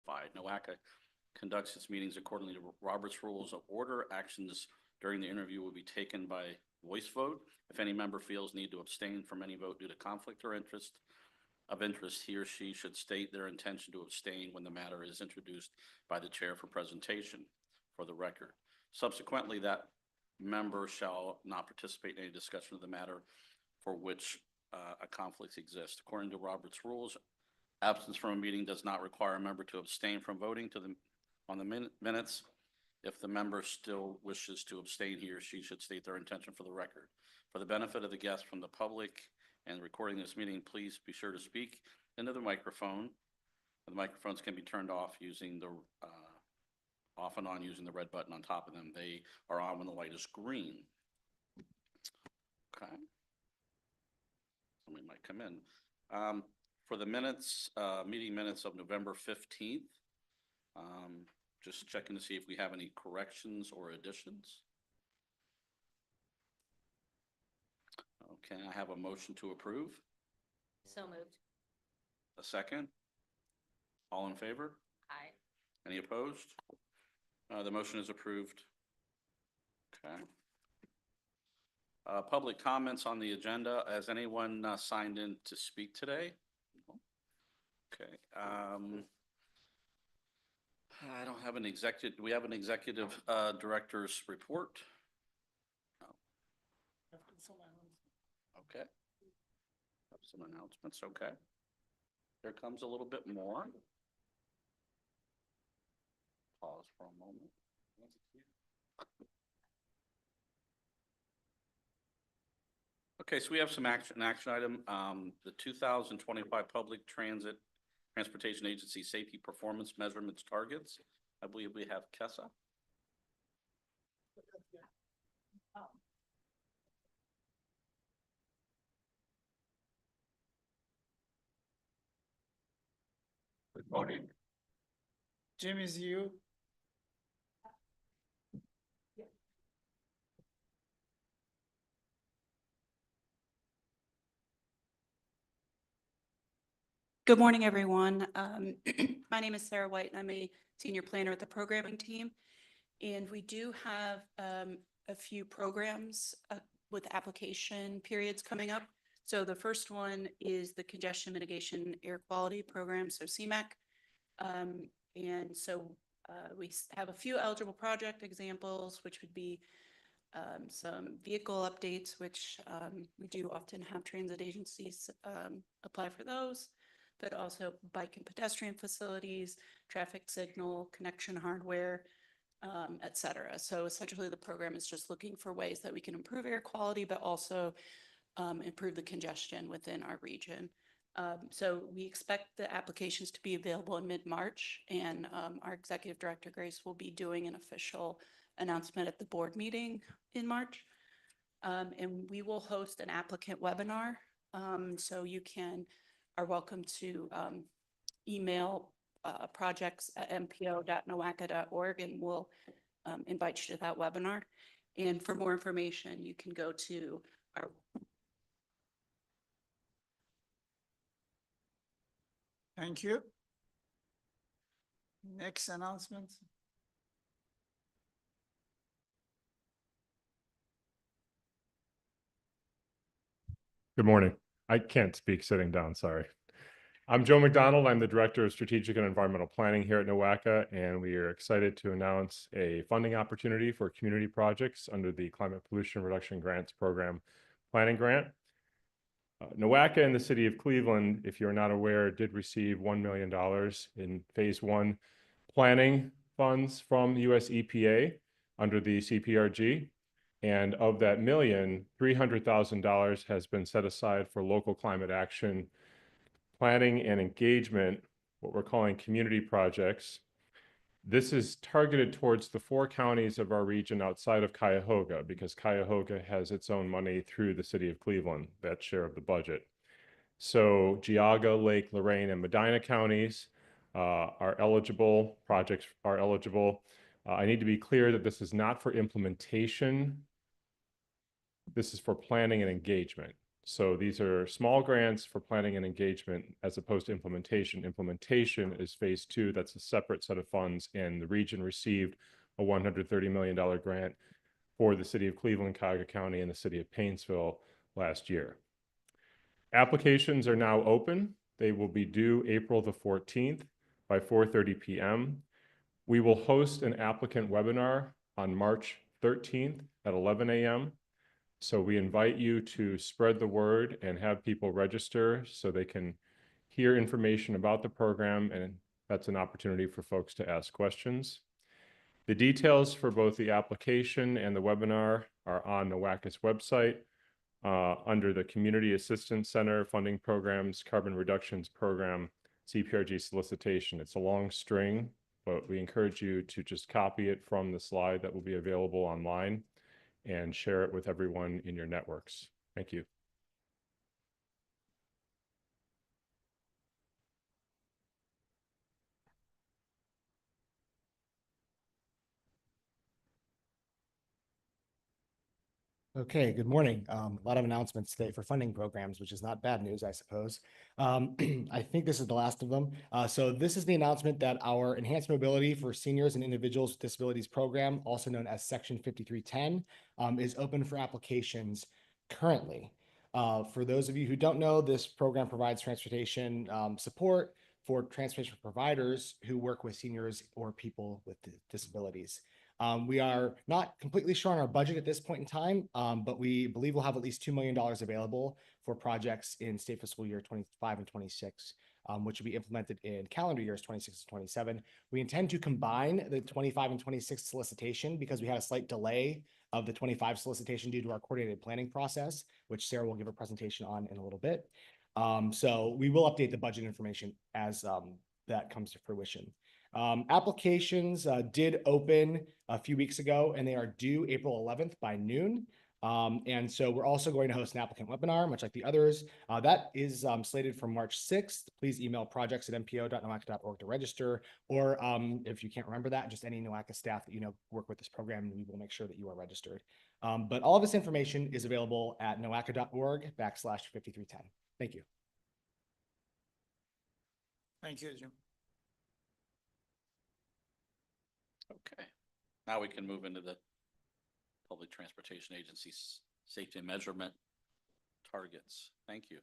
clarified. NOACA conducts its meetings accordingly to Robert's Rules of Order. Actions during the interview will be taken by voice vote. If any member feels need to abstain from any vote due to conflict or interest, he or she should state their intention to abstain when the matter is introduced by the chair for presentation for the record. Subsequently, that member shall not participate in any discussion of the matter for which a conflict exists. According to Robert's Rules, absence from a meeting does not require a member to abstain from voting on the minutes. If the member still wishes to abstain, he or she should state their intention for the record. For the benefit of the guests from the public and recording this meeting, please be sure to speak into the microphone. The microphones can be turned off using the off and on using the red button on top of them. They are on when the light is green. Okay. Somebody might come in. For the minutes, meeting minutes of November 15th, just checking to see if we have any corrections or additions. Okay, I have a motion to approve. So moved. A second? All in favor? Aye. Any opposed? The motion is approved. Okay. Public comments on the agenda. Has anyone signed in to speak today? Okay. I don't have an executive. Do we have an executive director's report? No. Okay. Some announcements. Okay. There comes a little bit more. Pause for a moment. Okay, so we have some action item. The 2025 Public Transportation Agency Safety Performance Measurements Targets. I believe we have Kessa. Good morning. Jim, is you? Good morning, everyone. My name is Sarah White, and I'm a senior planner at the programming team. And we do have a few programs with application periods coming up. So the first one is the Congestion Mitigation Air Quality Program, so CMAQ. And so we have a few eligible project examples, which would be some vehicle updates, which we do often have transit agencies apply for those, but also bike and pedestrian facilities, traffic signal, connection hardware, et cetera. So essentially the program is just looking for ways that we can improve air quality, but also improve the congestion within our region. So we expect the applications to be available in mid-March, and our executive director, Grace, will be doing an official announcement at the board meeting in March. And we will host an applicant webinar. So you are welcome to email projects@mpo.noaca.org, and we'll invite you to that webinar. And for more information, you can go to our Thank you. Next announcement. Good morning. I can't speak sitting down, sorry. I'm Joe McDonald. I'm the Director of Strategic and Environmental Planning here at NOACA, and we are excited to announce a funding opportunity for community projects under the Climate Pollution Reduction Grants Program Planning Grant. NOACA and the City of Cleveland, if you're not aware, did receive $1 million in Phase 1 planning funds from US EPA under the CPRG. And of that million, $300,000 has been set aside for local climate action planning and engagement, what we're calling community projects. This is targeted towards the 4 counties of our region outside of Cuyahoga, because Cuyahoga has its own money through the City of Cleveland, that share of the budget. So Geauga, Lake, Lorraine, and Medina counties are eligible, projects are eligible. I need to be clear that this is not for implementation. This is for planning and engagement. So these are small grants for planning and engagement as opposed to implementation. Implementation is phase 2. That's a separate set of funds, and the region received a $130 million grant for the city of Cleveland, Cuyahoga County, and the city of Painesville last year. Applications are now open. They will be due April the 14th by 4:30 p.m. We will host an applicant webinar on March 13th at 11 a.m. So we invite you to spread the word and have people register so they can hear information about the program, and that's an opportunity for folks to ask questions. The details for both the application and the webinar are on NOACA's website under the Community Assistance Center, Funding Programs, Carbon Reductions Program, CPRG solicitation. It's a long string, but we encourage you to just copy it from the slide that will be available online and share it with everyone in your networks. Thank you. Okay, good morning. A lot of announcements today for funding programs, which is not bad news, I suppose. I think this is the last of them. So this is the announcement that our Enhanced Mobility for Seniors and Individuals with Disabilities program, also known as Section 5310, is open for applications currently. For those of you who don't know, this program provides transportation support for transportation providers who work with seniors or people with disabilities. We are not completely sure on our budget at this point in time, but we believe we'll have at least $2 million available for projects in state fiscal year 25 and 26, which will be implemented in calendar years 26 and 27. We intend to combine the 25 and 26 solicitation because we had a slight delay of the 25 solicitation due to our coordinated planning process, which Sarah will give a presentation on in a little bit. So we will update the budget information as that comes to fruition. Applications did open a few weeks ago, and they are due April 11th by noon. And so we're also going to host an applicant webinar, much like the others. That is slated for March 6th. Please email projects@npo.noaca.org to register, or if you can't remember that, just any NOACA staff that you know work with this program, and we will make sure that you are registered. But all of this information is available at noaca.org/5310. Thank you. Thank you, Jim. Okay, now we can move into the Public Transportation Agency's safety and measurement targets. Thank you.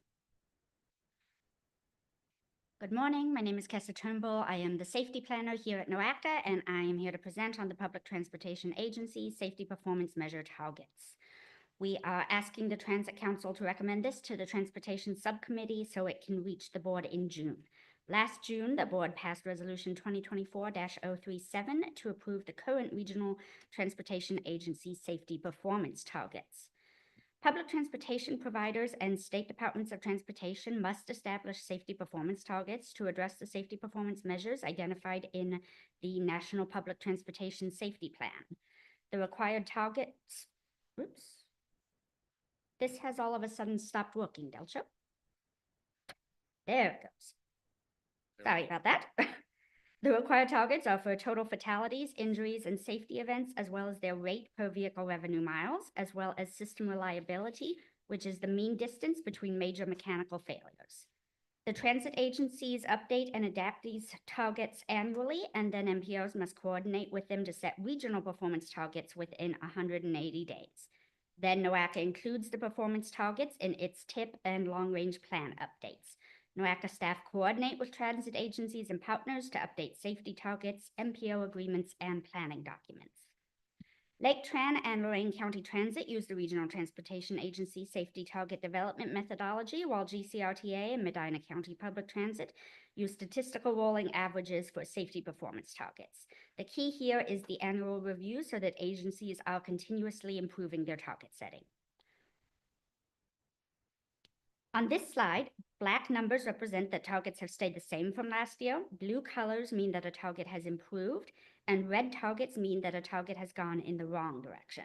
Good morning. My name is Kessa Turnbull. I am the safety planner here at NOACA, and I am here to present on the Public Transportation Agency Safety Performance Measure Targets. We are asking the Transit Council to recommend this to the Transportation Subcommittee so it can reach the board in June. Last June, the board passed Resolution 2024-037 to approve the current Regional Transportation Agency Safety Performance Targets. Public transportation providers and state departments of transportation must establish safety performance targets to address the safety performance measures identified in the National Public Transportation Safety Plan. The required targets, this has all of a sudden stopped working, Delcho. There it goes. Sorry about that. The required targets are for total fatalities, injuries, and safety events, as well as their rate per vehicle revenue miles, as well as system reliability, which is the mean distance between major mechanical failures. The transit agencies update and adapt these targets annually, and then MPOs must coordinate with them to set regional performance targets within 180 days. Then NOACA includes the performance targets in its TIP and long-range plan updates. NOACA staff coordinate with transit agencies and partners to update safety targets, MPO agreements, and planning documents. Lake Tran and Lorain County Transit use the Regional Transportation Agency Safety Target Development methodology, while GCRTA and Medina County Public Transit use statistical rolling averages for safety performance targets. The key here is the annual review so that agencies are continuously improving their target setting. On this slide, black numbers represent that targets have stayed the same from last year. Blue colors mean that a target has improved, and red targets mean that a target has gone in the wrong direction.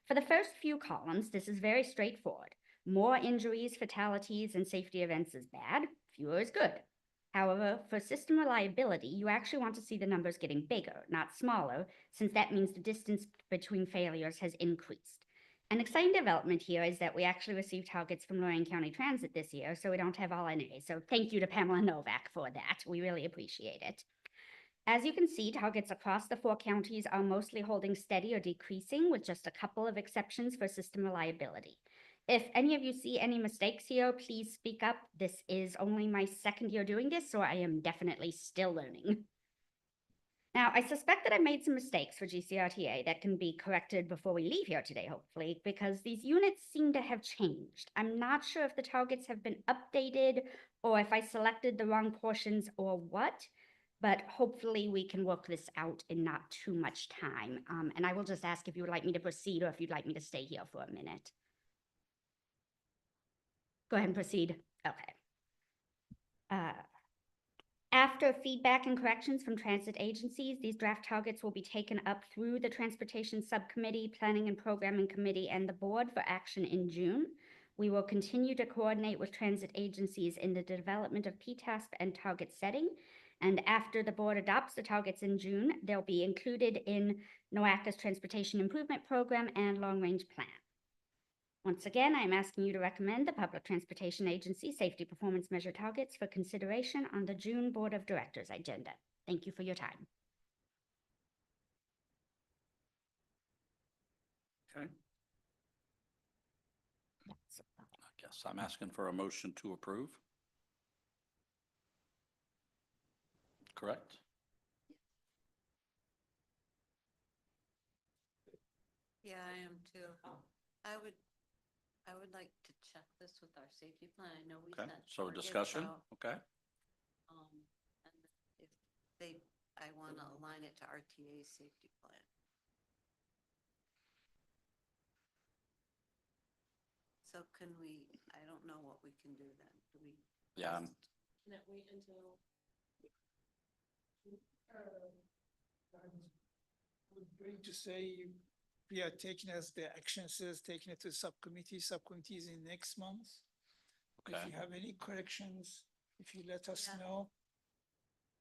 For the first few columns, this is very straightforward. More injuries, fatalities, and safety events is bad, fewer is good. However, for system reliability, you actually want to see the numbers getting bigger, not smaller, since that means the distance between failures has increased. An exciting development here is that we actually received targets from Lorraine County Transit this year, so we don't have all NA. So thank you to Pamela Novak for that. We really appreciate it. As you can see, targets across the 4 counties are mostly holding steady or decreasing, with just a couple of exceptions for system reliability. If any of you see any mistakes here, please speak up. This is only my 2nd year doing this, so I am definitely still learning. Now, I suspect that I made some mistakes for GCRTA that can be corrected before we leave here today, hopefully, because these units seem to have changed. I'm not sure if the targets have been updated or if I selected the wrong portions or what, but hopefully we can work this out in not too much time. And I will just ask if you would like me to proceed or if you'd like me to stay here for a minute. Go ahead and proceed. Okay. After feedback and corrections from transit agencies, these draft targets will be taken up through the Transportation Subcommittee, Planning and Programming Committee, and the Board for action in June. We will continue to coordinate with transit agencies in the development of PTASP and target setting. And after the board adopts the targets in June, they'll be included in NOACA's Transportation Improvement Program and Long Range Plan. Once again, I'm asking you to recommend the Public Transportation Agency Safety Performance Measure Targets for consideration on the June Board of Directors agenda. Thank you for your time. Okay. I guess I'm asking for a motion to approve. Correct? Yeah, I am too. I would like to check this with our safety plan. I know we Okay, sent so targets discussion, out, okay? And if I want to align it to RTA's safety plan. So can we, I don't know what we can do then. Do we? Yeah, Can it wait until? We're going to say we are taking as the action says, taking it to subcommittees in next month. If okay, you have any corrections, if you let us Yeah. know,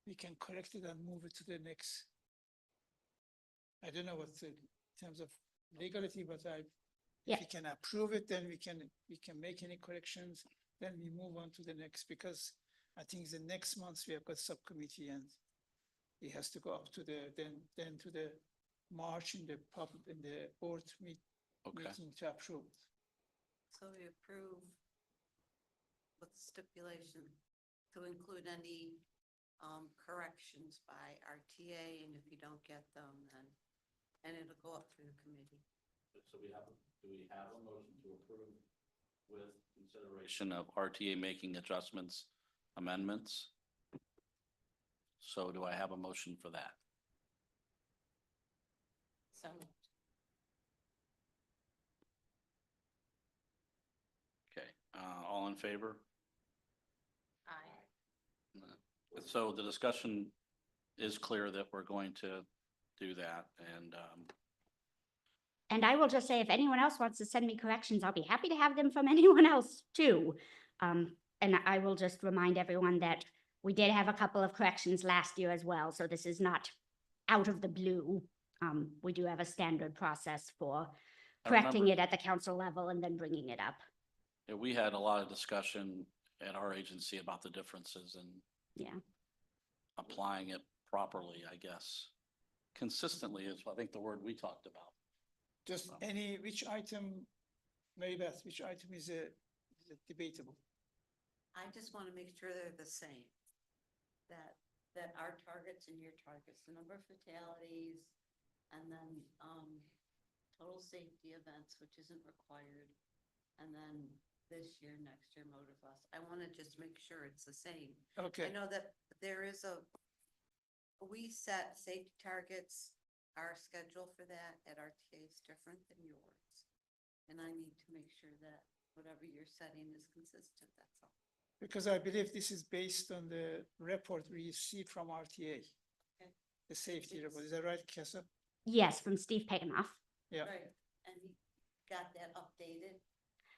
we can correct it and move it to the next. I don't know what's in terms of legality, but if Yeah. you can approve it, then we can make any corrections, then we move on to the next, because I think the next month we have got subcommittee and it has to go up to the, then to the March in the board okay. meeting to approve. So we approve with stipulation to include any corrections by RTA, and if you don't get them, then, and it'll go up through the committee. So do we have a motion to approve with consideration of RTA making adjustments, amendments? So do I have a motion for that? So Okay, all in favor? I, So the discussion is clear that we're going to do that, And I will just say, if anyone else wants to send me corrections, I'll be happy to have them from anyone else too. And I will just remind everyone that we did have a couple of corrections last year as well, so this is not out of the blue. We do have a standard process for I correcting remember- it at the council level and then bringing it up. yeah, we had a lot of discussion at our agency about the differences and Yeah. applying it properly, I guess. Consistently is, I think, the word we talked about. Just which item, Mary Beth, which item is debatable? I just want to make sure they're the same. That our targets and your targets, the number of fatalities, and then, total safety events, which isn't required. And then this year, next year, motor bus. I want to just make sure it's the same. Okay, I know that there is we set safety targets, our schedule for that at RTA is different than yours. And I need to make sure that whatever you're setting is consistent, that's all. because I believe this is based on the report we received from RTA. Okay. The safety report, is that right, Kessa? Yes, from Steve Paganoff. Yeah. Right, and you got that updated?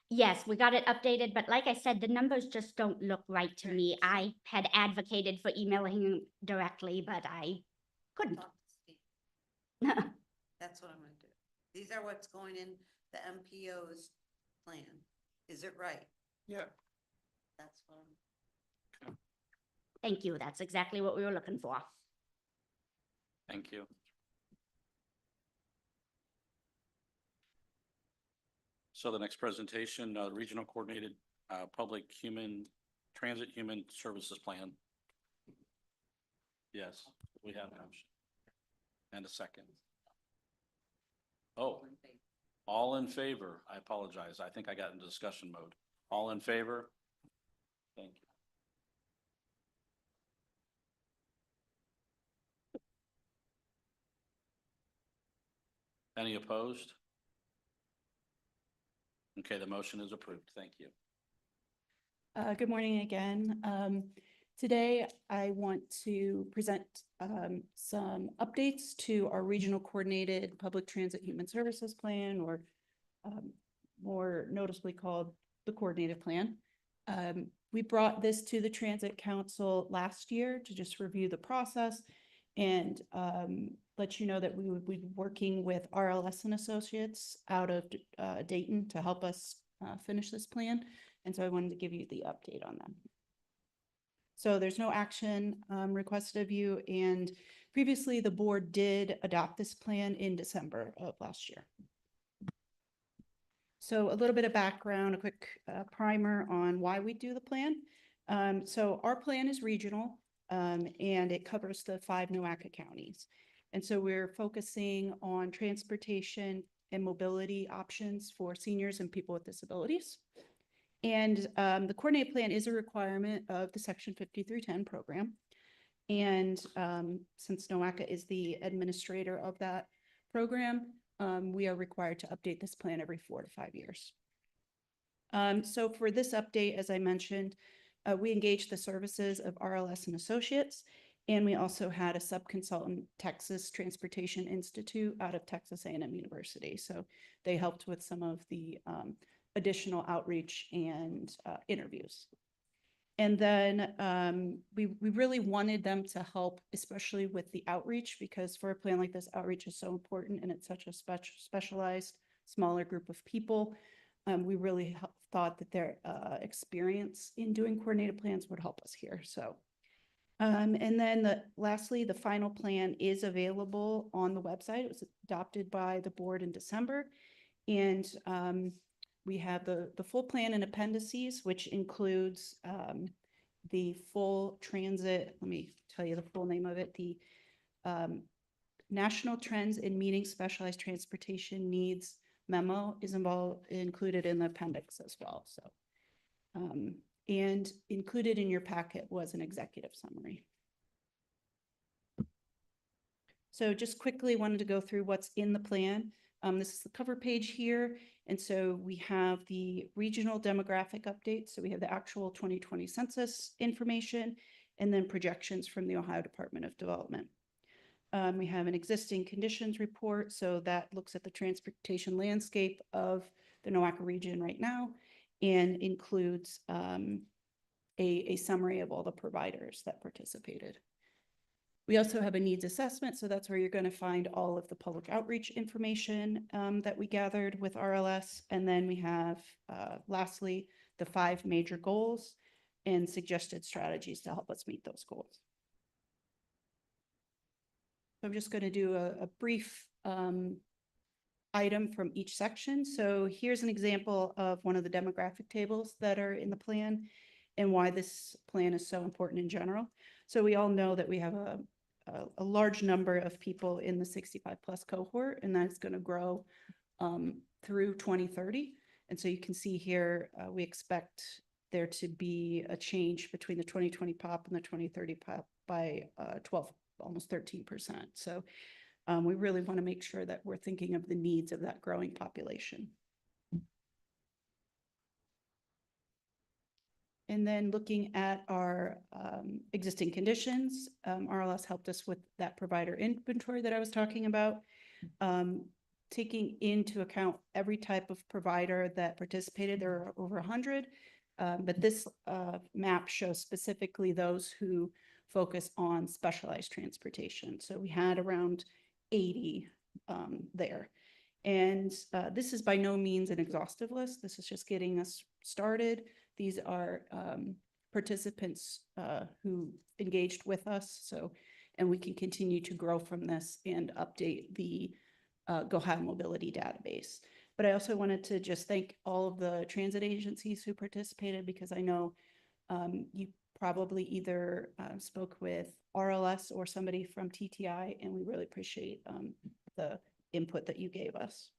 Yes, we got it updated, but like I said, the numbers just don't look right to me. I had advocated for emailing him directly, but I couldn't. Talk to Steve. That's what I'm gonna do. These are what's going in the MPO's plan. Is it right? Yeah, That's what I'm. Thank you. That's exactly what we were looking for. Thank you. So the next presentation, Regional Coordinated Public Transit Human Services Plan. Yes, we have a motion. And a second. Oh, all in favor? I apologize. I think I got into discussion mode. All in favor? Thank you. Any opposed? Okay, the motion is approved. Thank you. Good morning again. Today I want to present some updates to our Regional Coordinated Public Transit Human Services Plan, or more noticeably called the Coordinated Plan. We brought this to the Transit Council last year to just review the process and let you know that we would be working with RLS and Associates out of Dayton to help us finish this plan. And so I wanted to give you the update on that. So there's no action requested of you, and previously the board did adopt this plan in December of last year. So a little bit of background, a quick primer on why we do the plan. So our plan is regional, and it covers the 5 NOACA counties. And so we're focusing on transportation and mobility options for seniors and people with disabilities. And the coordinated plan is a requirement of the Section 5310 program. And since NOACA is the administrator of that program, we are required to update this plan every 4 to 5 years. So for this update, as I mentioned, we engaged the services of RLS and Associates, and we also had a sub-consultant, Texas Transportation Institute out of Texas A&M University. So they helped with some of the additional outreach and interviews. And then we really wanted them to help, especially with the outreach, because for a plan like this, outreach is so important and it's such a specialized, smaller group of people. We really thought that their experience in doing coordinated plans would help us here. So, and then lastly, the final plan is available on the website. It was adopted by the board in December. And we have the full plan and appendices, which includes the full transit, let me tell you the full name of it, the National Trends in Meeting Specialized Transportation Needs memo is included in the appendix as well. So, and included in your packet was an executive summary. So just quickly wanted to go through what's in the plan. This is the cover page here. And so we have the regional demographic updates. So we have the actual 2020 census information and then projections from the Ohio Department of Development. We have an existing conditions report. So that looks at the transportation landscape of the NOACA region right now and includes a summary of all the providers that participated. We also have a needs assessment, so that's where you're going to find all of the public outreach information that we gathered with RLS. And then we have, lastly, the 5 major goals and suggested strategies to help us meet those goals. So I'm just going to do a brief item from each section. So here's an example of one of the demographic tables that are in the plan and why this plan is so important in general. So we all know that we have a large number of people in the 65 plus cohort, and that's going to grow through 2030. And so you can see here, we expect there to be a change between the 2020 pop and the 2030 pop by 12, almost 13%. So we really want to make sure that we're thinking of the needs of that growing population. And then looking at our existing conditions, RLS helped us with that provider inventory that I was talking about, taking into account every type of provider that participated. There are over 100, but this map shows specifically those who focus on specialized transportation. So we had around 80 there. And this is by no means an exhaustive list. This is just getting us started. These are participants who engaged with us. So, and we can continue to grow from this and update the Go High Mobility database. But I also wanted to just thank all of the transit agencies who participated, because I know you probably either spoke with RLS or somebody from TTI, and we really appreciate the input that you gave us.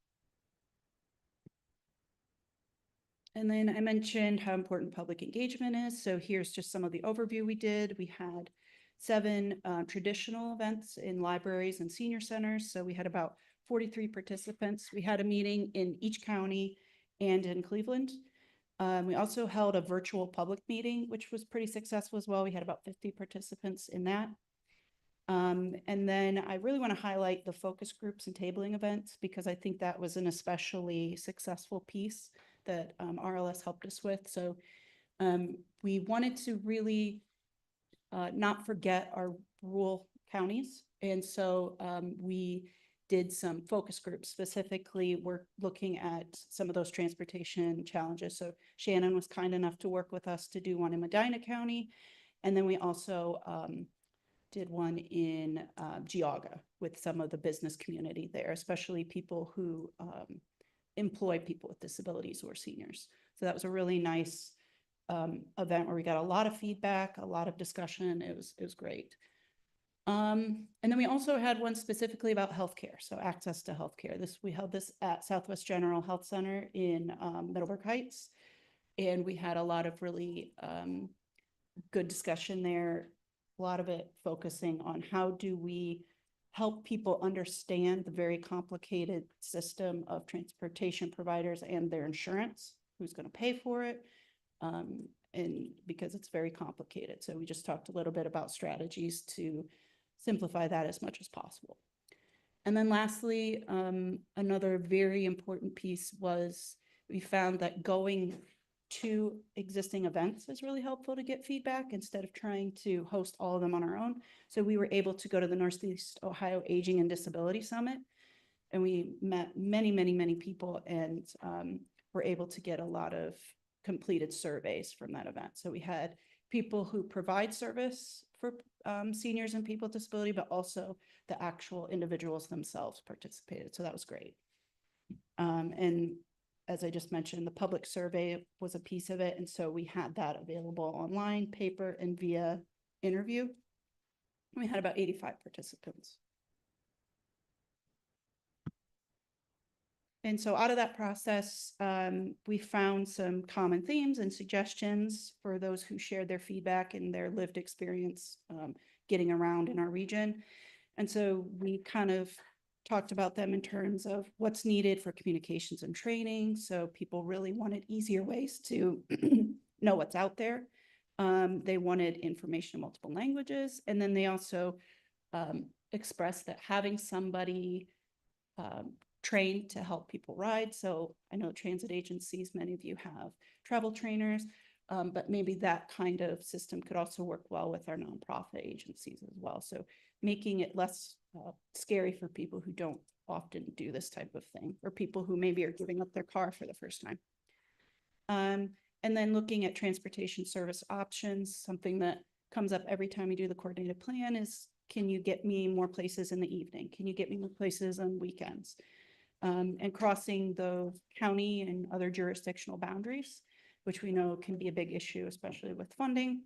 And then I mentioned how important public engagement is. So here's just some of the overview we did. We had 7 traditional events in libraries and senior centers. So we had about 43 participants. We had a meeting in each county and in Cleveland. We also held a virtual public meeting, which was pretty successful as well. We had about 50 participants in that. And then I really want to highlight the focus groups and tabling events, because I think that was an especially successful piece that RLS helped us with. So we wanted to really not forget our rural counties. And so we did some focus groups. Specifically, we're looking at some of those transportation challenges. So Shannon was kind enough to work with us to do one in Medina County. And then we also did one in Geauga with some of the business community there, especially people who employ people with disabilities or seniors. So that was a really nice event where we got a lot of feedback, a lot of discussion. It was great. And then we also had one specifically about healthcare, so access to healthcare. We held this at Southwest General Health Center in Middleburg Heights, and we had a lot of really good discussion there. A lot of it focusing on how do we help people understand the very complicated system of transportation providers and their insurance, who's going to pay for it, and because it's very complicated. So we just talked a little bit about strategies to simplify that as much as possible. And then lastly, another very important piece was we found that going to existing events is really helpful to get feedback instead of trying to host all of them on our own. So we were able to go to the Northeast Ohio Aging and Disability Summit, and we met many people, and were able to get a lot of completed surveys from that event. So we had people who provide service for seniors and people with disability, but also the actual individuals themselves participated. So that was great. And as I just mentioned, the public survey was a piece of it. And so we had that available online, paper, and via interview. We had about 85 participants. And so out of that process, we found some common themes and suggestions for those who shared their feedback and their lived experience getting around in our region. And so we kind of talked about them in terms of what's needed for communications and training. So people really wanted easier ways to know what's out there. They wanted information in multiple languages. And then they also expressed that having somebody trained to help people ride. So I know transit agencies, many of you have travel trainers, but maybe that kind of system could also work well with our nonprofit agencies as well. So making it less scary for people who don't often do this type of thing, or people who maybe are giving up their car for the first time. And then looking at transportation service options, something that comes up every time we do the coordinated plan is, can you get me more places in the evening? Can you get me more places on weekends? And crossing the county and other jurisdictional boundaries, which we know can be a big issue, especially with funding.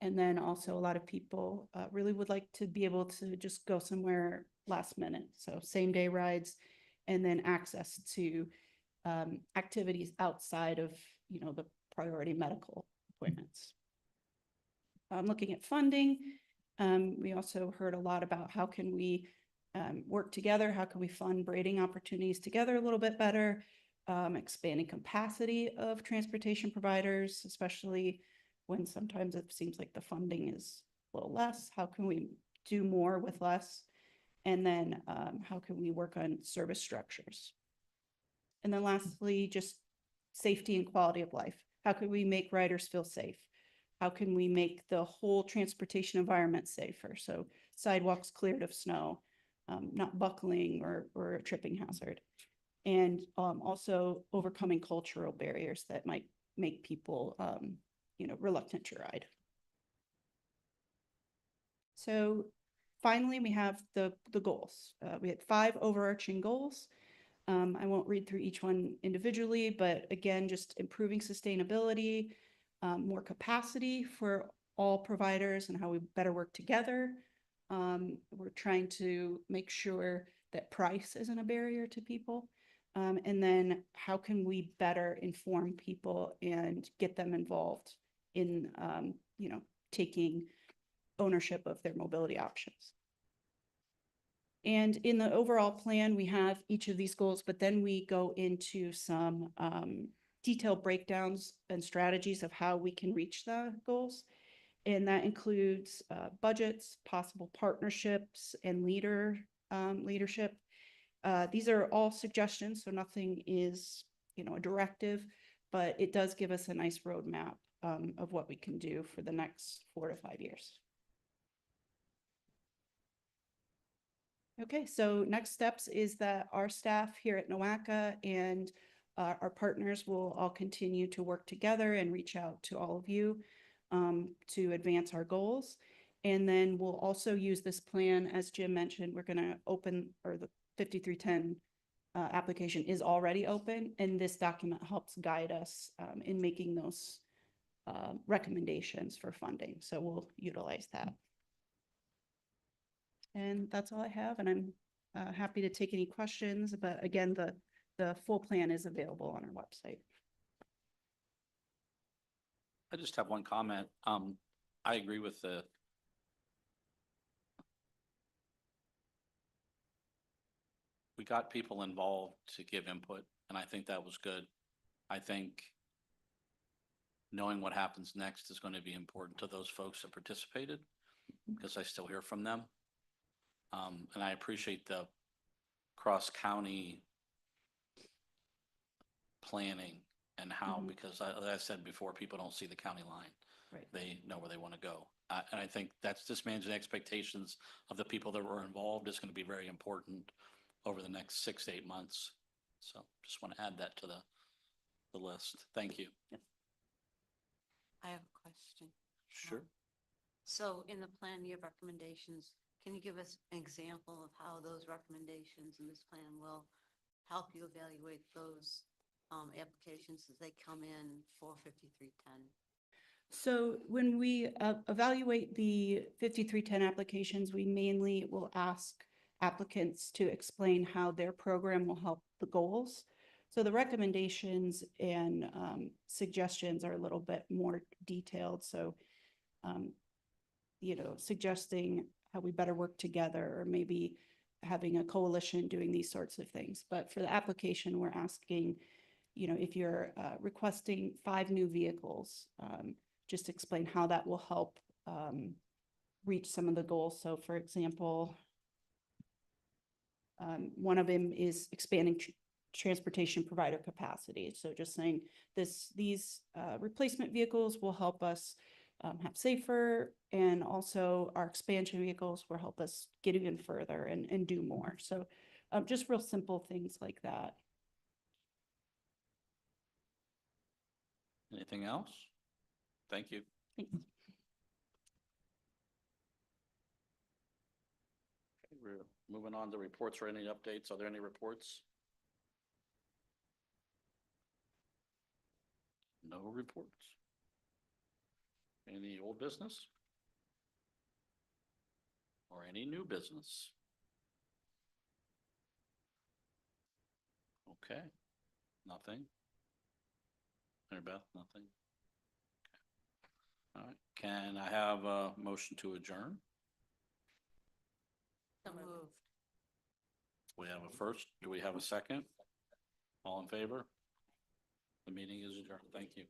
And then also a lot of people really would like to be able to just go somewhere last minute. So same day rides, and then access to activities outside of, the priority medical appointments. Looking at funding, we also heard a lot about how can we work together, how can we fund braiding opportunities together a little bit better, expanding capacity of transportation providers, especially when sometimes it seems like the funding is a little less. How can we do more with less? And then how can we work on service structures? And then lastly, just safety and quality of life. How can we make riders feel safe? How can we make the whole transportation environment safer? So sidewalks cleared of snow, not buckling or a tripping hazard. And also overcoming cultural barriers that might make people, reluctant to ride. So finally, we have the goals. We had 5 overarching goals. I won't read through each one individually, but again, just improving sustainability, more capacity for all providers and how we better work together. We're trying to make sure that price isn't a barrier to people. And then how can we better inform people and get them involved in, taking ownership of their mobility options. And in the overall plan, we have each of these goals, but then we go into some detailed breakdowns and strategies of how we can reach the goals. And that includes budgets, possible partnerships, and leadership. These are all suggestions, so nothing is, a directive, but it does give us a nice roadmap of what we can do for the next 4 to 5 years. Okay, so next steps is that our staff here at NOACA and our partners will all continue to work together and reach out to all of you to advance our goals. And then we'll also use this plan, as Jim mentioned, we're going to open, or the 5310 application is already open, and this document helps guide us in making those recommendations for funding. So we'll utilize that. And that's all I have, and I'm happy to take any questions, but again, the full plan is available on our website. I just have one comment. I agree with we got people involved to give input, and I think that was good. I think knowing what happens next is going to be important to those folks that participated, because I still hear from them. And I appreciate the cross-county planning and how, because as I said before, people don't see the county line. Right. They know where they want to go. And I think that's just managing expectations of the people that were involved is going to be very important over the next 6 to 8 months. So just want to add that to the list. Thank you. I have a question. Sure. So in the plan, you have recommendations. Can you give us an example of how those recommendations in this plan will help you evaluate those applications as they come in for 5310? So when we evaluate the 5310 applications, we mainly will ask applicants to explain how their program will help the goals. So the recommendations and suggestions are a little bit more detailed. So, suggesting how we better work together, or maybe having a coalition doing these sorts of things. But for the application, we're asking, if you're requesting 5 new vehicles, just explain how that will help reach some of the goals. So for example, one of them is expanding transportation provider capacity. So just saying these replacement vehicles will help us have safer, and also our expansion vehicles will help us get even further and do more. So just real simple things like that. Anything else? Thank you. Thanks. Okay, we're moving on to reports or any updates. Are there any reports? No reports. Any old business? Or any new business? Okay, nothing. Mary Beth, nothing. Okay. All right, can I have a motion to adjourn? So moved. We have a first. Do we have a second? All in favor? The meeting is adjourned. Thank you.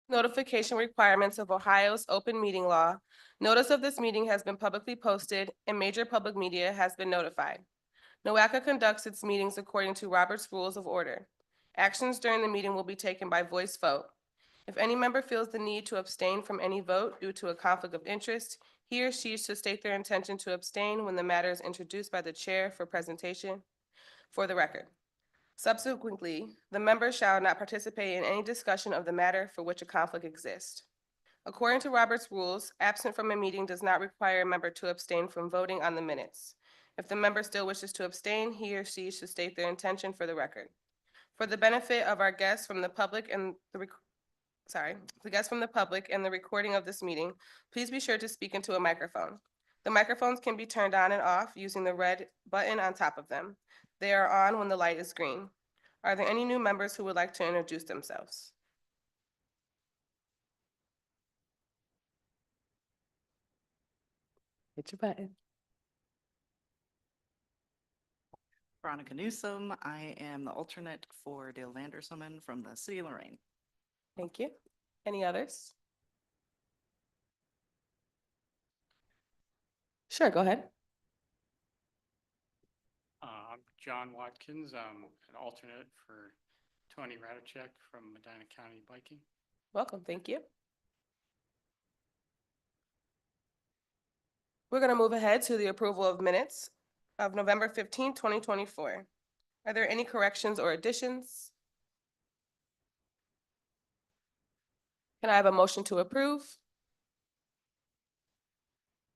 Notification requirements of Ohio's open meeting law. Notice of this meeting has been publicly posted and major public media has been notified. NOACA conducts its meetings according to Robert's Rules of Order. Actions during the meeting will be taken by voice vote. If any member feels the need to abstain from any vote due to a conflict of interest, he or she should state their intention to abstain when the matter is introduced by the chair for presentation for the record. Subsequently, the member shall not participate in any discussion of the matter for which a conflict exists. According to Robert's rules, absent from a meeting does not require a member to abstain from voting on the minutes. If the member still wishes to abstain, he or she should state their intention for the record. For the benefit of our guests from the public and the guests from the public and the recording of this meeting, please be sure to speak into a microphone. The microphones can be turned on and off using the red button on top of them. They are on when the light is green. Are there any new members who would like to introduce themselves? Hit your button. Veronica Newsom. I am the alternate for Dale Vandersomen from the City of Lorraine. Thank you. Any others? Sure, go ahead. I'm John Watkins. I'm an alternate for Tony Radachek from Medina County Biking. Welcome, thank you. We're going to move ahead to the approval of minutes of November 15, 2024. Are there any corrections or additions? Can I have a motion to approve?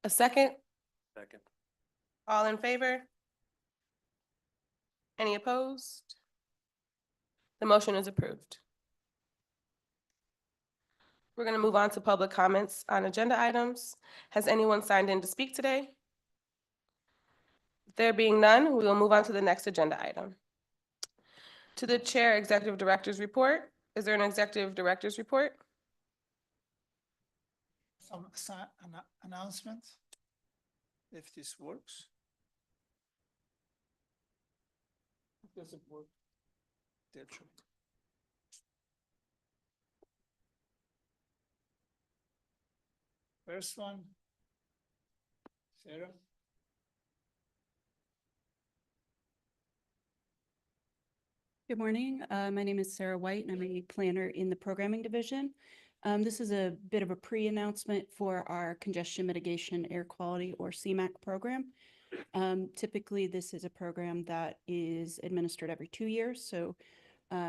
A second? Second. All in favor? Any opposed? The motion is approved. We're going to move on to public comments on agenda items. Has anyone signed in to speak today? There being none, we will move on to the next agenda item. To the Chair Executive Director's Report. Is there an Executive Director's Report? Some announcement, if this works. Does it work? There, sure. First one, Sarah. Good morning. My name is Sarah White, and I'm a planner in the programming division. This is a bit of a pre-announcement for our congestion mitigation air quality or CMAQ program. Typically, this is a program that is administered every 2 years. So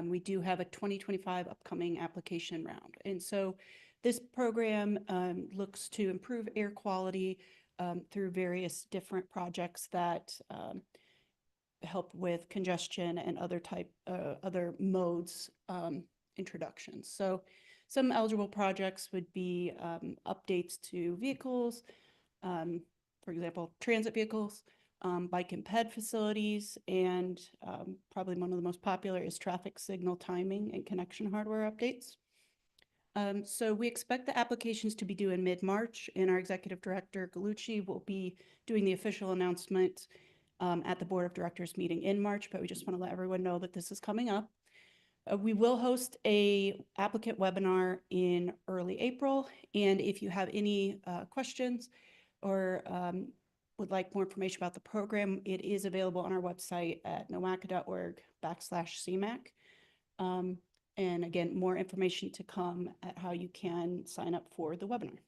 we do have a 2025 upcoming application round. And so this program looks to improve air quality through various different projects that help with congestion and other modes introductions. So some eligible projects would be updates to vehicles, for example, transit vehicles, bike and ped facilities, and probably one of the most popular is traffic signal timing and connection hardware updates. So we expect the applications to be due in mid-March, and our Executive Director, Galucci, will be doing the official announcement at the Board of Directors meeting in March, but we just want to let everyone know that this is coming up. We will host a applicant webinar in early April, and if you have any questions or would like more information about the program, it is available on our website at noaca.org/CMAQ. And again, more information to come at how you can sign up for the webinar.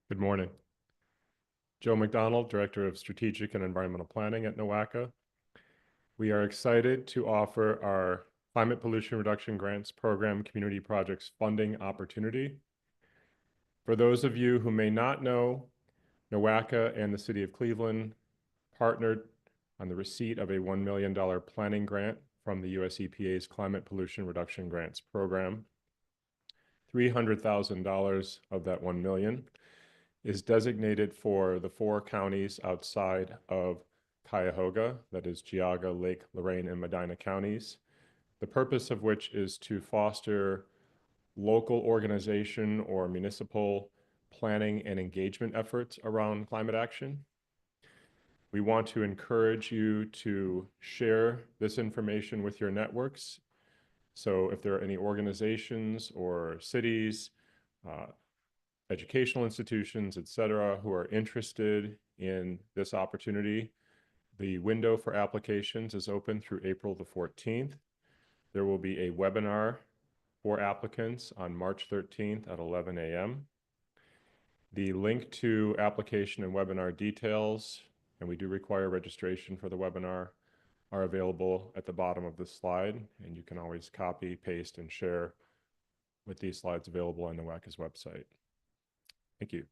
Good morning. Joe McDonald, Director of Strategic and Environmental Planning at NOACA. We are excited to offer our Climate Pollution Reduction Grants Program Community Projects Funding Opportunity. For those of you who may not know, NOACA and the City of Cleveland partnered on the receipt of a $1 million planning grant from the US EPA's Climate Pollution Reduction Grants Program. $300,000 of that $1 million is designated for the 4 counties outside of Cuyahoga, that is Geauga, Lake, Lorraine, and Medina counties, the purpose of which is to foster local organization or municipal planning and engagement efforts around climate action. We want to encourage you to share this information with your networks. So if there are any organizations or cities, educational institutions, et cetera, who are interested in this opportunity, the window for applications is open through April the 14th. There will be a webinar for applicants on March 13th at 11 a.m. The link to application and webinar details, and we do require registration for the webinar, are available at the bottom of the slide, and you can always copy, paste, and share with these slides available on NOACA's website. Thank you.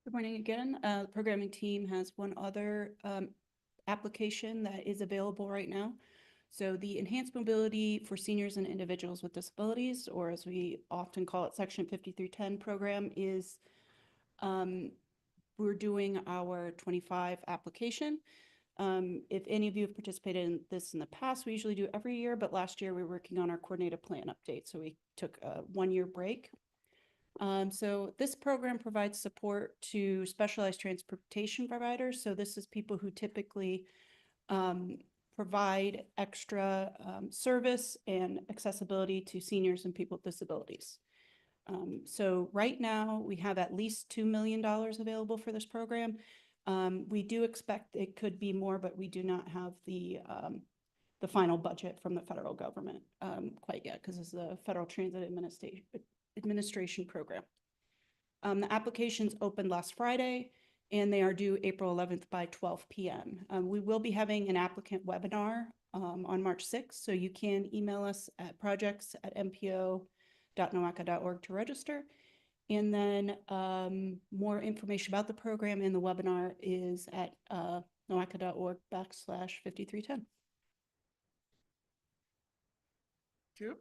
Good morning again. The programming team has one other application that is available right now. So the Enhanced Mobility for Seniors and Individuals with Disabilities, or as we often call it, Section 5310 program, is we're doing our 25 application. If any of you have participated in this in the past, we usually do every year, but last year we were working on our coordinated plan update, so we took a 1-year break. So this program provides support to specialized transportation providers. So this is people who typically provide extra service and accessibility to seniors and people with disabilities. So right now we have at least $2 million available for this program. We do expect it could be more, but we do not have the final budget from the federal government quite yet, because it's the Federal Transit Administration program. The applications opened last Friday, and they are due April 11th by 12 p.m. We will be having an applicant webinar on March 6th, so you can email us at projects@mpo.noaca.org to register. And then more information about the program and the webinar is at noaca.org/5310. Thank you.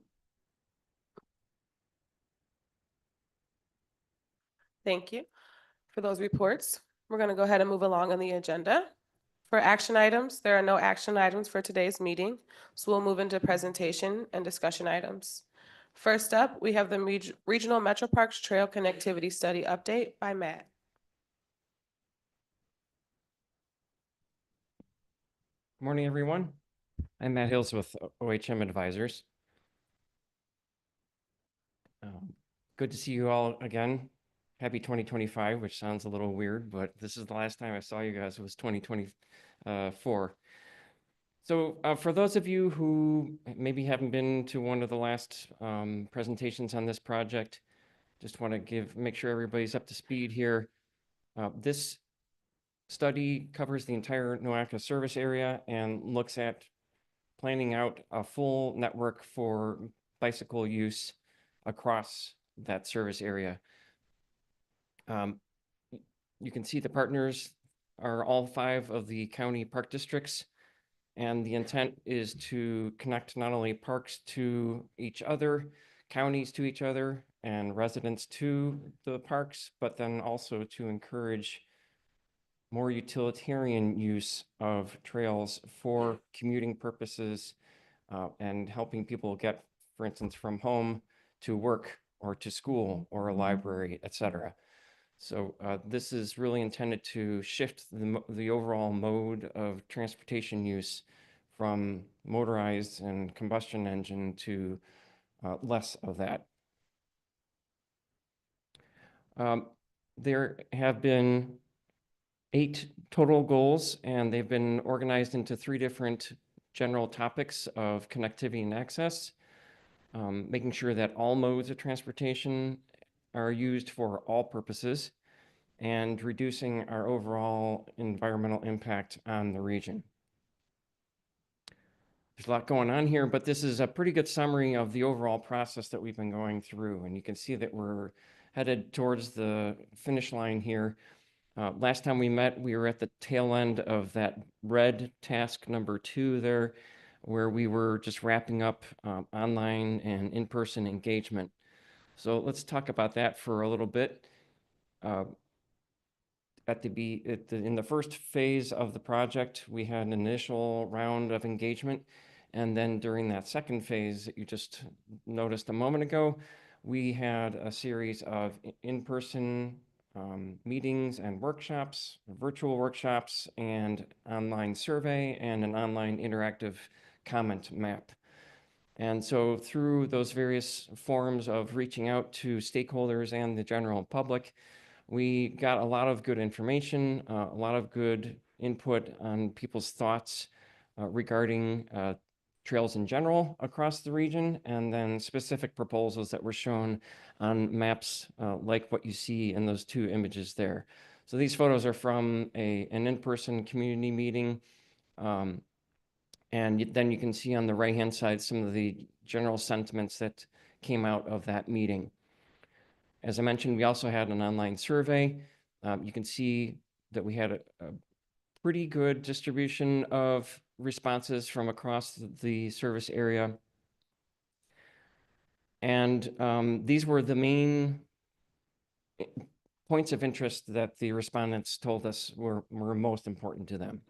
Thank you for those reports. We're going to go ahead and move along on the agenda. For action items, there are no action items for today's meeting, so we'll move into presentation and discussion items. First up, we have the Regional Metro Parks Trail Connectivity Study update by Matt. Good morning, everyone. I'm Matt Hills with OHM Advisors. Good to see you all again. Happy 2025, which sounds a little weird, but this is the last time I saw you guys. It was 2024. So for those of you who maybe haven't been to one of the last presentations on this project, just want to make sure everybody's up to speed here. This study covers the entire NOACA service area and looks at planning out a full network for bicycle use across that service area. You can see the partners are all 5 of the county park districts, and the intent is to connect not only parks to each other, counties to each other, and residents to the parks, but then also to encourage more utilitarian use of trails for commuting purposes and helping people get, for instance, from home to work or to school or a library, etc. So this is really intended to shift the overall mode of transportation use from motorized and combustion engine to less of that. There have been 8 total goals, and they've been organized into 3 different general topics of connectivity and access, making sure that all modes of transportation are used for all purposes, and reducing our overall environmental impact on the region. There's a lot going on here, but this is a pretty good summary of the overall process that we've been going through, and you can see that we're headed towards the finish line here. Last time we met, we were at the tail end of that red task number 2 there, where we were just wrapping up online and in-person engagement. So let's talk about that for a little bit. in the first phase of the project, we had an initial round of engagement. And then during that second phase that you just noticed a moment ago, we had a series of in-person meetings and workshops, virtual workshops, and online survey, and an online interactive comment map. And so through those various forms of reaching out to stakeholders and the general public, we got a lot of good information, a lot of good input on people's thoughts regarding trails in general across the region, and then specific proposals that were shown on maps like what you see in those two images there. So these photos are from an in-person community meeting. And then you can see on the right-hand side some of the general sentiments that came out of that meeting. As I mentioned, we also had an online survey. You can see that we had a pretty good distribution of responses from across the service area. And these were the main points of interest that the respondents told us were most important to them.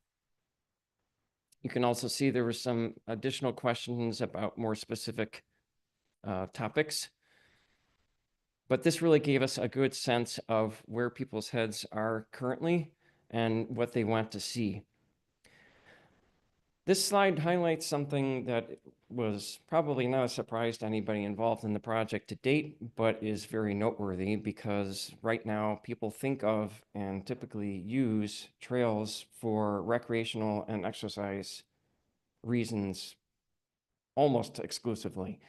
You can also see there were some additional questions about more specific topics. But this really gave us a good sense of where people's heads are currently and what they want to see. This slide highlights something that was probably not a surprise to anybody involved in the project to date, but is very noteworthy because right now people think of and typically use trails for recreational and exercise reasons almost exclusively.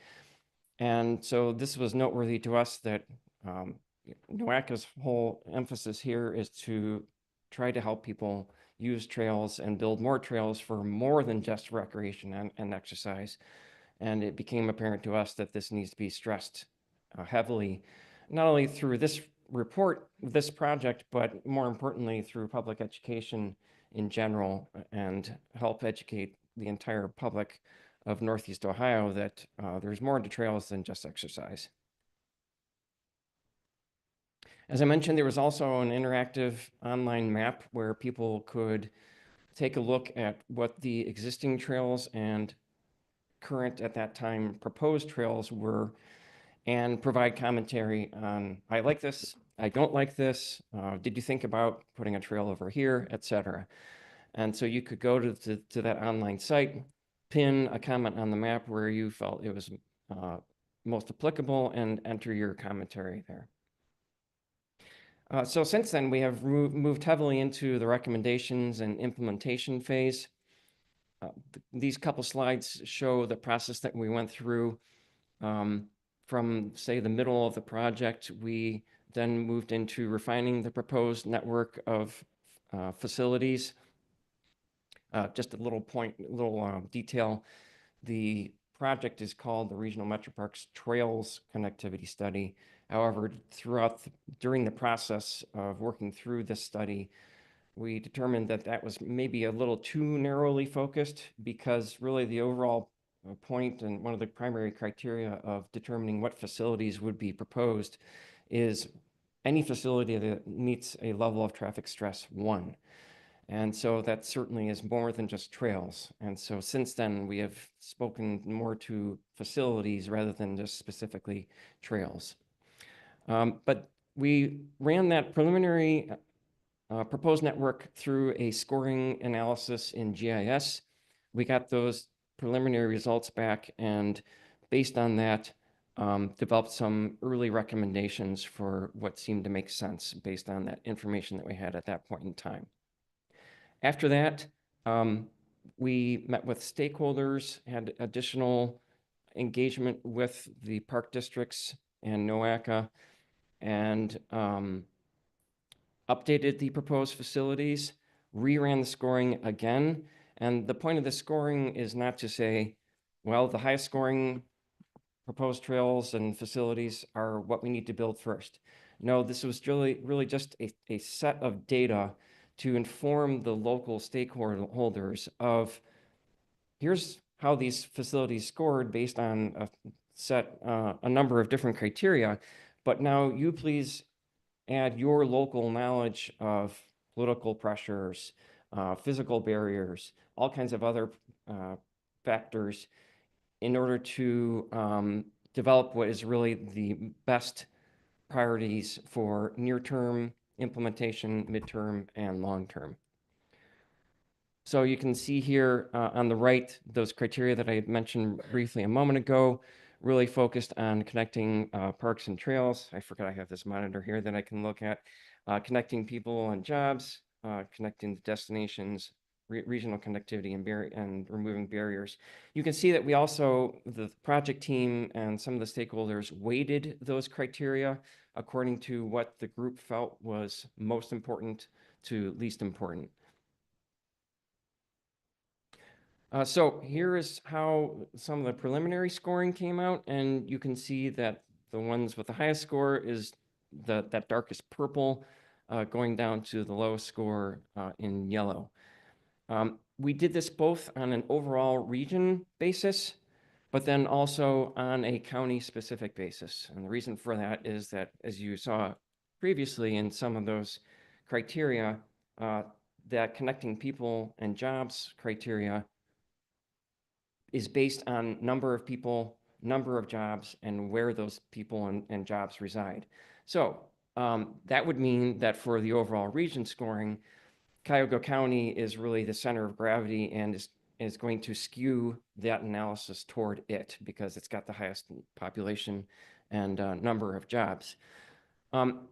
And so this was noteworthy to us that NOACA's whole emphasis here is to try to help people use trails and build more trails for more than just recreation and exercise. And it became apparent to us that this needs to be stressed heavily, not only through this report, this project, but more importantly through public education in general, and help educate the entire public of Northeast Ohio that there's more to trails than just exercise. As I mentioned, there was also an interactive online map where people could take a look at what the existing trails and current, at that time, proposed trails were, and provide commentary on, I like this, I don't like this, did you think about putting a trail over here, etc. And so you could go to that online site, pin a comment on the map where you felt it was most applicable, and enter your commentary there. So since then, we have moved heavily into the recommendations and implementation phase. These couple slides show the process that we went through. From, say, the middle of the project, we then moved into refining the proposed network of facilities. Just a little detail. The project is called the Regional Metro Parks Trails Connectivity Study. However, during the process of working through this study, we determined that that was maybe a little too narrowly focused, because really the overall point and one of the primary criteria of determining what facilities would be proposed is any facility that meets a level of traffic stress 1. And so that certainly is more than just trails. And so since then, we have spoken more to facilities rather than just specifically trails. But we ran that preliminary proposed network through a scoring analysis in GIS. We got those preliminary results back, and based on that, developed some early recommendations for what seemed to make sense based on that information that we had at that point in time. After that, we met with stakeholders, had additional engagement with the park districts and NOACA, and updated the proposed facilities, reran the scoring again. And the point of the scoring is not to say, well, the highest scoring proposed trails and facilities are what we need to build first. No, this was really just a set of data to inform the local stakeholders of, here's how these facilities scored based on a number of different criteria, but now you please add your local knowledge of political pressures, physical barriers, all kinds of other factors in order to develop what is really the best priorities for near-term implementation, midterm, and long-term. So you can see here on the right, those criteria that I had mentioned briefly a moment ago, really focused on connecting parks and trails. I forgot I have this monitor here that I can look at. Connecting people and jobs, connecting the destinations, regional connectivity and removing barriers. You can see that we also, the project team and some of the stakeholders weighted those criteria according to what the group felt was most important to least important. So here is how some of the preliminary scoring came out, and you can see that the ones with the highest score is that darkest purple, going down to the lowest score in yellow. We did this both on an overall region basis, but then also on a county-specific basis. And the reason for that is that, as you saw previously in some of those criteria, that connecting people and jobs criteria is based on number of people, number of jobs, and where those people and jobs reside. So that would mean that for the overall region scoring, Cuyahoga County is really the center of gravity and is going to skew that analysis toward it because it's got the highest population and number of jobs.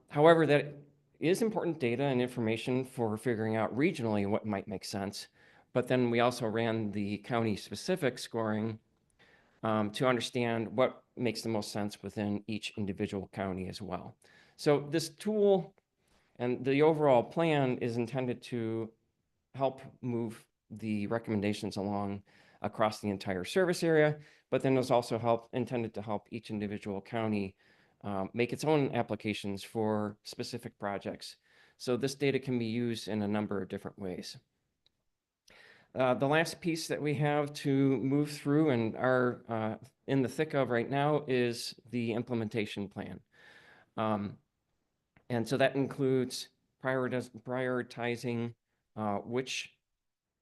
However, that is important data and information for figuring out regionally what might make sense. But then we also ran the county-specific scoring to understand what makes the most sense within each individual county as well. So this tool and the overall plan is intended to help move the recommendations along across the entire service area, but then is also intended to help each individual county make its own applications for specific projects. So this data can be used in a number of different ways. The last piece that we have to move through and are in the thick of right now is the implementation plan. And so that includes prioritizing which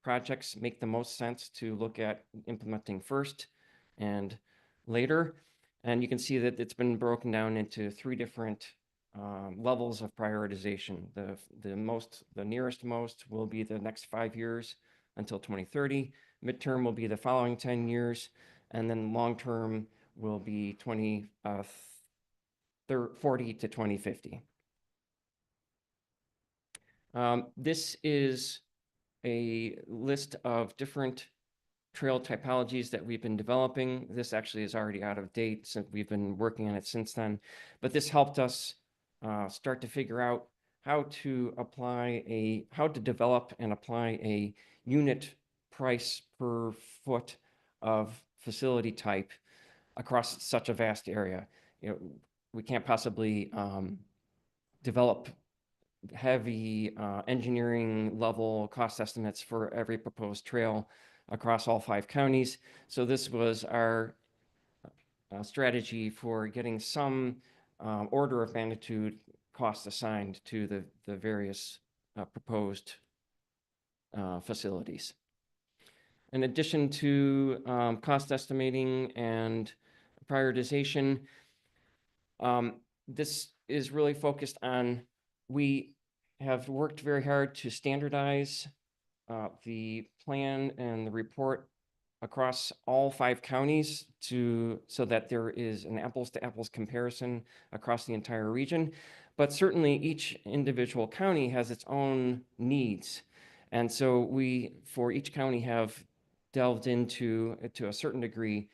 projects make the most sense to look at implementing first and later. And you can see that it's been broken down into 3 different levels of prioritization. The nearest most will be the next 5 years until 2030. Midterm will be the following 10 years, and then long-term will be 2040 to 2050. This is a list of different trail typologies that we've been developing. This actually is already out of date since we've been working on it since then, but this helped us start to figure out how to develop and apply a unit price per foot of facility type across such a vast area. You know, we can't possibly develop heavy engineering level cost estimates for every proposed trail across all 5 counties. So this was our strategy for getting some order of magnitude cost assigned to the various proposed facilities. In addition to cost estimating and prioritization, this is really focused on, we have worked very hard to standardize the plan and the report across all 5 counties so that there is an apples to apples comparison across the entire region. But certainly each individual county has its own needs. And so we, for each county, have delved into, to a certain degree,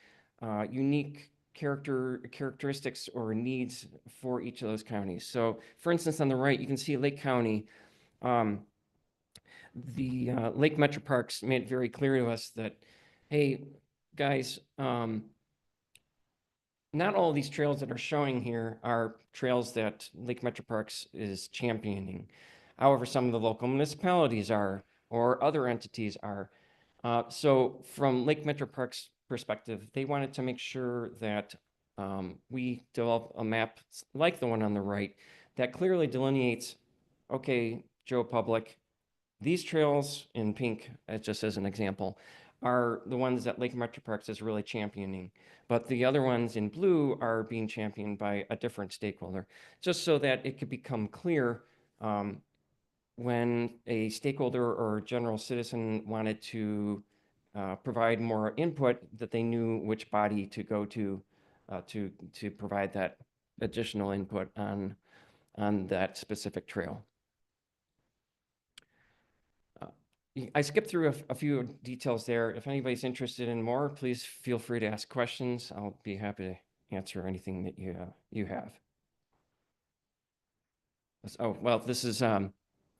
unique characteristics or needs for each of those counties. So for instance, on the right, you can see Lake County. The Lake Metro Parks made it very clear to us that, hey, guys, not all of these trails that are showing here are trails that Lake Metro Parks is championing. However, some of the local municipalities are, or other entities are. So from Lake Metro Parks' perspective, they wanted to make sure that we develop a map like the one on the right that clearly delineates, okay, Joe Public. These trails in pink, just as an example, are the ones that Lake Metro Parks is really championing. But the other ones in blue are being championed by a different stakeholder, just so that it could become clear when a stakeholder or general citizen wanted to provide more input, that they knew which body to go to provide that additional input on that specific trail. I skipped through a few details there. If anybody's interested in more, please feel free to ask questions. I'll be happy to answer anything that you have. Oh, well, this is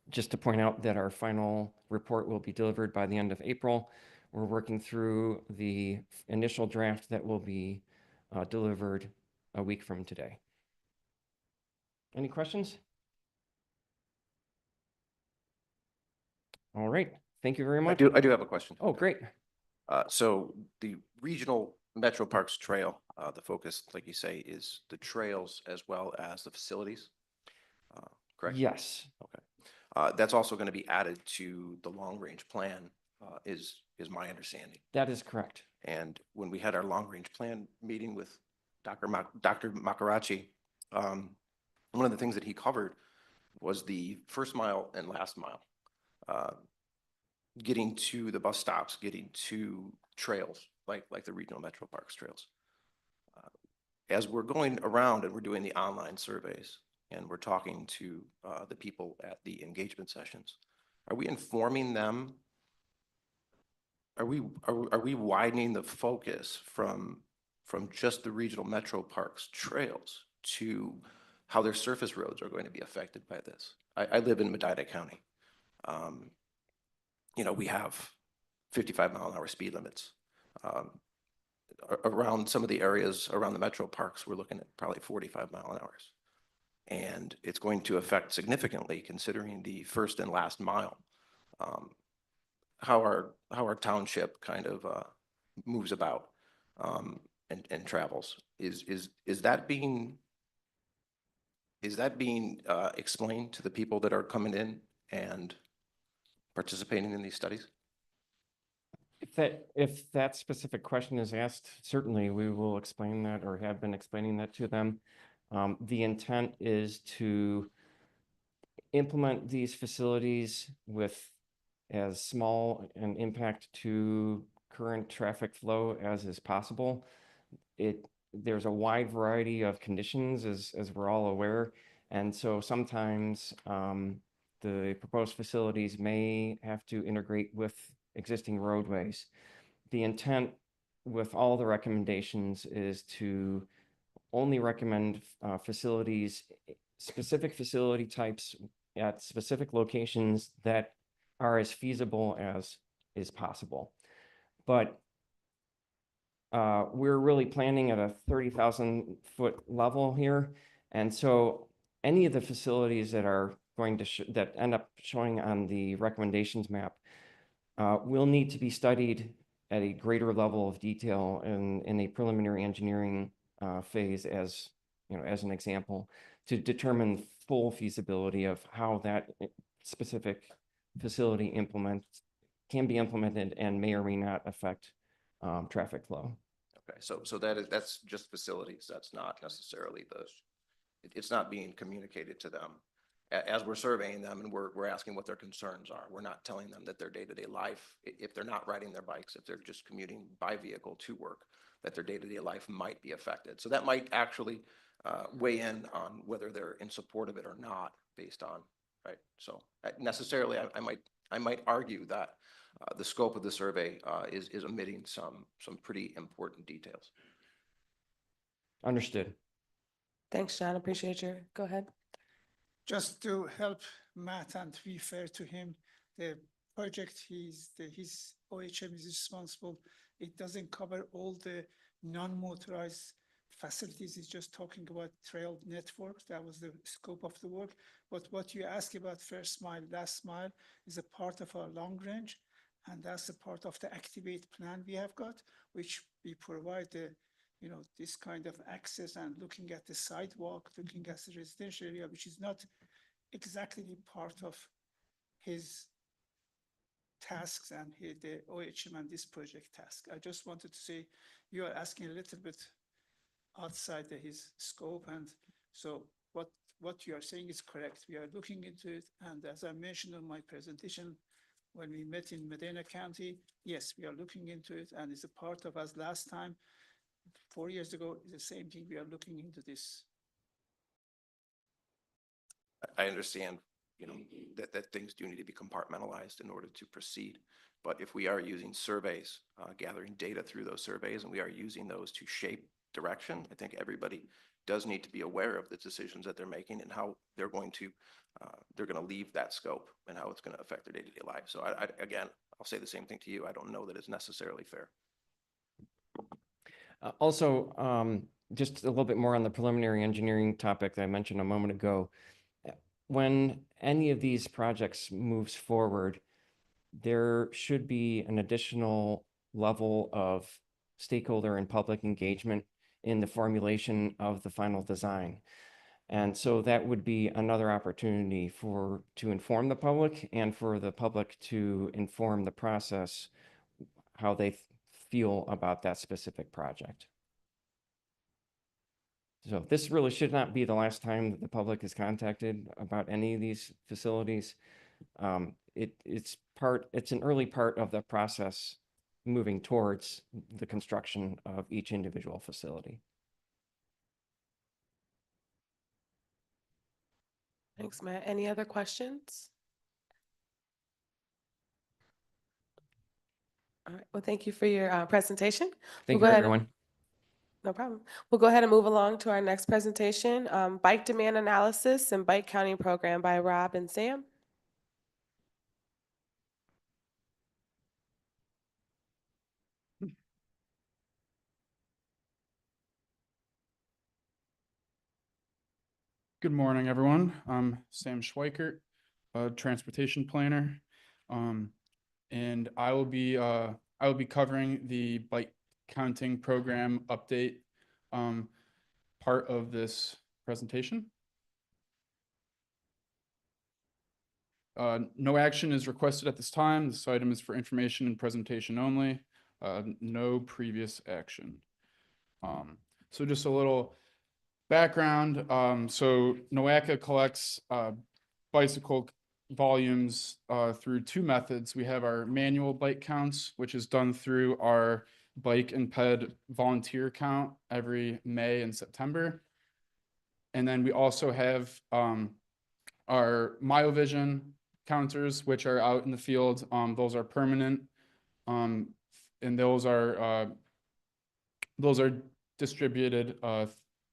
just to point out that our final report will be delivered by the end of April. We're working through the initial draft that will be delivered a week from today. Any questions? All right. Thank you very much. I do have a question. Oh, great. So the regional Metro Parks Trail, the focus, like you say, is the trails as well as the facilities, correct? Yes. Okay. That's also going to be added to the long-range plan, is my understanding. That is correct. And when we had our long-range plan meeting with Dr. Makarachi, one of the things that he covered was the first mile and last mile. Getting to the bus stops, getting to trails like the regional Metro Parks trails. As we're going around and we're doing the online surveys and we're talking to the people at the engagement sessions, are we informing them? Are we widening the focus from just the regional Metro Parks trails to how their surface roads are going to be affected by this? I live in Medina County. You know, we have 55-mile-an-hour speed limits. Around some of the areas around the metro parks, we're looking at probably 45-mile-an-hours. And it's going to affect significantly, considering the first and last mile, how our township kind of moves about and travels. Is that being explained to the people that are coming in and participating in these studies? If that specific question is asked, certainly we will explain that, or have been explaining that to them. The intent is to implement these facilities with as small an impact to current traffic flow as is possible. There's a wide variety of conditions, as we're all aware, and so sometimes the proposed facilities may have to integrate with existing roadways. The intent with all the recommendations is to only recommend specific facility types at specific locations that are as feasible as is possible. But we're really planning at a 30,000-foot level here. And so any of the facilities that are going to that end up showing on the recommendations map will need to be studied at a greater level of detail in a preliminary engineering phase, as you know, as an example, to determine full feasibility of how that specific facility can be implemented and may or may not affect traffic flow. Okay, so that's just facilities. That's not necessarily it's not being communicated to them as we're surveying them, and we're asking what their concerns are. We're not telling them that their day-to-day life, if they're not riding their bikes, if they're just commuting by vehicle to work, that their day-to-day life might be affected. So that might actually weigh in on whether they're in support of it or not, based on, right? So necessarily, I might argue that the scope of the survey is omitting some pretty important details. Understood. Thanks, John. Appreciate you. Go ahead. Just to help Matt and to be fair to him, the project his OHM is responsible. It doesn't cover all the non-motorized facilities. It's just talking about trail network. That was the scope of the work. But what you ask about first mile, last mile is a part of our long range. And that's a part of the Activate plan we have got, which we provide this kind of access and looking at the sidewalk, looking at the residential area, which is not exactly part of his tasks and the OHM and this project task. I just wanted to say, you are asking a little bit outside his scope, and so what you are saying is correct. We are looking into it, and as I mentioned in my presentation, when we met in Medina County, yes, we are looking into it, and it's a part of us last time, 4 years ago, the same thing, we are looking into this. I understand, that things do need to be compartmentalized in order to proceed. But if we are using surveys, gathering data through those surveys, and we are using those to shape direction, I think everybody does need to be aware of the decisions that they're making and how they're going to leave that scope and how it's going to affect their day-to-day life. So again, I'll say the same thing to you. I don't know that it's necessarily fair. Also, just a little bit more on the preliminary engineering topic that I mentioned a moment ago. When any of these projects moves forward, there should be an additional level of stakeholder and public engagement in the formulation of the final design. And so that would be another opportunity to inform the public and for the public to inform the process, how they feel about that specific project. So this really should not be the last time that the public is contacted about any of these facilities. It's an early part of the process moving towards the construction of each individual facility. Thanks, Matt. Any other questions? All right, well, thank you for your presentation. Thank We'll you, go ahead. everyone. No problem. We'll go ahead and move along to our next presentation, Bike Demand Analysis and Bike Counting Program by Rob and Sam. Good morning, everyone. I'm Sam Schweikert, a transportation planner. And I will be covering the bike counting program update part of this presentation. No action is requested at this time. This item is for information and presentation only. No previous action. So just a little background. So NOACA collects bicycle volumes through two methods. We have our manual bike counts, which is done through our bike and ped volunteer count every May and September. And then we also have our MyoVision counters, which are out in the field. Those are permanent, and those are distributed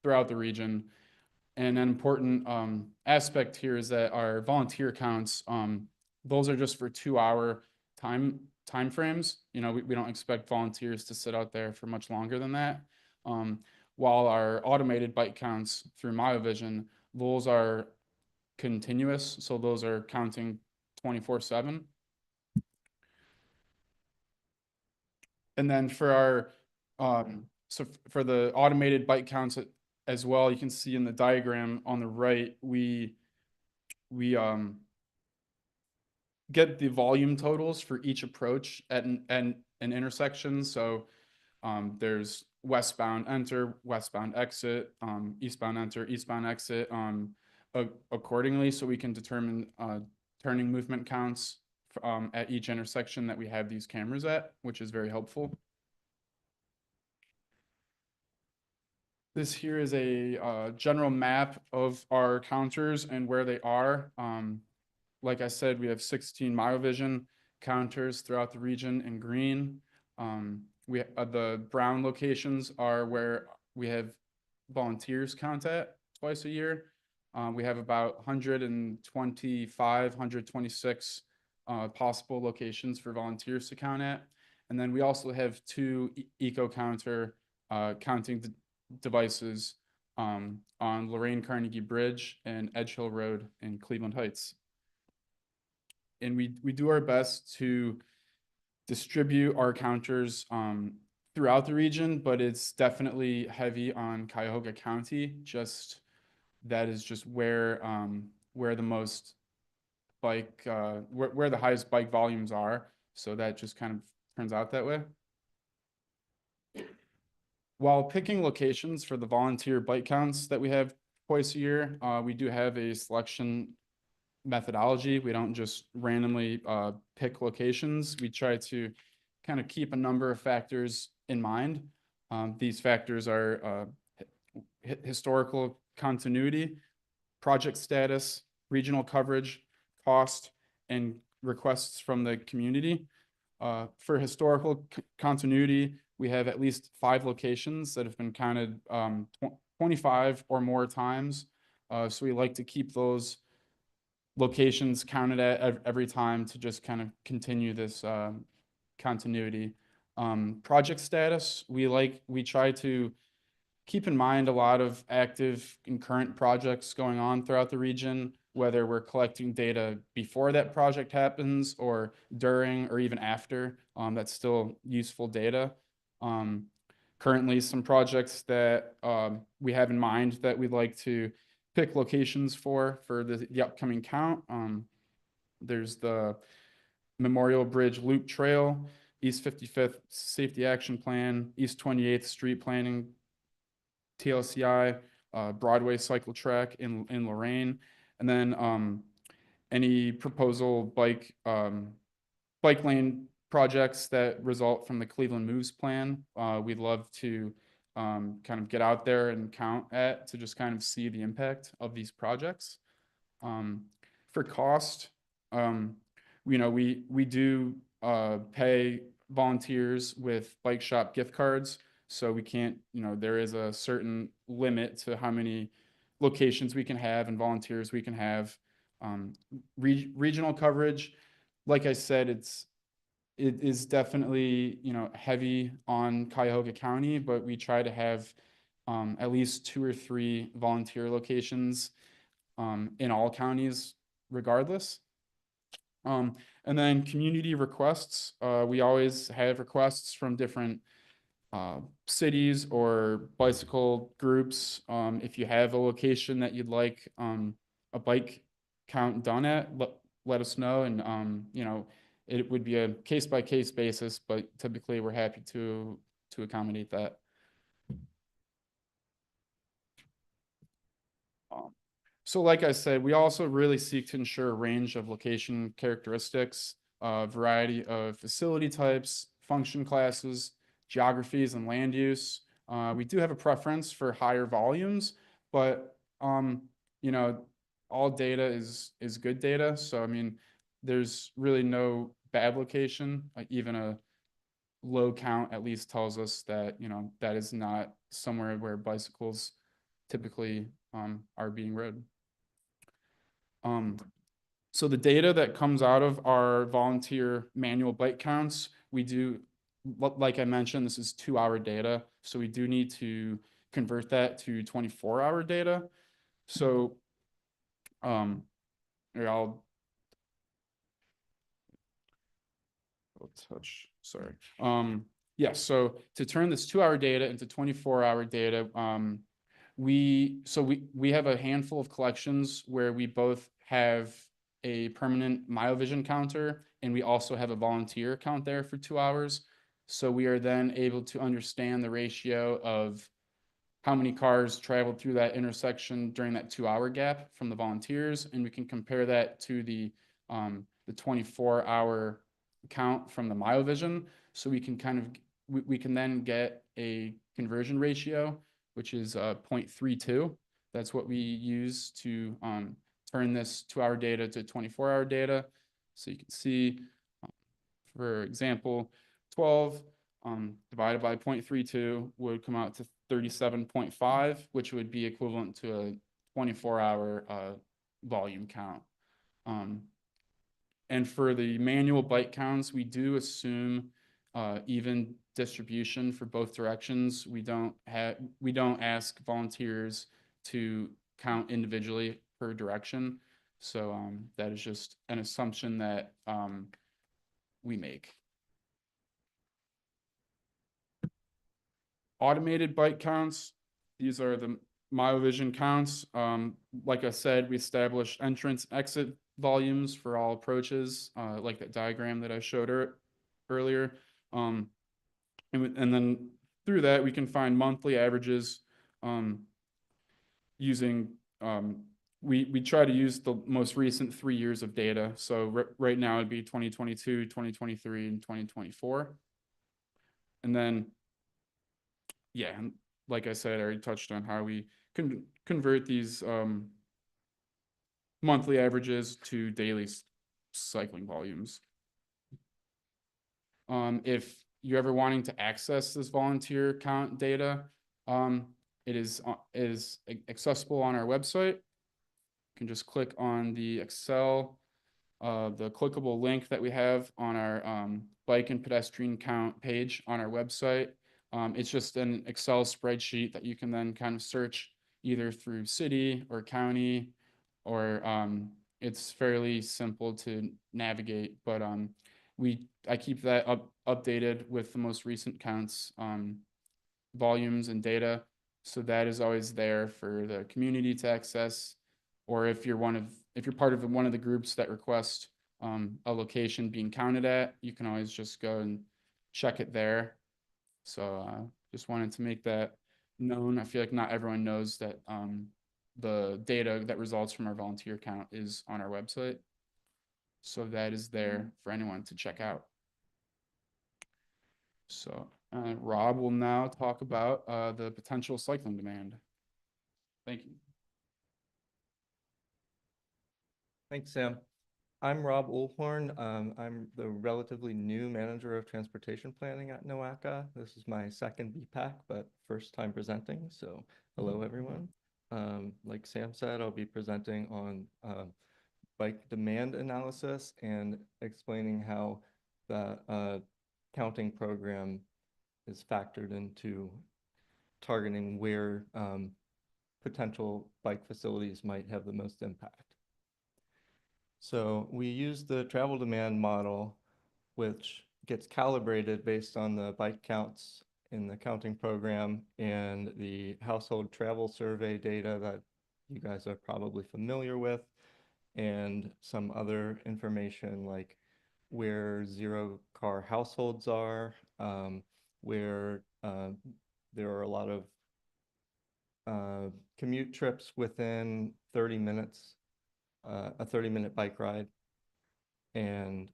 throughout the region. And an important aspect here is that our volunteer counts, those are just for 2-hour time frames. We don't expect volunteers to sit out there for much longer than that. While our automated bike counts through MyoVision, those are continuous, so those are counting 24/7. And then for our for the automated bike counts as well, you can see in the diagram on the right, we get the volume totals for each approach at an intersection. So there's westbound enter, westbound exit, eastbound enter, eastbound exit accordingly, so we can determine turning movement counts at each intersection that we have these cameras at, which is very helpful. This here is a general map of our counters and where they are. Like I said, we have 16 MyoVision counters throughout the region in green. The brown locations are where we have volunteers count at twice a year. We have about 125, 126 possible locations for volunteers to count at. And then we also have 2 eco counter counting devices on Lorraine Carnegie Bridge and Edge Hill Road in Cleveland Heights. And we do our best to distribute our counters throughout the region, but it's definitely heavy on Cuyahoga County. That is just where the most bike, where the highest bike volumes are. So that just kind of turns out that way. While picking locations for the volunteer bike counts that we have twice a year, we do have a selection methodology. We don't just randomly pick locations. We try to kind of keep a number of factors in mind. These factors are historical continuity, project status, regional coverage, cost, and requests from the community. For historical continuity, we have at least 5 locations that have been counted 25 or more times. So we like to keep those locations counted at every time to just kind of continue this continuity. Project status, we try to keep in mind a lot of active and current projects going on throughout the region, whether we're collecting data before that project happens or during or even after. That's still useful data. Currently, some projects that we have in mind that we'd like to pick locations for the upcoming count. There's the Memorial Bridge Loop Trail, East 55th Safety Action Plan, East 28th Street Planning, TLCI, Broadway Cycle Track in Lorraine, and then any proposal bike lane projects that result from the Cleveland Moves Plan. We'd love to kind of get out there and count to just kind of see the impact of these projects. For cost, we do pay volunteers with bike shop gift cards. So we can't, there is a certain limit to how many locations we can have and volunteers we can have. Regional coverage, like I said, it is definitely, heavy on Cuyahoga County, but we try to have at least 2 or 3 volunteer locations in all counties regardless. And then community requests, we always have requests from different cities or bicycle groups. If you have a location that you'd like a bike count done at, let us know. And, it would be a case-by-case basis, but typically we're happy to accommodate that. So like I said, we also really seek to ensure a range of location characteristics, a variety of facility types, function classes, geographies, and land use. We do have a preference for higher volumes, but all data is good data. So I mean, there's really no bad location. Even a low count at least tells us that that is not somewhere where bicycles typically are being ridden. So the data that comes out of our volunteer manual bike counts, we do, like I mentioned, this is 2-hour data. So we do need to convert that to 24-hour data. So here I'll touch, sorry. Yeah, so to turn this 2-hour data into 24-hour data, we have a handful of collections where we both have a permanent MyoVision counter, and we also have a volunteer count there for 2 hours. So we are then able to understand the ratio of how many cars traveled through that intersection during that 2-hour gap from the volunteers, and we can compare that to the 24-hour count from the MyoVision. So we can we can then get a conversion ratio, which is 0.32. That's what we use to turn this 2-hour data to 24-hour data. So you can see, for example, 12 divided by 0.32 would come out to 37.5, which would be equivalent to a 24-hour volume count. And for the manual bike counts, we do assume even distribution for both directions. We don't ask volunteers to count individually per direction. So that is just an assumption that we make. Automated bike counts, these are the MyoVision counts. Like I said, we establish entrance, exit volumes for all approaches, like that diagram that I showed earlier. And then through that, we can find monthly averages using, we try to use the most recent 3 years of data. So right now it'd be 2022, 2023, and 2024. And then, yeah, and like I said, I already touched on how we can convert these monthly averages to daily cycling volumes. If you're ever wanting to access this volunteer count data, it is accessible on our website. You can just click on the Excel, the clickable link that we have on our bike and pedestrian count page on our website. It's just an Excel spreadsheet that you can then kind of search either through city or county, or it's fairly simple to navigate, but I keep that updated with the most recent counts, volumes and data. So that is always there for the community to access, or if you're part of one of the groups that request a location being counted at, you can always just go and check it there. So just wanted to make that known. I feel like not everyone knows that the data that results from our volunteer count is on our website. So that is there for anyone to check out. So Rob will now talk about the potential cycling demand. Thank you. Thanks, Sam. I'm Rob Olhorn. I'm the relatively new manager of transportation planning at NOACA. This is my second BPAC, but first time presenting. So hello, everyone. Like Sam said, I'll be presenting on bike demand analysis and explaining how the counting program is factored into targeting where potential bike facilities might have the most impact. So we use the travel demand model, which gets calibrated based on the bike counts in the counting program and the household travel survey data that you guys are probably familiar with, and some other information like where zero car households are, where there are a lot of commute trips within 30 minutes, a 30-minute bike ride. And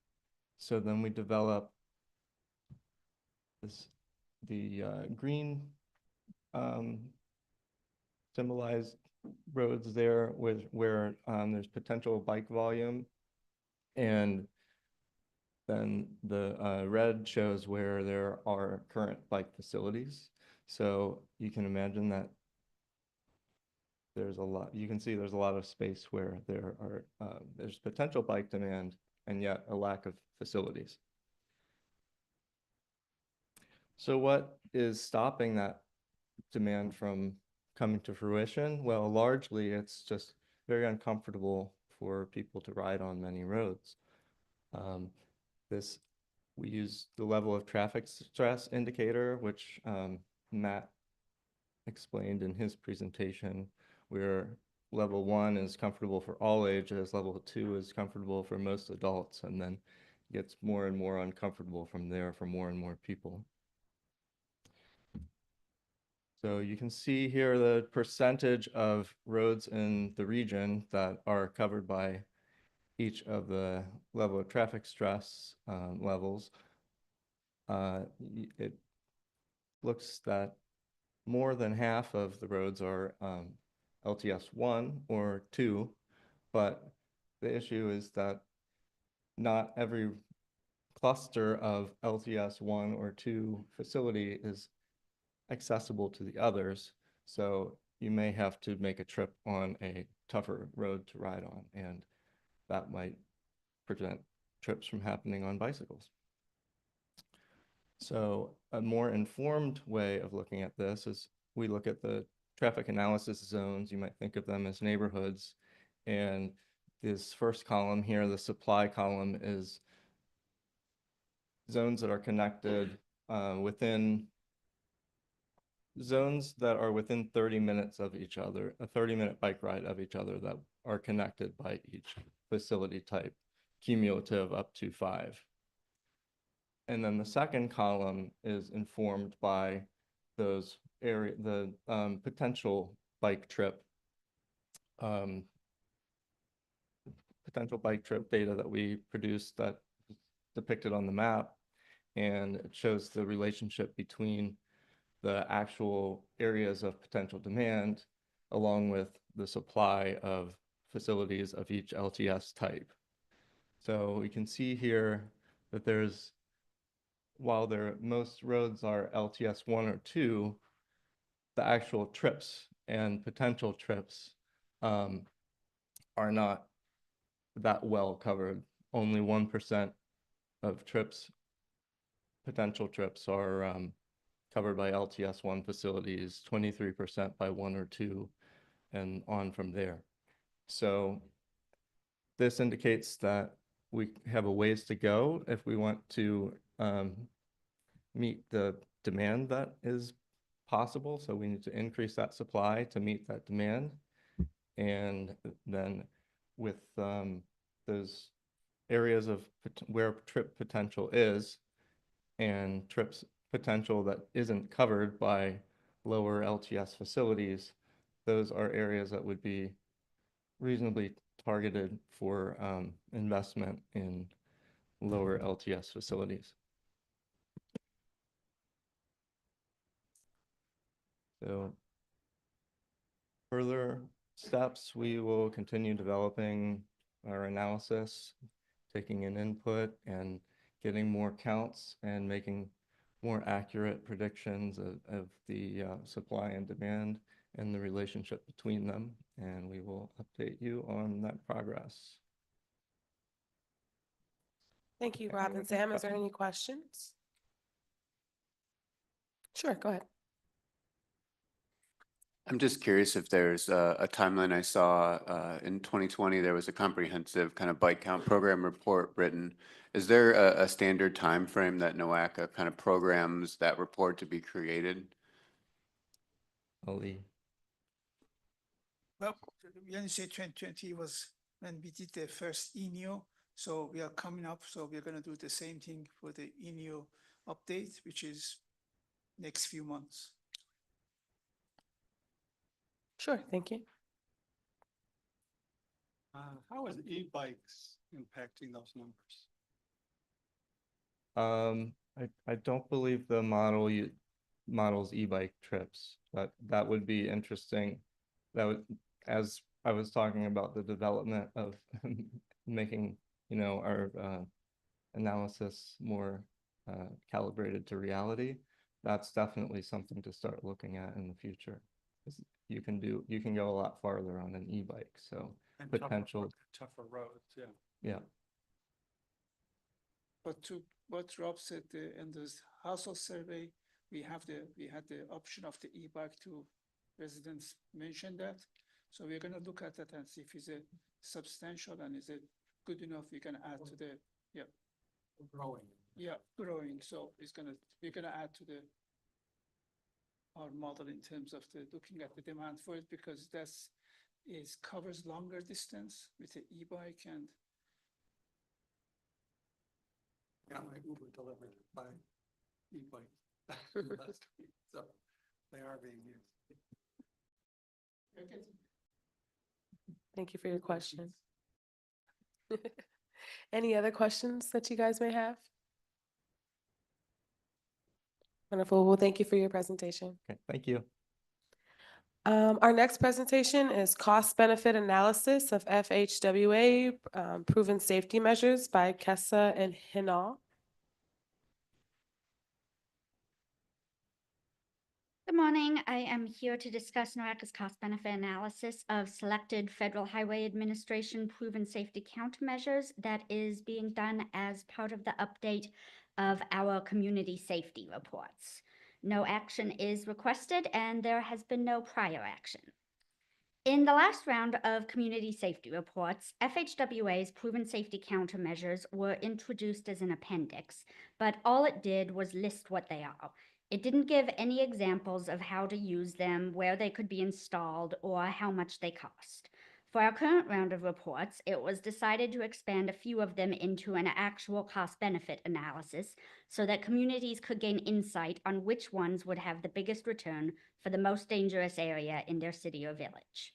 so then we develop the green symbolized roads there where there's potential bike volume, and then the red shows where there are current bike facilities. So you can imagine that you can see there's a lot of space where there's potential bike demand and yet a lack of facilities. So what is stopping that demand from coming to fruition? Well, largely it's just very uncomfortable for people to ride on many roads. We use the level of traffic stress indicator, which Matt explained in his presentation, where level 1 is comfortable for all ages, level 2 is comfortable for most adults, and then gets more and more uncomfortable from there for more and more people. So you can see here the percentage of roads in the region that are covered by each of the level of traffic stress levels. It looks that more than half of the roads are LTS 1 or 2, but the issue is that not every cluster of LTS 1 or 2 facility is accessible to the others. So you may have to make a trip on a tougher road to ride on, and that might prevent trips from happening on bicycles. So a more informed way of looking at this is we look at the traffic analysis zones. You might think of them as neighborhoods. And this first column here, the supply column, is zones that are connected within zones that are within 30 minutes of each other, a 30-minute bike ride of each other that are connected by each facility type, cumulative up to 5. And then the second column is informed by those potential bike trip data that we produced that is depicted on the map. And it shows the relationship between the actual areas of potential demand along with the supply of facilities of each LTS type. So we can see here that while most roads are LTS 1 or 2, the actual trips and potential trips are not that well covered. Only 1% of potential trips are covered by LTS 1 facilities, 23% by 1 or 2, and on from there. So this indicates that we have a ways to go if we want to meet the demand that is possible. So we need to increase that supply to meet that demand. And then with those areas of where trip potential is and trips potential that isn't covered by lower LTS facilities, those are areas that would be reasonably targeted for investment in lower LTS facilities. So further steps, we will continue developing our analysis, taking in input and getting more counts and making more accurate predictions of the supply and demand and the relationship between them. And we will update you on that progress. Thank you, Rob and Sam. Is there any questions? Sure, go ahead. I'm just curious if there's a timeline. I saw in 2020, there was a comprehensive kind of bike count program report written. Is there a standard time frame that NOACA kind of programs that report to be created? Ali. Well, when you say 2020 was when we did the first ENIO, so we are coming up, so we're gonna do the same thing for the ENIO update, which is next few months. Sure, thank you. How is e-bikes impacting those numbers? I don't believe the models e-bike trips, but that would be interesting. As I was talking about the development of making, our analysis more calibrated to reality, that's definitely something to start looking at in the future. You can go a lot farther on an e-bike, so And potential. tougher roads, yeah. Yeah. But to what Rob said, in this household survey, we had the option of the e-bike to residents mention that. So we're gonna look at that and see if it's a substantial and is it good enough we can add to the, Growing. growing. So we're gonna add to our model in terms of looking at the demand for it, because covers longer distance with the e-bike and. Yeah, my Uber delivered by e-bike last week, so they are being used. Thank you for your question. Any other questions that you guys may have? Wonderful. Well, thank you for your presentation. Okay, thank you. Our next presentation is Cost Benefit Analysis of FHWA Proven Safety Measures by Kessa and Hinal. Good morning. I am here to discuss NOACA's cost-benefit analysis of selected Federal Highway Administration proven safety countermeasures that is being done as part of the update of our community safety reports. No action is requested and there has been no prior action. In the last round of community safety reports, FHWA's proven safety countermeasures were introduced as an appendix, but all it did was list what they are. It didn't give any examples of how to use them, where they could be installed, or how much they cost. For our current round of reports, it was decided to expand a few of them into an actual cost-benefit analysis so that communities could gain insight on which ones would have the biggest return for the most dangerous area in their city or village.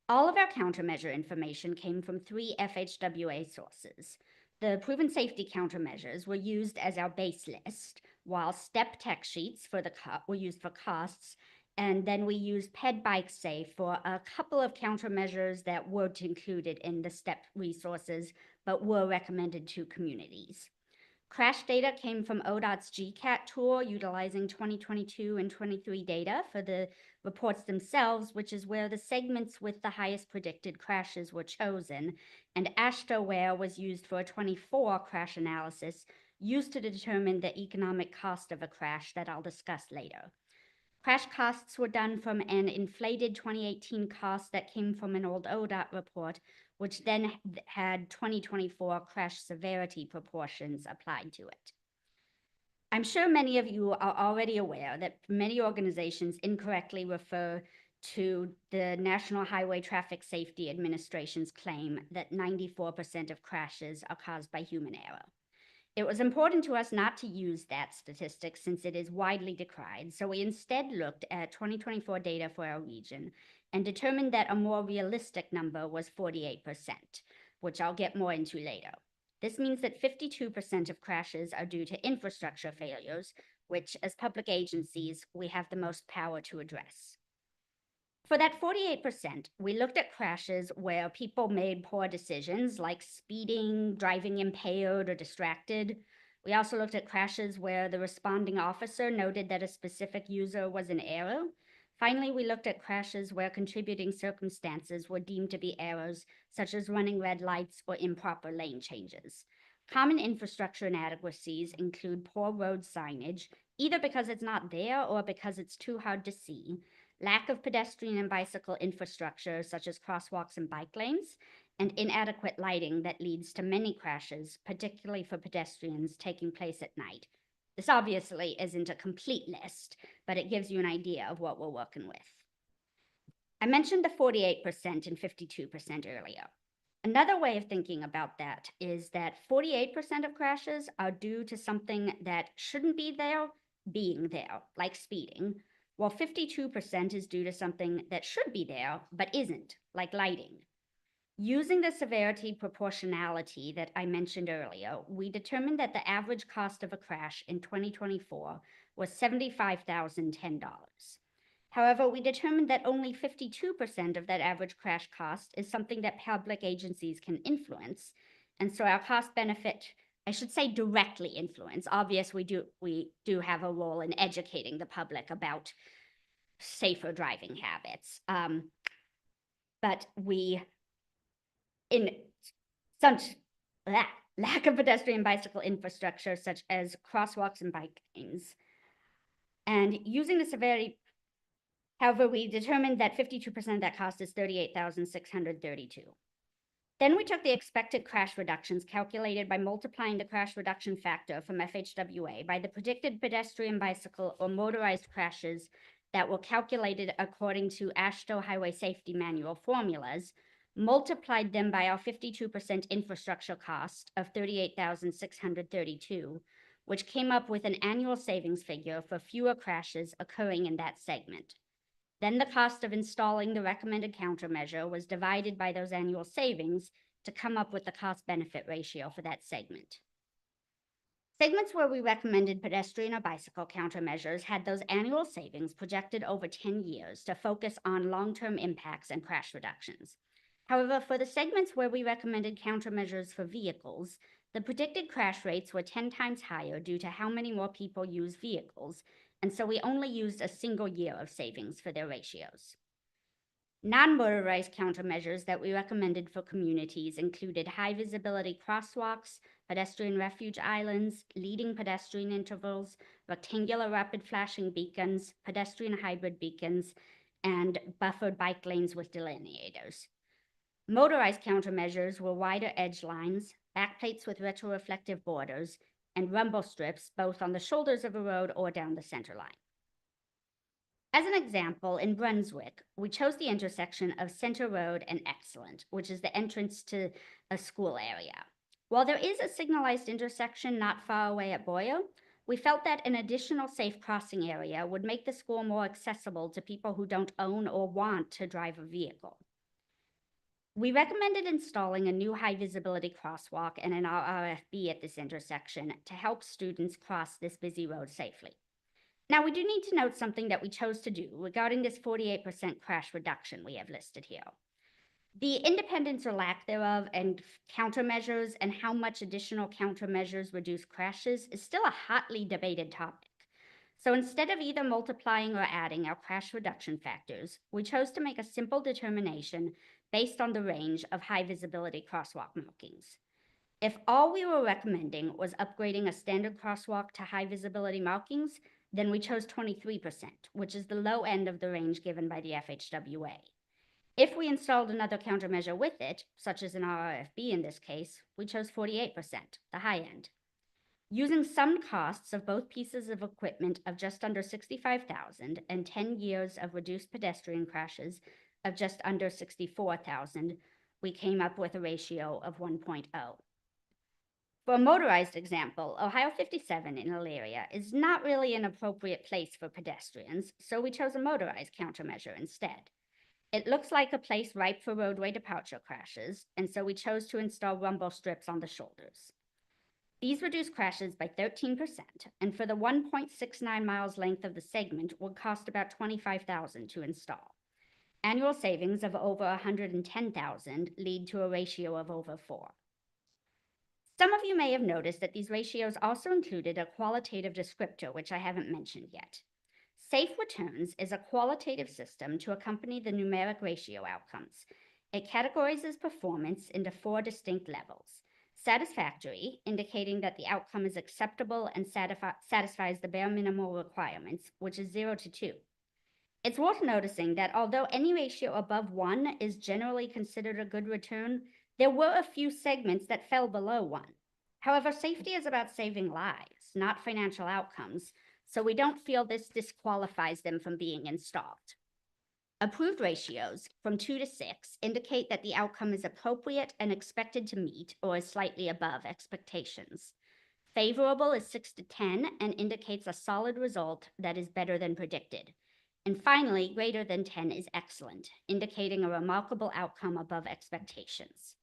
All of our countermeasure information came from 3 FHWA sources. The proven safety countermeasures were used as our base list, while step tech sheets were used for costs, and then we used Ped Bike Safe for a couple of countermeasures that weren't included in the STEP resources, but were recommended to communities. Crash data came from ODOT's GCAT tool, utilizing 2022 and 23 data for the reports themselves, which is where the segments with the highest predicted crashes were chosen, and AASHTO was used for a 24 crash analysis used to determine the economic cost of a crash that I'll discuss later. Crash costs were done from an inflated 2018 cost that came from an old ODOT report, which then had 2024 crash severity proportions applied to it. I'm sure many of you are already aware that many organizations incorrectly refer to the National Highway Traffic Safety Administration's claim that 94% of crashes are caused by human error. It was important to us not to use that statistic since it is widely decried, so we instead looked at 2024 data for our region and determined that a more realistic number was 48%, which I'll get more into later. This means that 52% of crashes are due to infrastructure failures, which, as public agencies, we have the most power to address. For that 48%, we looked at crashes where people made poor decisions like speeding, driving impaired, or distracted. We also looked at crashes where the responding officer noted that a specific user was in error. Finally, we looked at crashes where contributing circumstances were deemed to be errors, such as running red lights or improper lane changes. Common infrastructure inadequacies include poor road signage, either because it's not there or because it's too hard to see, lack of pedestrian and bicycle infrastructure, such as crosswalks and bike lanes, and inadequate lighting that leads to many crashes, particularly for pedestrians taking place at night. This obviously isn't a complete list, but it gives you an idea of what we're working with. I mentioned the 48% and 52% earlier. Another way of thinking about that is that 48% of crashes are due to something that shouldn't be there being there, like speeding, while 52% is due to something that should be there but isn't, like lighting. Using the severity proportionality that I mentioned earlier, we determined that the average cost of a crash in 2024 was $75,010. However, we determined that only 52% of that average crash cost is something that public agencies can influence, and so our cost benefit, I should say directly influence. Obviously, we do have a role in educating the public about safer driving habits. But in such lack of pedestrian bicycle infrastructure, such as crosswalks and bike lanes, and using the severity, however, we determined that 52% of that cost is $38,632. Then we took the expected crash reductions calculated by multiplying the crash reduction factor from FHWA by the predicted pedestrian, bicycle, or motorized crashes that were calculated according to AASHTO Highway Safety Manual formulas, multiplied them by our 52% infrastructure cost of $38,632, which came up with an annual savings figure for fewer crashes occurring in that segment. Then the cost of installing the recommended countermeasure was divided by those annual savings to come up with the cost-benefit ratio for that segment. Segments where we recommended pedestrian or bicycle countermeasures had those annual savings projected over 10 years to focus on long-term impacts and crash reductions. However, for the segments where we recommended countermeasures for vehicles, the predicted crash rates were 10 times higher due to how many more people use vehicles, and so we only used a single year of savings for their ratios. Non-motorized countermeasures that we recommended for communities included high visibility crosswalks, pedestrian refuge islands, leading pedestrian intervals, rectangular rapid flashing beacons, pedestrian hybrid beacons, and buffered bike lanes with delineators. Motorized countermeasures were wider edge lines, backplates with retroreflective borders, and rumble strips both on the shoulders of a road or down the center line. As an example, in Brunswick, we chose the intersection of Center Road and Excellent, which is the entrance to a school area. While there is a signalized intersection not far away at Boyer, we felt that an additional safe crossing area would make the school more accessible to people who don't own or want to drive a vehicle. We recommended installing a new high visibility crosswalk and an RRFB at this intersection to help students cross this busy road safely. Now, we do need to note something that we chose to do regarding this 48% crash reduction we have listed here. The independence or lack thereof and countermeasures and how much additional countermeasures reduce crashes is still a hotly debated topic. So instead of either multiplying or adding our crash reduction factors, we chose to make a simple determination based on the range of high visibility crosswalk markings. If all we were recommending was upgrading a standard crosswalk to high visibility markings, then we chose 23%, which is the low end of the range given by the FHWA. If we installed another countermeasure with it, such as an RRFB in this case, we chose 48%, the high end. Using summed costs of both pieces of equipment of just under $65,000 and 10 years of reduced pedestrian crashes of just under $64,000, we came up with a ratio of 1.0. For a motorized example, Ohio 57 in Elyria is not really an appropriate place for pedestrians, so we chose a motorized countermeasure instead. It looks like a place ripe for roadway departure crashes, and so we chose to install rumble strips on the shoulders. These reduce crashes by 13%, and for the 1.69 miles length of the segment would cost about $25,000 to install. Annual savings of over $110,000 lead to a ratio of over 4. Some of you may have noticed that these ratios also included a qualitative descriptor, which I haven't mentioned yet. Safe returns is a qualitative system to accompany the numeric ratio outcomes. It categorizes performance into 4 distinct levels. Satisfactory, indicating that the outcome is acceptable and satisfies the bare minimal requirements, which is 0 to 2. It's worth noticing that although any ratio above 1 is generally considered a good return, there were a few segments that fell below 1. However, safety is about saving lives, not financial outcomes, so we don't feel this disqualifies them from being installed. Approved ratios from 2 to 6 indicate that the outcome is appropriate and expected to meet or is slightly above expectations. Favorable is 6 to 10 and indicates a solid result that is better than predicted. And finally, greater than 10 is excellent, indicating a remarkable outcome above expectations.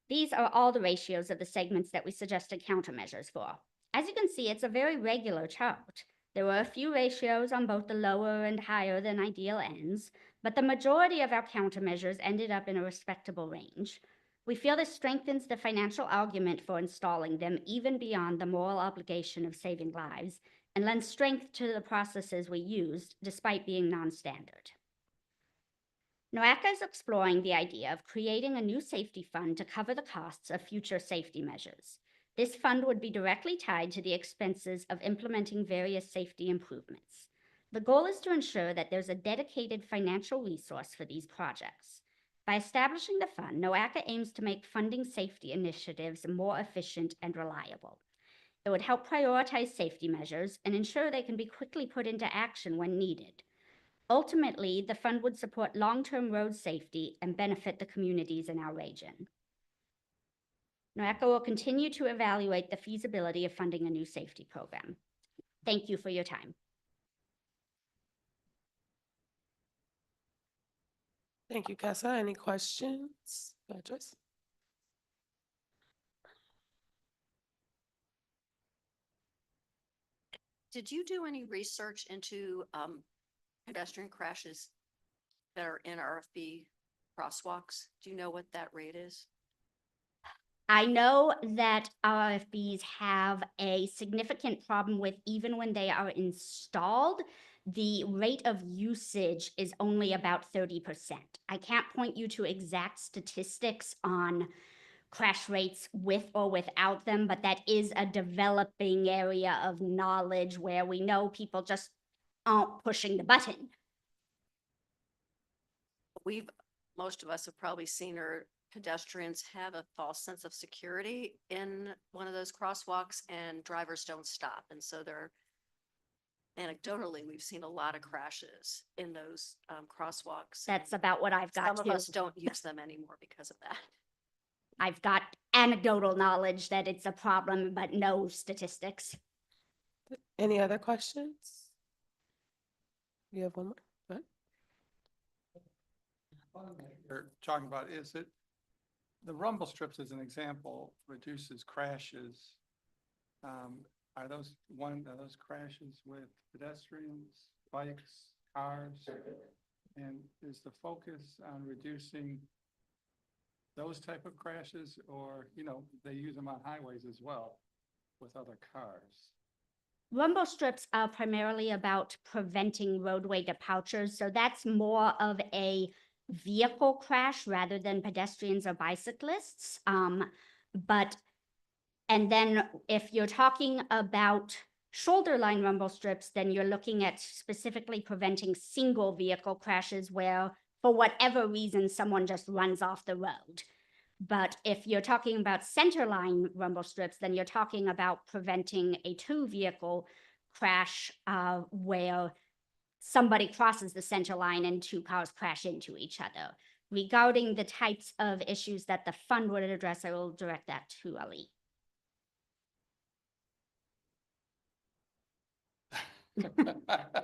These are all the ratios of the segments that we suggested countermeasures for. As you can see, it's a very regular chart. There were a few ratios on both the lower and higher than ideal ends, but the majority of our countermeasures ended up in a respectable range. We feel this strengthens the financial argument for installing them even beyond the moral obligation of saving lives and lends strength to the processes we used despite being non-standard. NOACA is exploring the idea of creating a new safety fund to cover the costs of future safety measures. This fund would be directly tied to the expenses of implementing various safety improvements. The goal is to ensure that there's a dedicated financial resource for these projects. By establishing the fund, NOACA aims to make funding safety initiatives more efficient and reliable. It would help prioritize safety measures and ensure they can be quickly put into action when needed. Ultimately, the fund would support long-term road safety and benefit the communities in our region. NOACA will continue to evaluate the feasibility of funding a new safety program. Thank you for your time. Thank you, Kessa. Any questions? Go ahead, Joyce. Did you do any research into pedestrian crashes that are in RFB crosswalks? Do you know what that rate is? I know that RFBs have a significant problem with, even when they are installed, the rate of usage is only about 30%. I can't point you to exact statistics on crash rates with or without them, but that is a developing area of knowledge where we know people just aren't pushing the button. Most of us have probably seen or pedestrians have a false sense of security in one of those crosswalks and drivers don't stop. And so they're anecdotally, we've seen a lot of crashes in those crosswalks. That's and about what I've got Some of too. us don't use them anymore because of that. I've got anecdotal knowledge that it's a problem, but no statistics. Any other questions? You have one more? Go ahead. You're talking about, is it, the rumble strips as an example reduces crashes. Are those crashes with pedestrians, bikes, cars? And is the focus on reducing those type of crashes, or, they use them on highways as well with other cars? Rumble strips are primarily about preventing roadway departures, so that's more of a vehicle crash rather than pedestrians or bicyclists. And then if you're talking about shoulder line rumble strips, then you're looking at specifically preventing single vehicle crashes where, for whatever reason, someone just runs off the road. But if you're talking about center line rumble strips, then you're talking about preventing a two vehicle crash where somebody crosses the center line and two cars crash into each other. Regarding the types of issues that the fund would address, I will direct that to Ali.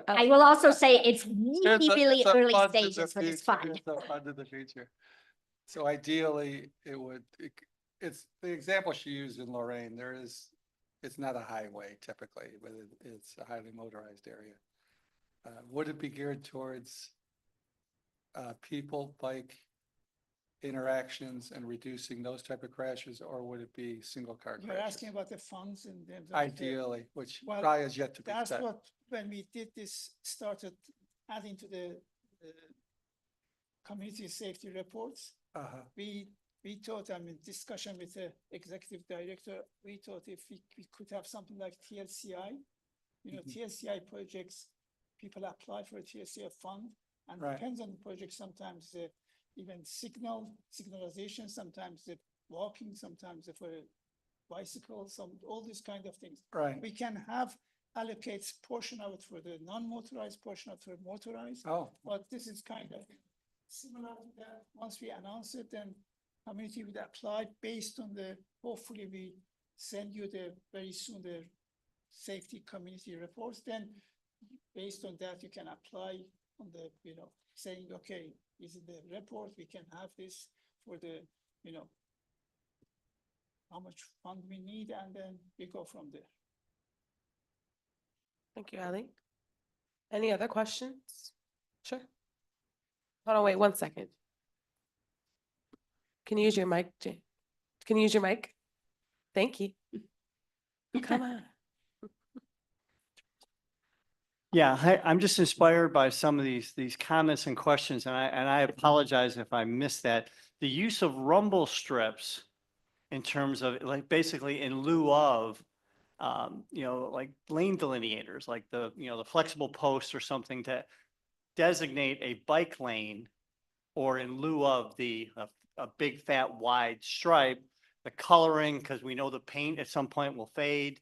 I will also say it's really early stages for this fund. It's a fund of the future. So ideally, it's the example she used in Lorraine, it's not a highway typically, but it's a highly motorized area. Would it be geared towards people, bike interactions and reducing those type of crashes, or would it be single car You're crashes? asking about the funds in terms of. Ideally, which Well, probably is yet to be That's set. what, when we did this, started adding to the community safety reports, we thought, discussion with the executive director, we thought if we could have something like TLCI, TLCI projects, people apply for a TLCI fund, and Right. depends on the project, sometimes even signalization, sometimes the walking, sometimes for bicycles, all these kind of things. Right. We can allocate portion of it for the non-motorized, portion of it for motorized. Oh, But this is kind of similar to that. Once we announce it, then community would apply based on hopefully we send you very soon the safety community reports. Then based on that, you can apply on the, saying, okay, is it the report, we can have this for the, how much fund we need, and then we go from there. Thank you, Ali. Any other questions? Sure. Hold on, wait 1 second. Can you use your mic, Jane? Can you use your mic? Thank you. Come on. Yeah, I'm just inspired by some of these comments and questions, and I apologize if I missed that. The use of rumble strips in terms of like basically in lieu of like lane delineators, like the flexible posts or something to designate a bike lane, or in lieu of a big fat wide stripe, the coloring, because we know the paint at some point will fade.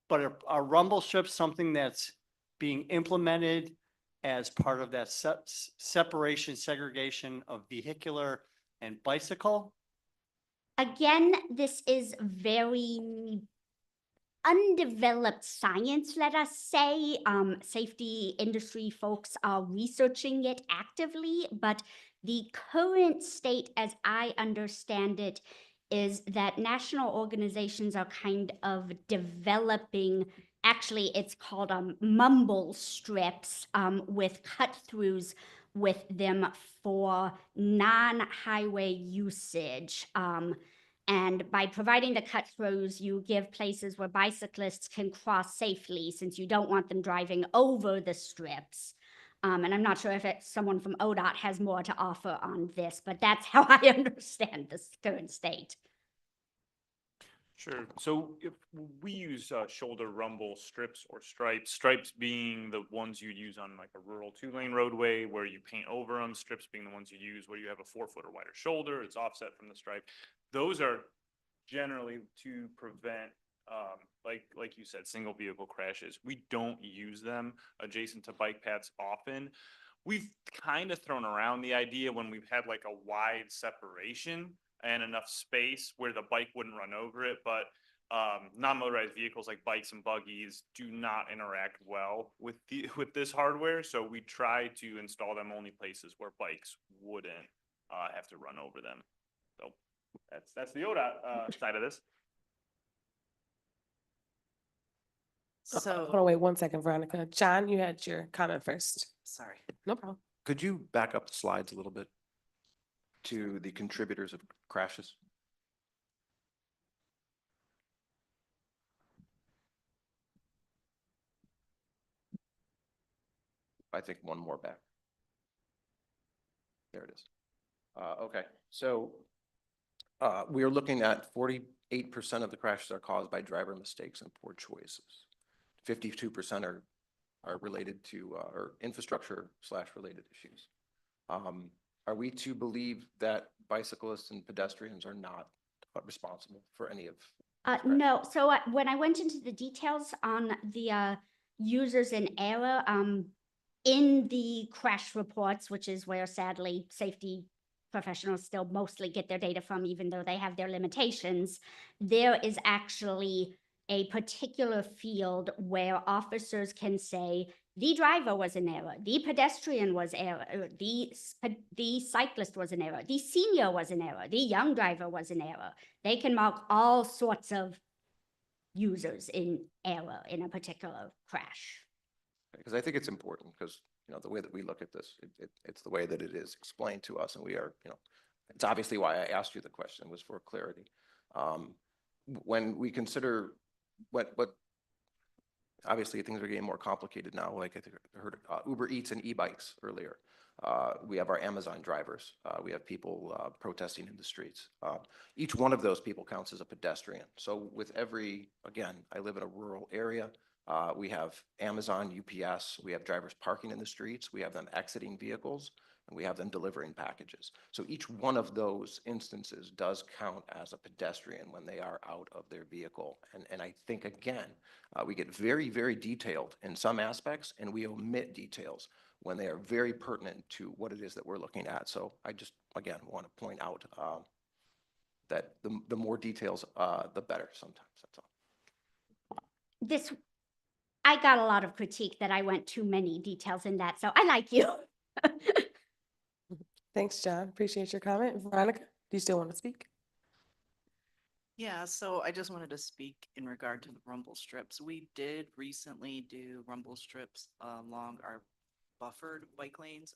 But are rumble strips something that's being implemented as part of that separation, segregation of vehicular and bicycle? Again, this is very undeveloped science, let us say. Safety industry folks are researching it actively, but the current state, as I understand it, is that national organizations are kind of developing, actually it's called mumble strips with cut-throughs with them for non-highway usage. And by providing the cut-throughs, you give places where bicyclists can cross safely, since you don't want them driving over the strips. And I'm not sure if someone from ODOT has more to offer on this, but that's how I understand this current state. Sure. So if we use shoulder rumble strips or stripes being the ones you'd use on like a rural 2-lane roadway where you paint over them, strips being the ones you use where you have a 4-foot or wider shoulder, it's offset from the stripe. Those are generally to prevent like you said, single vehicle crashes. We don't use them adjacent to bike paths often. We've kind of thrown around the idea when we've had like a wide separation and enough space where the bike wouldn't run over it, but non-motorized vehicles like bikes and buggies do not interact well with this hardware. So we try to install them only places where bikes wouldn't have to run over them. So that's the ODOT side of this. Hold on, wait 1 second, Veronica. John, you had your comment first. Sorry. No problem. Could you back up the slides a little bit to the contributors of crashes? I think one more back. There it is. Okay, so we are looking at 48% of the crashes are caused by driver mistakes and poor choices. 52% are related to or infrastructure / related issues. Are we to believe that bicyclists and pedestrians are not responsible for any of? No, so when I went into the details on the users in error, in the crash reports, which is where sadly safety professionals still mostly get their data from, even though they have their limitations, there is actually a particular field where officers can say the driver was in error, the pedestrian was error, the cyclist was in error, the senior was in error, the young driver was in error. They can mark all sorts of users in error in a particular crash. Because I think it's important because, you know, the way that we look at this, it's the way that it is explained to us, and we are, you know, it's obviously why I asked you the question was for clarity. When we consider what obviously things are getting more complicated now, like I think I heard Uber Eats and e-bikes earlier. We have our Amazon drivers. We have people protesting in the streets. Each one of those people counts as a pedestrian. So with every, again, I live in a rural area. We have Amazon, UPS, we have drivers parking in the streets, we have them exiting vehicles, and we have them delivering packages. So each one of those instances does count as a pedestrian when they are out of their vehicle. And I think, again, we get very, very detailed in some aspects, and we omit details when they are very pertinent to what it is that we're looking at. So I just, again, want to point out that the more details, the better sometimes, that's all. I got a lot of critique that I went too many details in that, so I like you. Thanks, John. Appreciate your comment. Veronica, do you still want to speak? Yeah, so I just wanted to speak in regard to the rumble strips. We did recently do rumble strips along our buffered bike lanes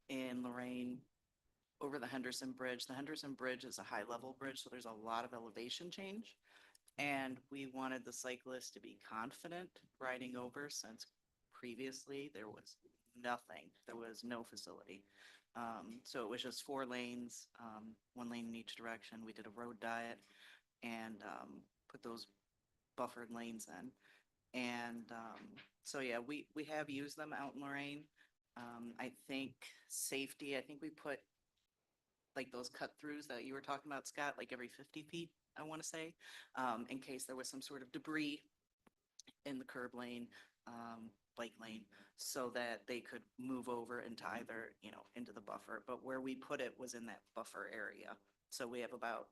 in Lorraine over the Henderson Bridge. The Henderson Bridge is a high-level bridge, so there's a lot of elevation change. And we wanted the cyclists to be confident riding over, since previously there was nothing. There was no facility. So it was just 4 lanes, 1 lane in each direction. We did a road diet and put those buffered lanes in. And so, yeah, we have used them out in Lorraine. I think safety, I think we put like those cut throughs that you were talking about, Scott, like every 50 feet, I want to say, in case there was some sort of debris in the curb lane, bike lane, so that they could move over into either, you know, into the buffer. But where we put it was in that buffer area. So we have about,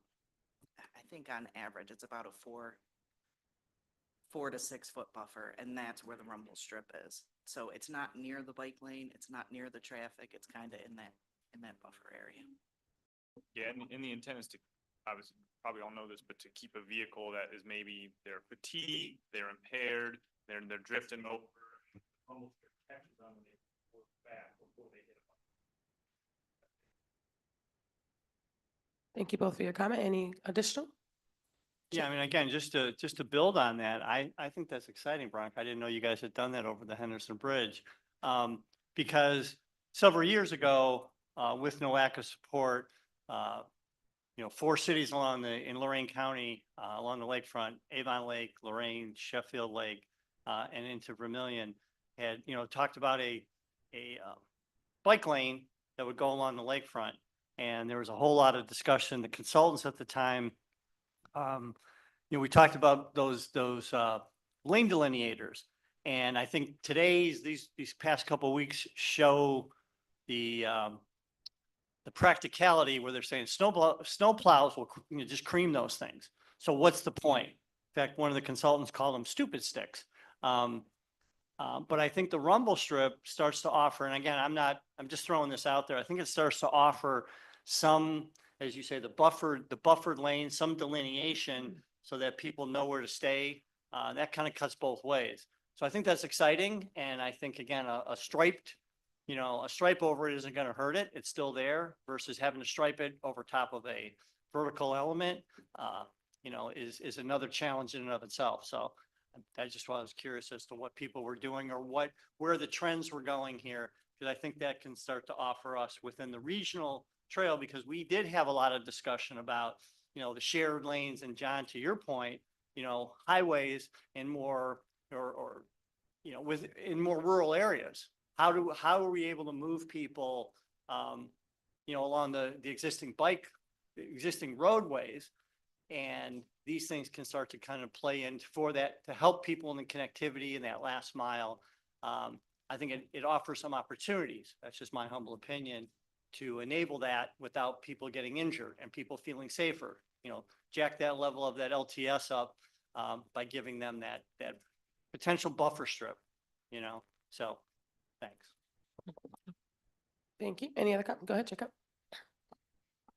I think on average, it's about a 4 to 6 foot buffer, and that's where the rumble strip is. So it's not near the bike lane, it's not near the traffic, it's kind of in that buffer area. Yeah, and the intent is to, obviously, probably all know this, but to keep a vehicle that is maybe they're fatigued, they're impaired, they're drifting over, almost catches on when they work back before they hit them. Thank you both for your comment. Any additional? Yeah, I mean, again, just to build on that, I think that's exciting, Bronk. I didn't know you guys had done that over the Henderson Bridge. Because several years ago, with NOACA support, 4 cities in Lorraine County, along the lakefront, Avon Lake, Lorraine, Sheffield Lake, and into Vermillion, had, talked about a bike lane that would go along the lakefront. And there was a whole lot of discussion. The consultants at the time, we talked about those lane delineators. And I think these past couple of weeks show the practicality where they're saying snow plows will just cream those things. So what's the point? In fact, one of the consultants called them stupid sticks. But I think the rumble strip starts to offer, and again, I'm just throwing this out there. I think it starts to offer some, as you say, the buffered lane, some delineation so that people know where to stay. That kind of cuts both ways. So I think that's exciting. And I think, again, a stripe over it isn't going to hurt it. It's still there versus having to stripe it over top of a vertical element, is another challenge in and of itself. So I just was curious as to what people were doing or where the trends were going here, because I think that can start to offer us within the regional trail, because we did have a lot of discussion about, the shared lanes, and John, to your point, highways and more, in more rural areas. How are we able to move people, along the existing roadways? And these things can start to kind of play in for that, to help people in the connectivity in that last mile. I think it offers some opportunities. That's just my humble opinion, to enable that without people getting injured and people feeling safer. Jack that level of that LTS up by giving them that potential buffer strip. So thanks. Thank you. Any other Go ahead, Jacob.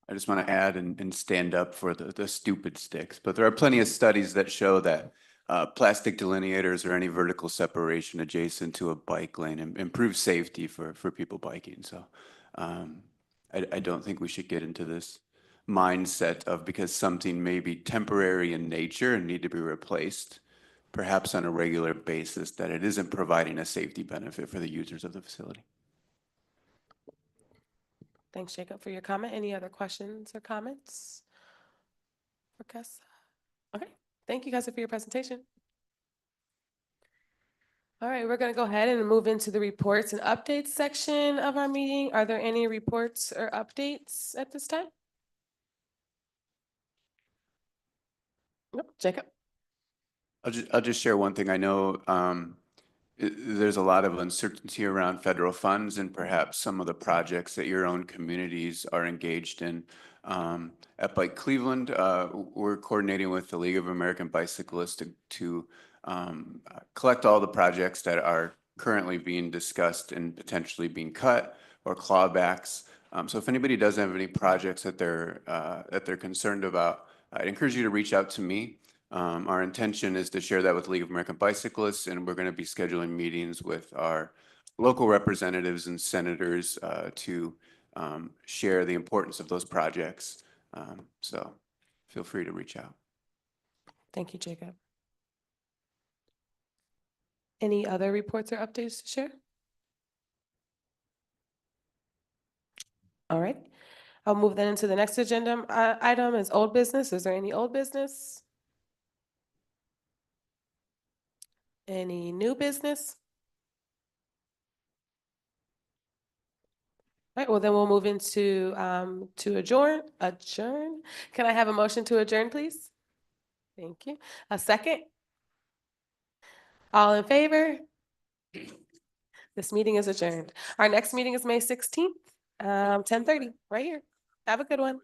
I just want to add and stand up for the stupid sticks, but there are plenty of studies that show that plastic delineators or any vertical separation adjacent to a bike lane improves safety for people biking. So I don't think we should get into this mindset of, because something may be temporary in nature and need to be replaced, perhaps on a regular basis, that it isn't providing a safety benefit for the users of the facility. Thanks, Jacob, for your comment. Any other questions or comments for Kessa? Okay, thank you guys for your presentation. All right, we're going to go ahead and move into the reports and updates section of our meeting. Are there any reports or updates at this time? Nope. Jacob? I'll just share one thing. I know there's a lot of uncertainty around federal funds and perhaps some of the projects that your own communities are engaged in. At Bike Cleveland, we're coordinating with the League of American Bicyclists to collect all the projects that are currently being discussed and potentially being cut or clawbacks. So if anybody does have any projects that they're concerned about, I'd encourage you to reach out to me. Our intention is to share that with League of American Bicyclists, and we're going to be scheduling meetings with our local representatives and senators to share the importance of those projects. So feel free to reach out. Thank you, Jacob. Any other reports or updates to share? All right, I'll move then into the next agenda item is old business. Is there any old business? Any new business? All right, well then we'll move into to adjourn. Can I have a motion to adjourn, please? Thank you. A second? All in favor? This meeting is adjourned. Our next meeting is May 16th, 10:30, right here. Have a good one.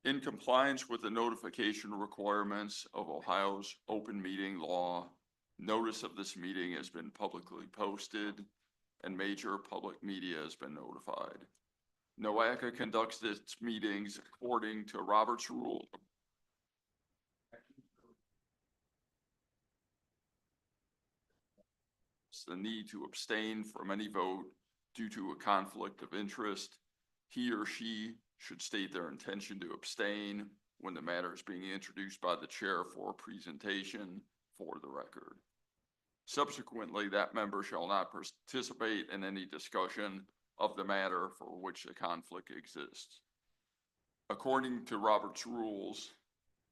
In compliance with the notification requirements of Ohio's open meeting law, notice of this meeting has been publicly posted and major public media has been notified. NOACA conducts its meetings according to Robert's Rule. The need to abstain from any vote due to a conflict of interest. He or she should state their intention to abstain when the matter is being introduced by the chair for presentation for the record. Subsequently, that member shall not participate in any discussion of the matter for which the conflict exists. According to Robert's rules,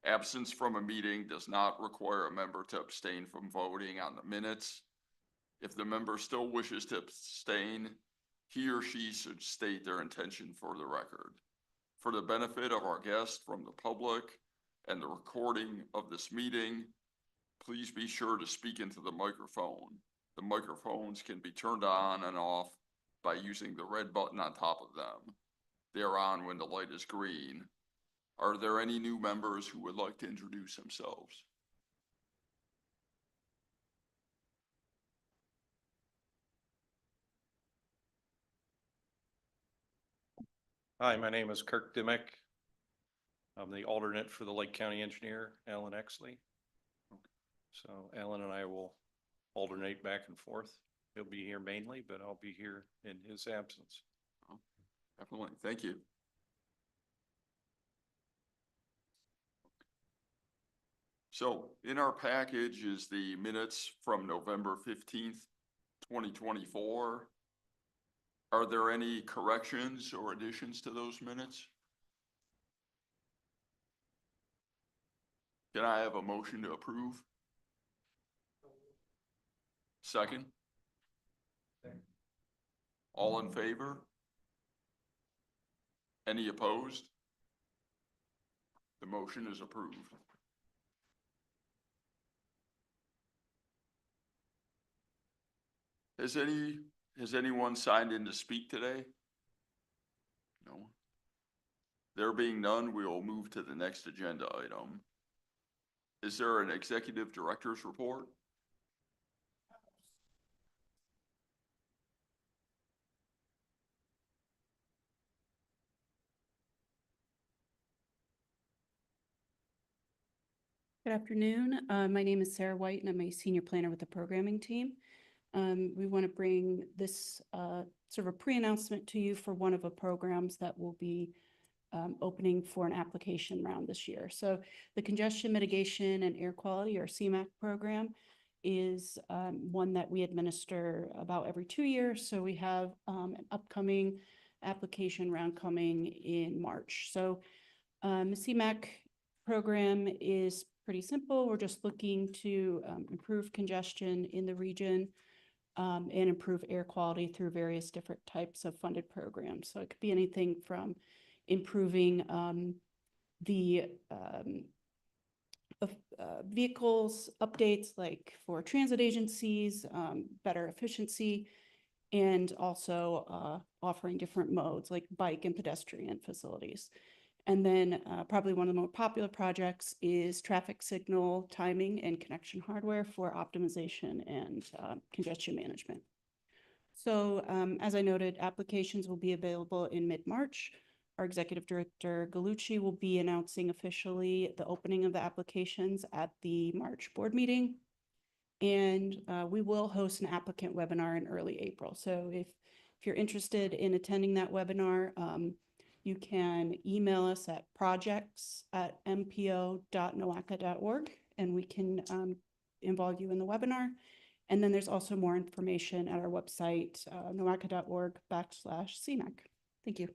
absence from a meeting does not require a member to abstain from voting on the minutes. If the member still wishes to abstain, he or she should state their intention for the record. For the benefit of our guests from the public and the recording of this meeting, please be sure to speak into the microphone. The microphones can be turned on and off by using the red button on top of them. They are on when the light is green. Are there any new members who would like to introduce themselves? Hi, my name is Kirk Dimick. I'm the alternate for the Lake County Engineer, Alan Exley. So Alan and I will alternate back and forth. He'll be here mainly, but I'll be here in his absence. Oh, definitely, thank you. So in our package is the minutes from November 15th, 2024. Are there any corrections or additions to those minutes? Can I have a motion to approve? Second? All in favor? Any opposed? The motion is approved. Has anyone signed in to speak today? No. There being none, we will move to the next agenda item. Is there an executive director's report? Good afternoon. My name is Sarah White and I'm a senior planner with the programming team. We want to bring this sort of a pre-announcement to you for one of the programs that will be opening for an application round this year. So the Congestion Mitigation and Air Quality, or CMAQ program, is one that we administer about every 2 years. So we have an upcoming application round coming in March. So the CMAQ program is pretty simple. We're just looking to improve congestion in the region and improve air quality through various different types of funded programs. So it could be anything from improving the vehicles updates, like for transit agencies, better efficiency, and also offering different modes like bike and pedestrian facilities. And then probably one of the more popular projects is traffic signal timing and connection hardware for optimization and congestion management. So as I noted, applications will be available in mid-March. Our Executive Director Galucci will be announcing officially the opening of the applications at the March board meeting. And we will host an applicant webinar in early April. So if you're interested in attending that webinar, you can email us at projects@mpo.noaca.org and we can involve you in the webinar. And then there's also more information at our website, noaca.org/CMAQ. Thank you.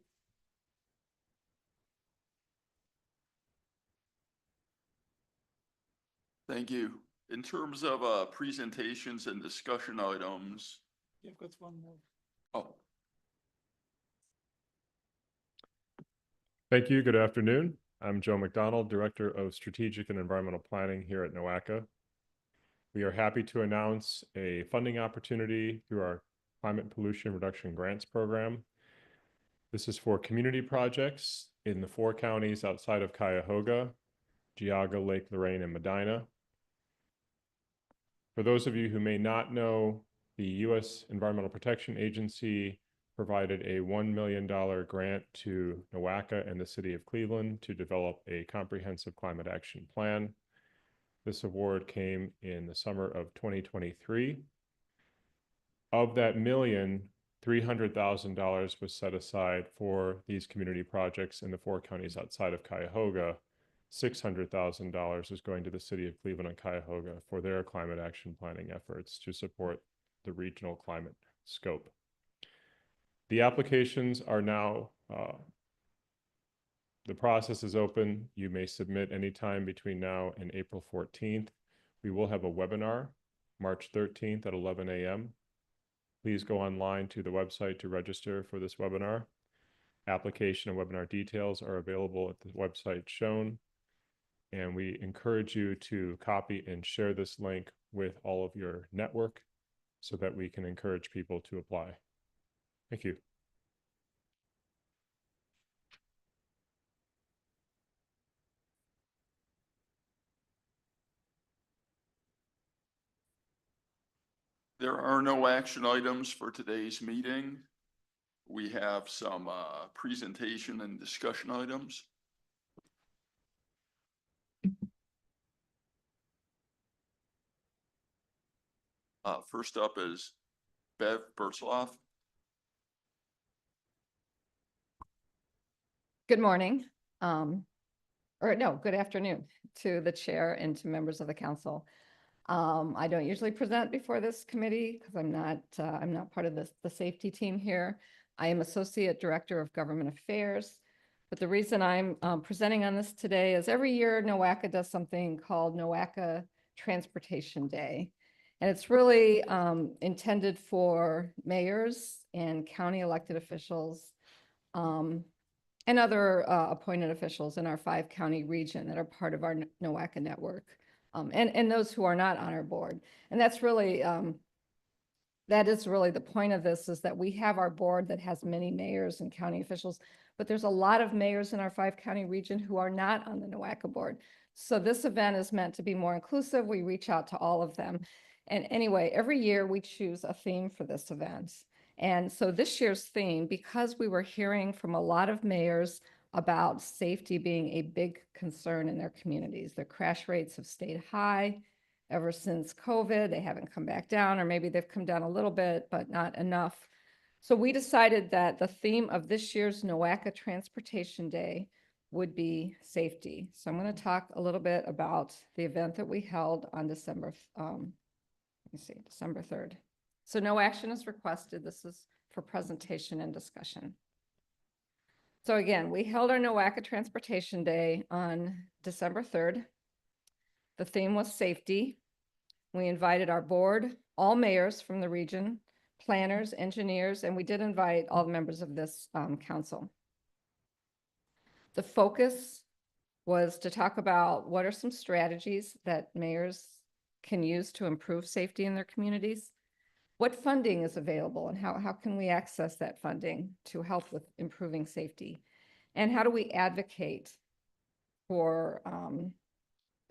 Thank you. In terms of presentations and discussion items. You've got one more. Oh. Thank you. Good afternoon. I'm Joe McDonald, Director of Strategic and Environmental Planning here at NOACA. We are happy to announce a funding opportunity through our Climate Pollution Reduction Grants Program. This is for community projects in the 4 counties outside of Cuyahoga, Geauga, Lake Lorraine, and Medina. For those of you who may not know, the U.S. Environmental Protection Agency provided a $1 million grant to NOACA and the city of Cleveland to develop a comprehensive climate action plan. This award came in the summer of 2023. Of that $1,300,000 was set aside for these community projects in the 4 counties outside of Cuyahoga. $600,000 is going to the city of Cleveland and Cuyahoga for their climate action planning efforts to support the regional climate scope. The applications are now, the process is open. You may submit anytime between now and April 14th. We will have a webinar March 13th at 11 a.m. Please go online to the website to register for this webinar. Application and webinar details are available at the website shown. And we encourage you to copy and share this link with all of your network so that we can encourage people to apply. Thank you. There are no action items for today's meeting. We have some presentation and discussion items. First up is Bev Bursloff. Good morning, good afternoon to the chair and to members of the council. I don't usually present before this committee because I'm not part of the safety team here. I am Associate Director of Government Affairs. But the reason I'm presenting on this today is every year NOACA does something called NOACA Transportation Day. And it's really intended for mayors and county elected officials and other appointed officials in our 5-county region that are part of our NOACA network, and those who are not on our board. And that's really, that is really the point of this, is that we have our board that has many mayors and county officials, but there's a lot of mayors in our 5-county region who are not on the NOACA board. So this event is meant to be more inclusive. We reach out to all of them. And anyway, every year we choose a theme for this event. And so this year's theme, because we were hearing from a lot of mayors about safety being a big concern in their communities. Their crash rates have stayed high ever since COVID. They haven't come back down, or maybe they've come down a little bit, but not enough. So we decided that the theme of this year's NOACA Transportation Day would be safety. So I'm going to talk a little bit about the event that we held on December 3rd. So no action is requested. This is for presentation and discussion. So again, we held our NOACA Transportation Day on December 3rd. The theme was safety. We invited our board, all mayors from the region, planners, engineers, and we did invite all the members of this council. The focus was to talk about what are some strategies that mayors can use to improve safety in their communities. What funding is available and how can we access that funding to help with improving safety? And how do we advocate for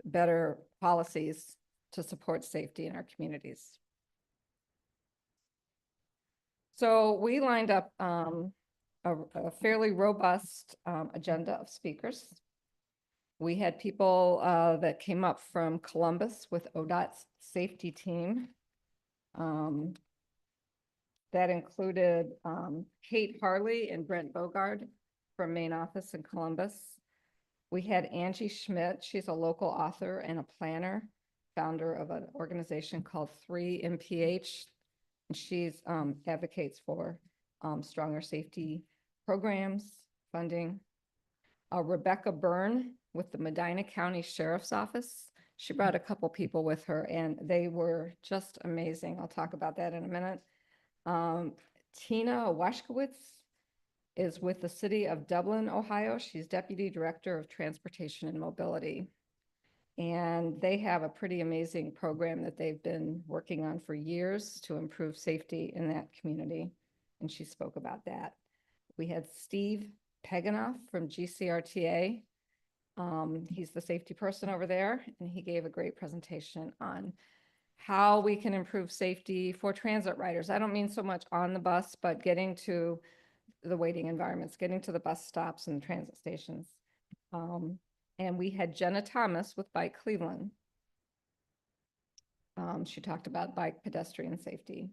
better policies to support safety in our communities? So we lined up a fairly robust agenda of speakers. We had people that came up from Columbus with ODOT's safety team. That included Kate Harley and Brent Bogard from main office in Columbus. We had Angie Schmidt. She's a local author and a planner, founder of an organization called 3MPH. And she's advocates for stronger safety programs, funding. Rebecca Byrne with the Medina County Sheriff's Office. She brought a couple people with her and they were just amazing. I'll talk about that in a minute. Tina Washkowitz is with the city of Dublin, Ohio. She's Deputy Director of Transportation and Mobility. And they have a pretty amazing program that they've been working on for years to improve safety in that community. And she spoke about that. We had Steve Peganoff from GCRTA. He's the safety person over there, and he gave a great presentation on how we can improve safety for transit riders. I don't mean so much on the bus, but getting to the waiting environments, getting to the bus stops and transit stations. And we had Jenna Thomas with Bike Cleveland. She talked about bike pedestrian safety.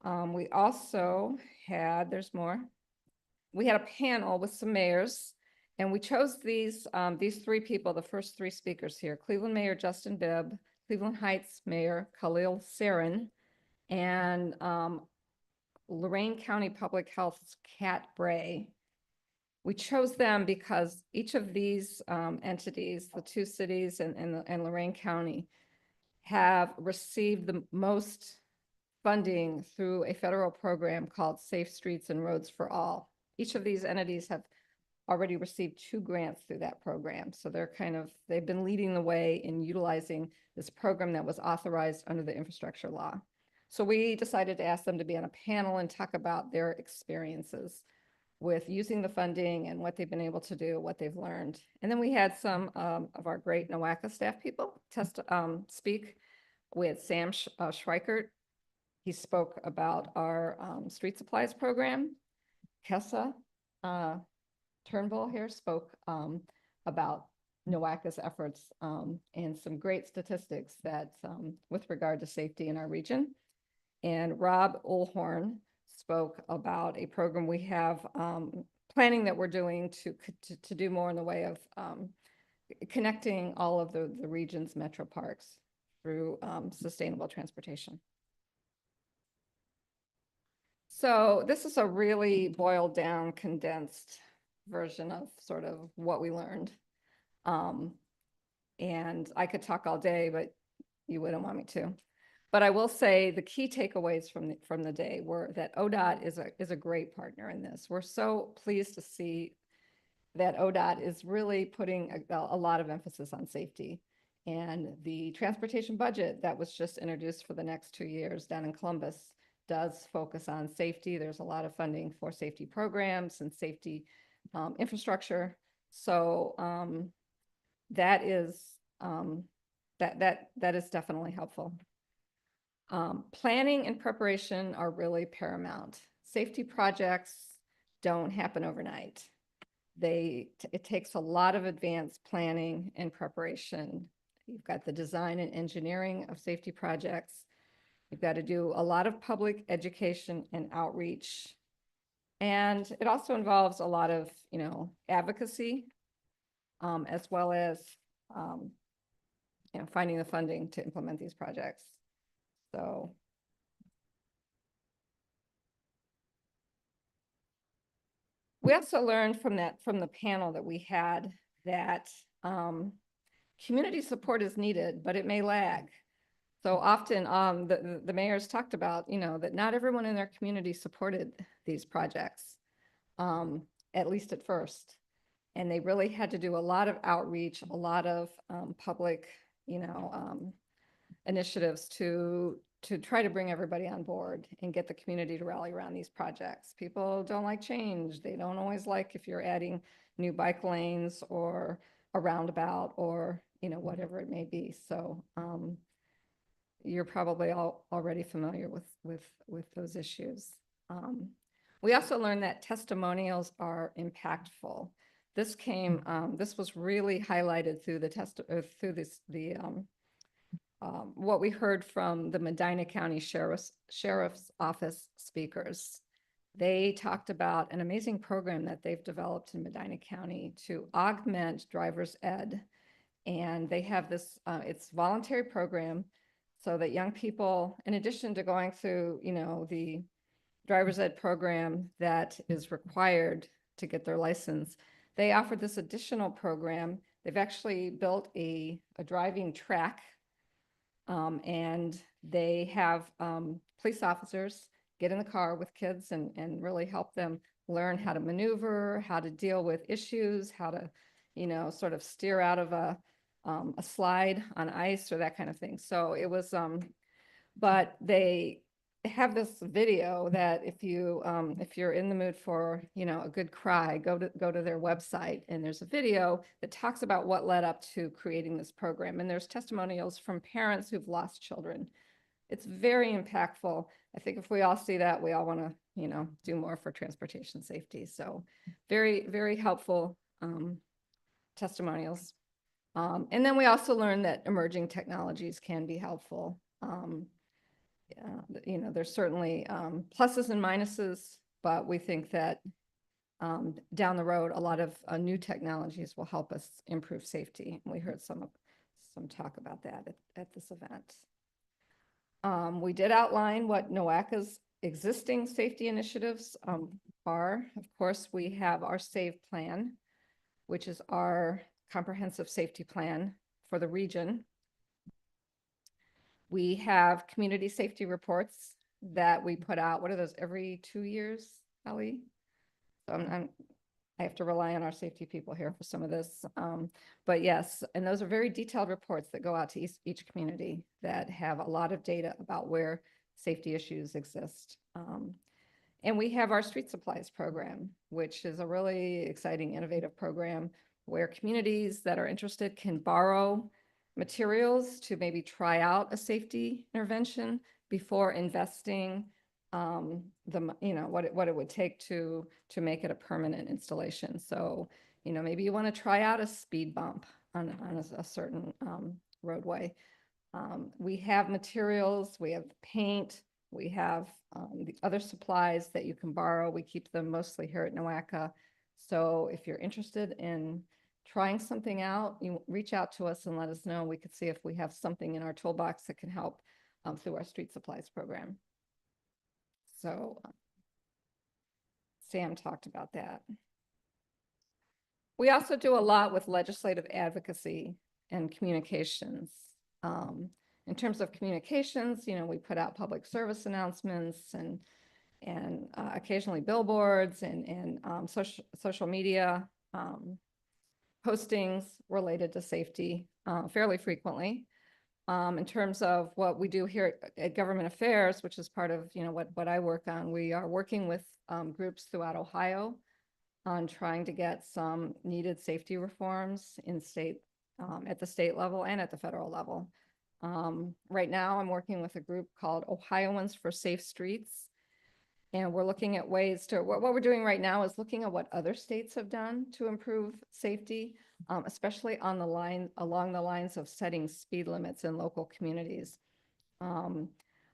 We also had, there's more. We had a panel with some mayors, and we chose these three people, the first three speakers here: Cleveland Mayor Justin Bibb, Cleveland Heights Mayor Khalil Sarin, and Lorain County Public Health's Kat Bray. We chose them because each of these entities, the two cities and Lorain County, have received the most funding through a federal program called Safe Streets and Roads for All. Each of these entities have already received 2 grants through that program. So they've been leading the way in utilizing this program that was authorized under the infrastructure law. So we decided to ask them to be on a panel and talk about their experiences with using the funding and what they've been able to do, what they've learned. And then we had some of our great NOACA staff people speak with Sam Schweikert. He spoke about our street supplies program. Kessa Turnbull here spoke about NOACA's efforts and some great statistics that with regard to safety in our region. And Rob Olhorn spoke about a program we have planning that we're doing to do more in the way of connecting all of the region's metro parks through sustainable transportation. So this is a really boiled down, condensed version of sort of what we learned. And I could talk all day, but you wouldn't want me to. But I will say the key takeaways from the day were that ODOT is a great partner in this. We're so pleased to see that ODOT is really putting a lot of emphasis on safety. And the transportation budget that was just introduced for the next 2 years down in Columbus does focus on safety. There's a lot of funding for safety programs and safety infrastructure. So that is definitely helpful. Planning and preparation are really paramount. Safety projects don't happen overnight. It takes a lot of advanced planning and preparation. You've got the design and engineering of safety projects. You've got to do a lot of public education and outreach. And it also involves a lot of, advocacy, as well as, finding the funding to implement these projects. So we also learned from the panel that we had that community support is needed, but it may lag. So often the mayors talked about, that not everyone in their community supported these projects, at least at first. And they really had to do a lot of outreach, a lot of public, initiatives to try to bring everybody on board and get the community to rally around these projects. People don't like change. They don't always like if you're adding new bike lanes or a roundabout or, whatever it may be. So you're probably already familiar with those issues. We also learned that testimonials are impactful. This was really highlighted through what we heard from the Medina County Sheriff's Office speakers. They talked about an amazing program that they've developed in Medina County to augment driver's ed. And they have this, it's a voluntary program so that young people, in addition to going through, the driver's ed program that is required to get their license, they offer this additional program. They've actually built a driving track, and they have police officers get in the car with kids and really help them learn how to maneuver, how to deal with issues, how to, sort of steer out of a slide on ice or that kind of thing. So it was, but they have this video that if you're in the mood for, a good cry, go to their website, and there's a video that talks about what led up to creating this program. And there's testimonials from parents who've lost children. It's very impactful. I think if we all see that, we all want to, do more for transportation safety. So very, very helpful testimonials. And then we also learned that emerging technologies can be helpful. There's certainly pluses and minuses, but we think that down the road, a lot of new technologies will help us improve safety. We heard some talk about that at this event. We did outline what NOACA's existing safety initiatives are. Of course, we have our SAVE plan, which is our comprehensive safety plan for the region. We have community safety reports that we put out. What are those, every 2 years, Ellie? So I have to rely on our safety people here for some of this. But yes, and those are very detailed reports that go out to each community that have a lot of data about where safety issues exist. And we have our street supplies program, which is a really exciting, innovative program where communities that are interested can borrow materials to maybe try out a safety intervention before investing what it would take to make it a permanent installation. So, maybe you want to try out a speed bump on a certain roadway. We have materials, we have paint, we have the other supplies that you can borrow. We keep them mostly here at NOACA. So if you're interested in trying something out, you reach out to us and let us know. We could see if we have something in our toolbox that can help through our street supplies program. So Sam talked about that. We also do a lot with legislative advocacy and communications. In terms of communications, we put out public service announcements and occasionally billboards and social media postings related to safety fairly frequently. In terms of what we do here at Government Affairs, which is part of what I work on, we are working with groups throughout Ohio on trying to get some needed safety reforms in at the state level and at the federal level. Right now, I'm working with a group called Ohioans for Safe Streets, and we're looking at ways to, what we're doing right now is looking at what other states have done to improve safety, especially along the lines of setting speed limits in local communities. A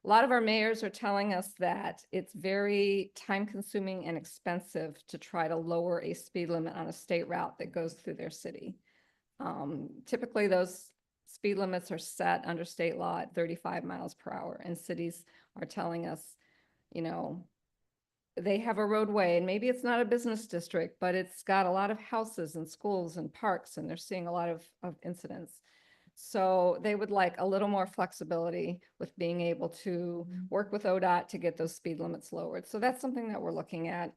lot of our mayors are telling us that it's very time-consuming and expensive to try to lower a speed limit on a state route that goes through their city. Typically, those speed limits are set under state law at 35 miles per hour, and cities are telling us, they have a roadway, and maybe it's not a business district, but it's got a lot of houses and schools and parks, and they're seeing a lot of incidents. So they would like a little more flexibility with being able to work with ODOT to get those speed limits lowered. So that's something that we're looking at.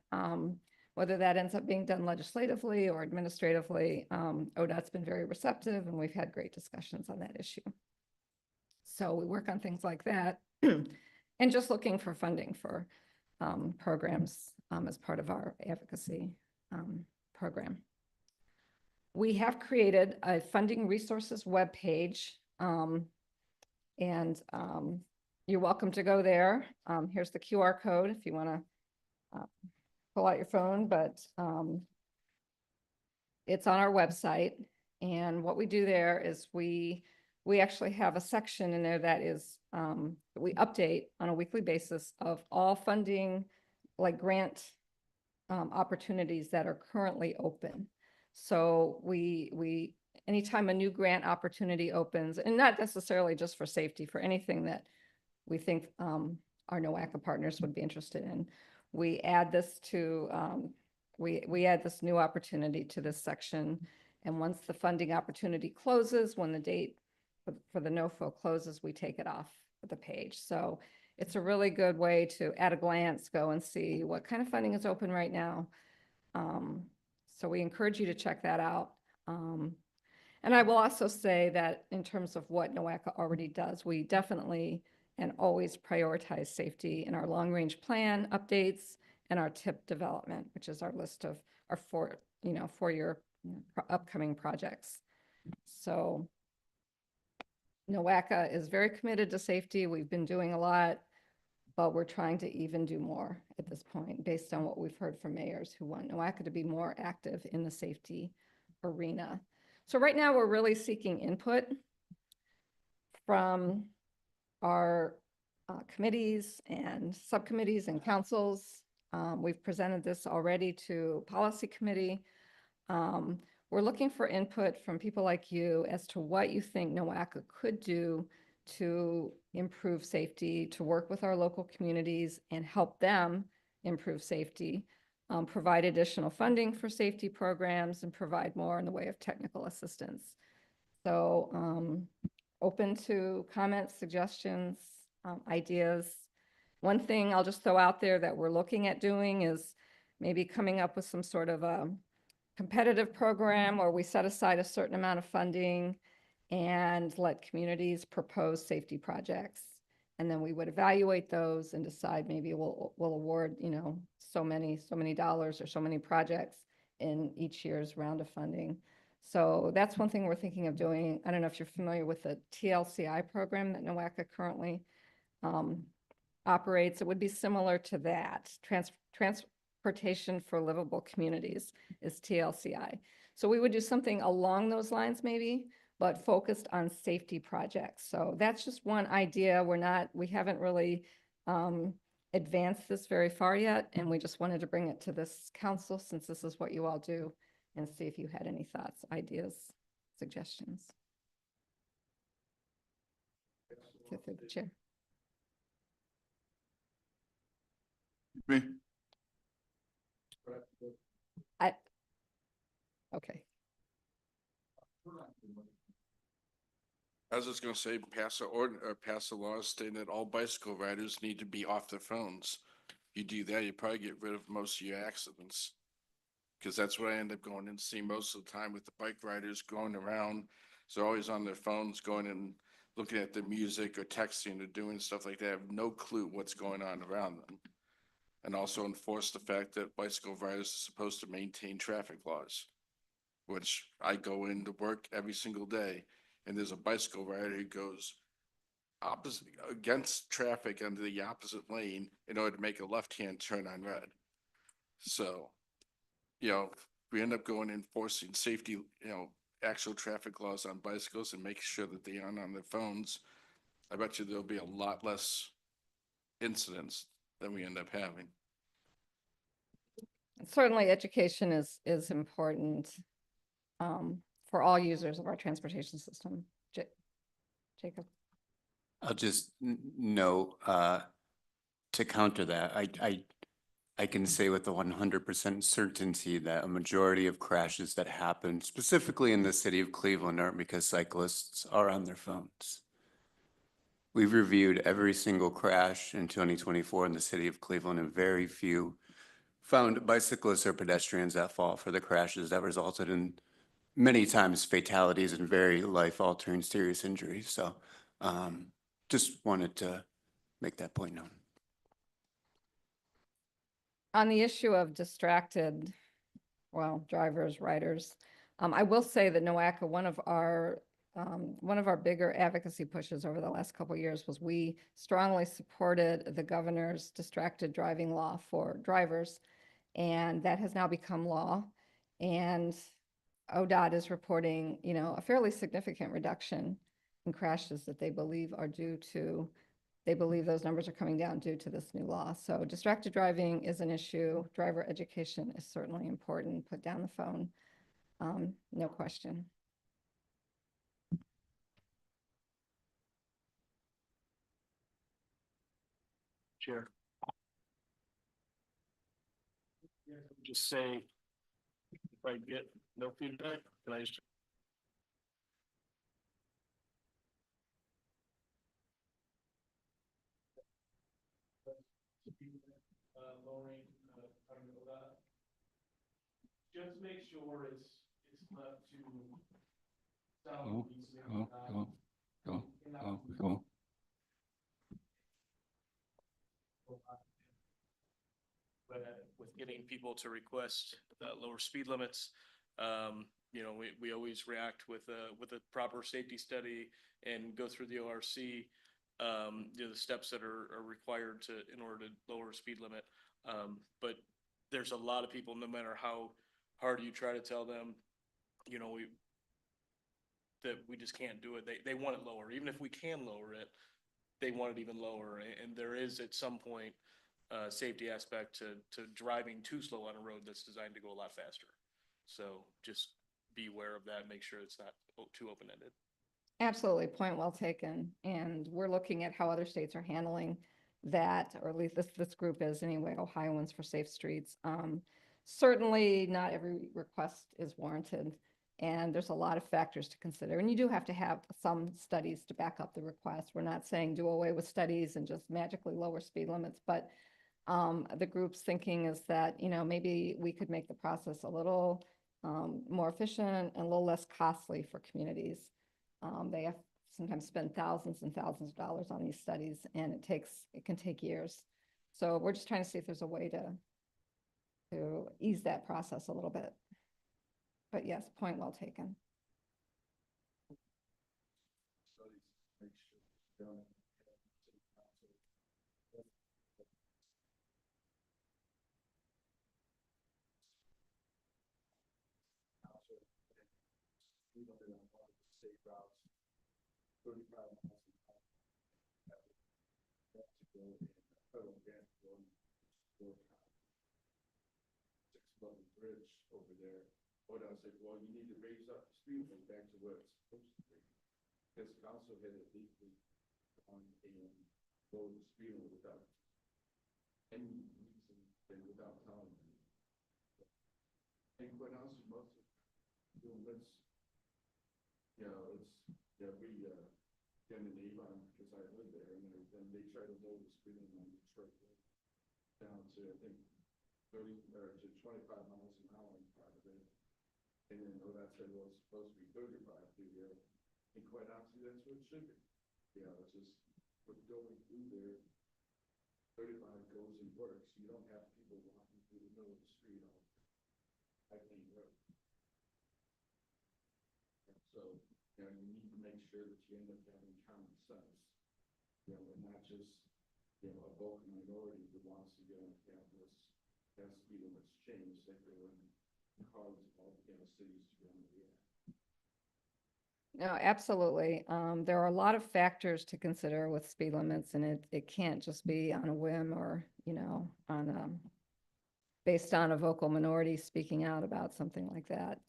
Whether that ends up being done legislatively or administratively, ODOT's been very receptive, and we've had great discussions on that issue. So we work on things like that and just looking for funding for programs as part of our advocacy program. We have created a funding resources webpage, and you're welcome to go there. Here's the QR code if you want to pull out your phone, but it's on our website. And what we do there is we actually have a section in there that is we update on a weekly basis of all funding, like grant opportunities that are currently open. So we anytime a new grant opportunity opens, and not necessarily just for safety, for anything that we think our NOACA partners would be interested in, we add this to we add this new opportunity to this section. And once the funding opportunity closes, when the date for the NOFO closes, we take it off the page. So it's a really good way to, at a glance, go and see what kind of funding is open right now. So we encourage you to check that out. And I will also say that in terms of what NOACA already does, we definitely and always prioritize safety in our long-range plan updates and our tip development, which is our list of our four-year upcoming projects. So NOACA is very committed to safety. We've been doing a lot, but we're trying to even do more at this point based on what we've heard from mayors who want NOACA to be more active in the safety arena. So right now we're really seeking input from our committees and subcommittees and councils. We've presented this already to policy committee. We're looking for input from people like you as to what you think NOACA could do to improve safety, to work with our local communities and help them improve safety, provide additional funding for safety programs, and provide more in the way of technical assistance. So open to comments, suggestions, ideas. One thing I'll just throw out there that we're looking at doing is maybe coming up with some sort of a competitive program where we set aside a certain amount of funding and let communities propose safety projects. And then we would evaluate those and decide maybe we'll award, so many dollars or so many projects in each year's round of funding. So that's one thing we're thinking of doing. I don't know if you're familiar with the TLCI program that NOACA currently operates. It would be similar to that. Transportation for Livable Communities is TLCI. So we would do something along those lines maybe, but focused on safety projects. So that's just one idea. We haven't really advanced this very far yet, and we just wanted to bring it to this council since this is what you all do, and see if you had any thoughts, ideas, suggestions. Through the chair. Me. Okay. I was just gonna say, pass a law stating that all bicycle riders need to be off their phones. You do that, you probably get rid of most of your accidents. Cause that's what I end up going and seeing most of the time with the bike riders going around. So they're always on their phones, going and looking at the music or texting or doing stuff like that. I have no clue what's going on around them. And also enforce the fact that bicycle riders are supposed to maintain traffic laws, which I go into work every single day, and there's a bicycle rider who goes opposite against traffic under the opposite lane in order to make a left-hand turn on red. So, we end up going enforcing safety, actual traffic laws on bicycles and making sure that they aren't on their phones. I bet you there'll be a lot less incidents than we end up having. Certainly education is important for all users of our transportation system. Jacob. I'll just note, to counter that, I can say with a 100% certainty that a majority of crashes that happen specifically in the city of Cleveland aren't because cyclists are on their phones. We've reviewed every single crash in 2024 in the city of Cleveland, and very few found bicyclists or pedestrians at fault for the crashes that resulted in many times fatalities and very life-altering serious injuries. So just wanted to make that point known. On the issue of distracted, drivers, riders, I will say that NOACA, one of our bigger advocacy pushes over the last couple of years was we strongly supported the governor's distracted driving law for drivers, and that has now become law. And ODOT is reporting, a fairly significant reduction in crashes that they believe those numbers are coming down due to this new law. So distracted driving is an issue. Driver education is certainly important. Put down the phone, no question. Chair. Just say, if I get no feedback, can I just? Just make sure it's left to. getting people to request lower speed limits. You know, we always react with a proper safety study and go through the ORC, you know, the steps that are required in order to lower speed limit. But there's a lot of people, no matter how hard you try to tell them, you know, that we just can't do it. They want it lower. Even if we can lower it, they want it even lower. And there is at some point safety aspect to driving too slow on a road that's designed to go a lot faster. So just be aware of that. Make sure it's not too open-ended. Absolutely, point well taken. And we're looking at how other states are handling that, or at least this group is anyway, Ohioans for Safe Streets. Certainly not every request is warranted, and there's a lot of factors to consider. And you do have to have some studies to back up the request. We're not saying do away with studies and just magically lower speed limits, but the group's thinking is that, you know, maybe we could make the process a little more efficient and a little less costly for communities. They have sometimes spend thousands and thousands of dollars on these studies, and it can take years. So we're just trying to see if there's a way to ease that process a little bit. But yes, point well taken. Bridge over there. What I said, well, you need to raise up the speed limit back to where it's supposed to be. Because council had it legally on and lower the speed limit without any reason and without telling them. And quite honestly, most of doing this, you know, we get an Avon because I live there, and then they try to lower the speed limit on Detroit Road down to, I think, 30 or to 25 miles an hour in part of it. And then that said, well, it's supposed to be 35 through there. And quite honestly, that's what it should be. You know, it's just with going through there, 35 goes and works. You don't have people walking through the middle of the street on Highland Road. And so, you know, you need to make sure that you end up having common sense. You know, and not just, you know, a vocal minority who wants to go and have this speed limits changed, like they were in cars all the cities to go and react. No, absolutely. There are a lot of factors to consider with speed limits, and it can't just be on a whim or, you know, based on a vocal minority speaking out about something like that.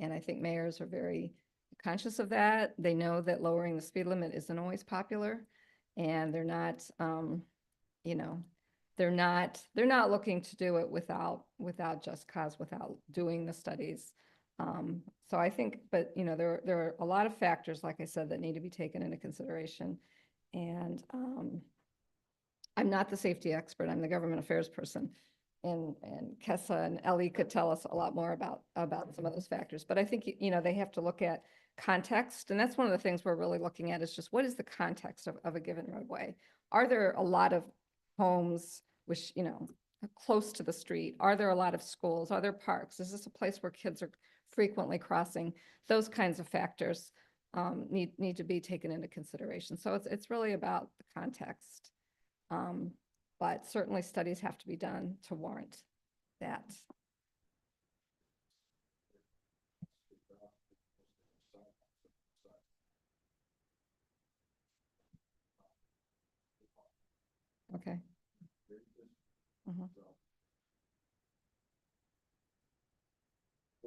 And I think mayors are very conscious of that. They know that lowering the speed limit isn't always popular, and they're not, you know, they're not looking to do it without just cause, without doing the studies. So I think, but you know, there are a lot of factors, like I said, that need to be taken into consideration. And I'm not the safety expert. I'm the government affairs person. And Kessa and Ellie could tell us a lot more about some of those factors. But I think, you know, they have to look at context. And that's one of the things we're really looking at, is just what is the context of a given roadway? Are there a lot of homes which, you know, close to the street? Are there a lot of schools? Are there parks? Is this a place where kids are frequently crossing? Those kinds of factors need to be taken into consideration. So it's really about the context. But certainly studies have to be done to warrant that. Okay.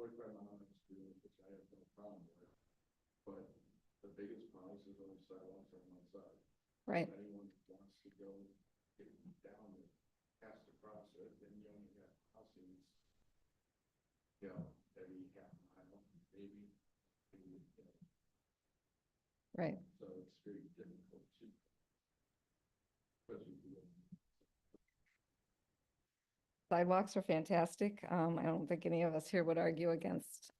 45 miles speed, which I have no problem with, but the biggest problem is on the sidewalks on one side. Right. If anyone wants to go get down it, has to cross it, then you only have crossings, you know, every half mile, maybe. You know. Right. So it's very difficult to, especially if you Sidewalks are fantastic. I don't think any of us here would argue against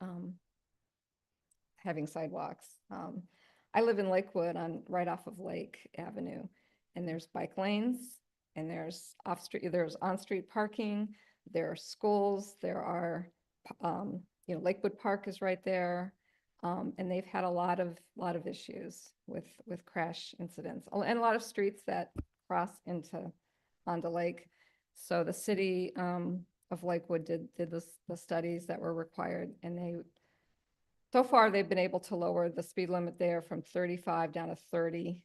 having sidewalks. I live in Lakewood right off of Lake Avenue, and there's bike lanes, and there's on-street parking. There are schools, there are, you know, Lakewood Park is right there. And they've had a lot of issues with crash incidents and a lot of streets that cross onto Lake. So the city, of Lakewood did the studies that were required, and so far they've been able to lower the speed limit there from 35 down to 30.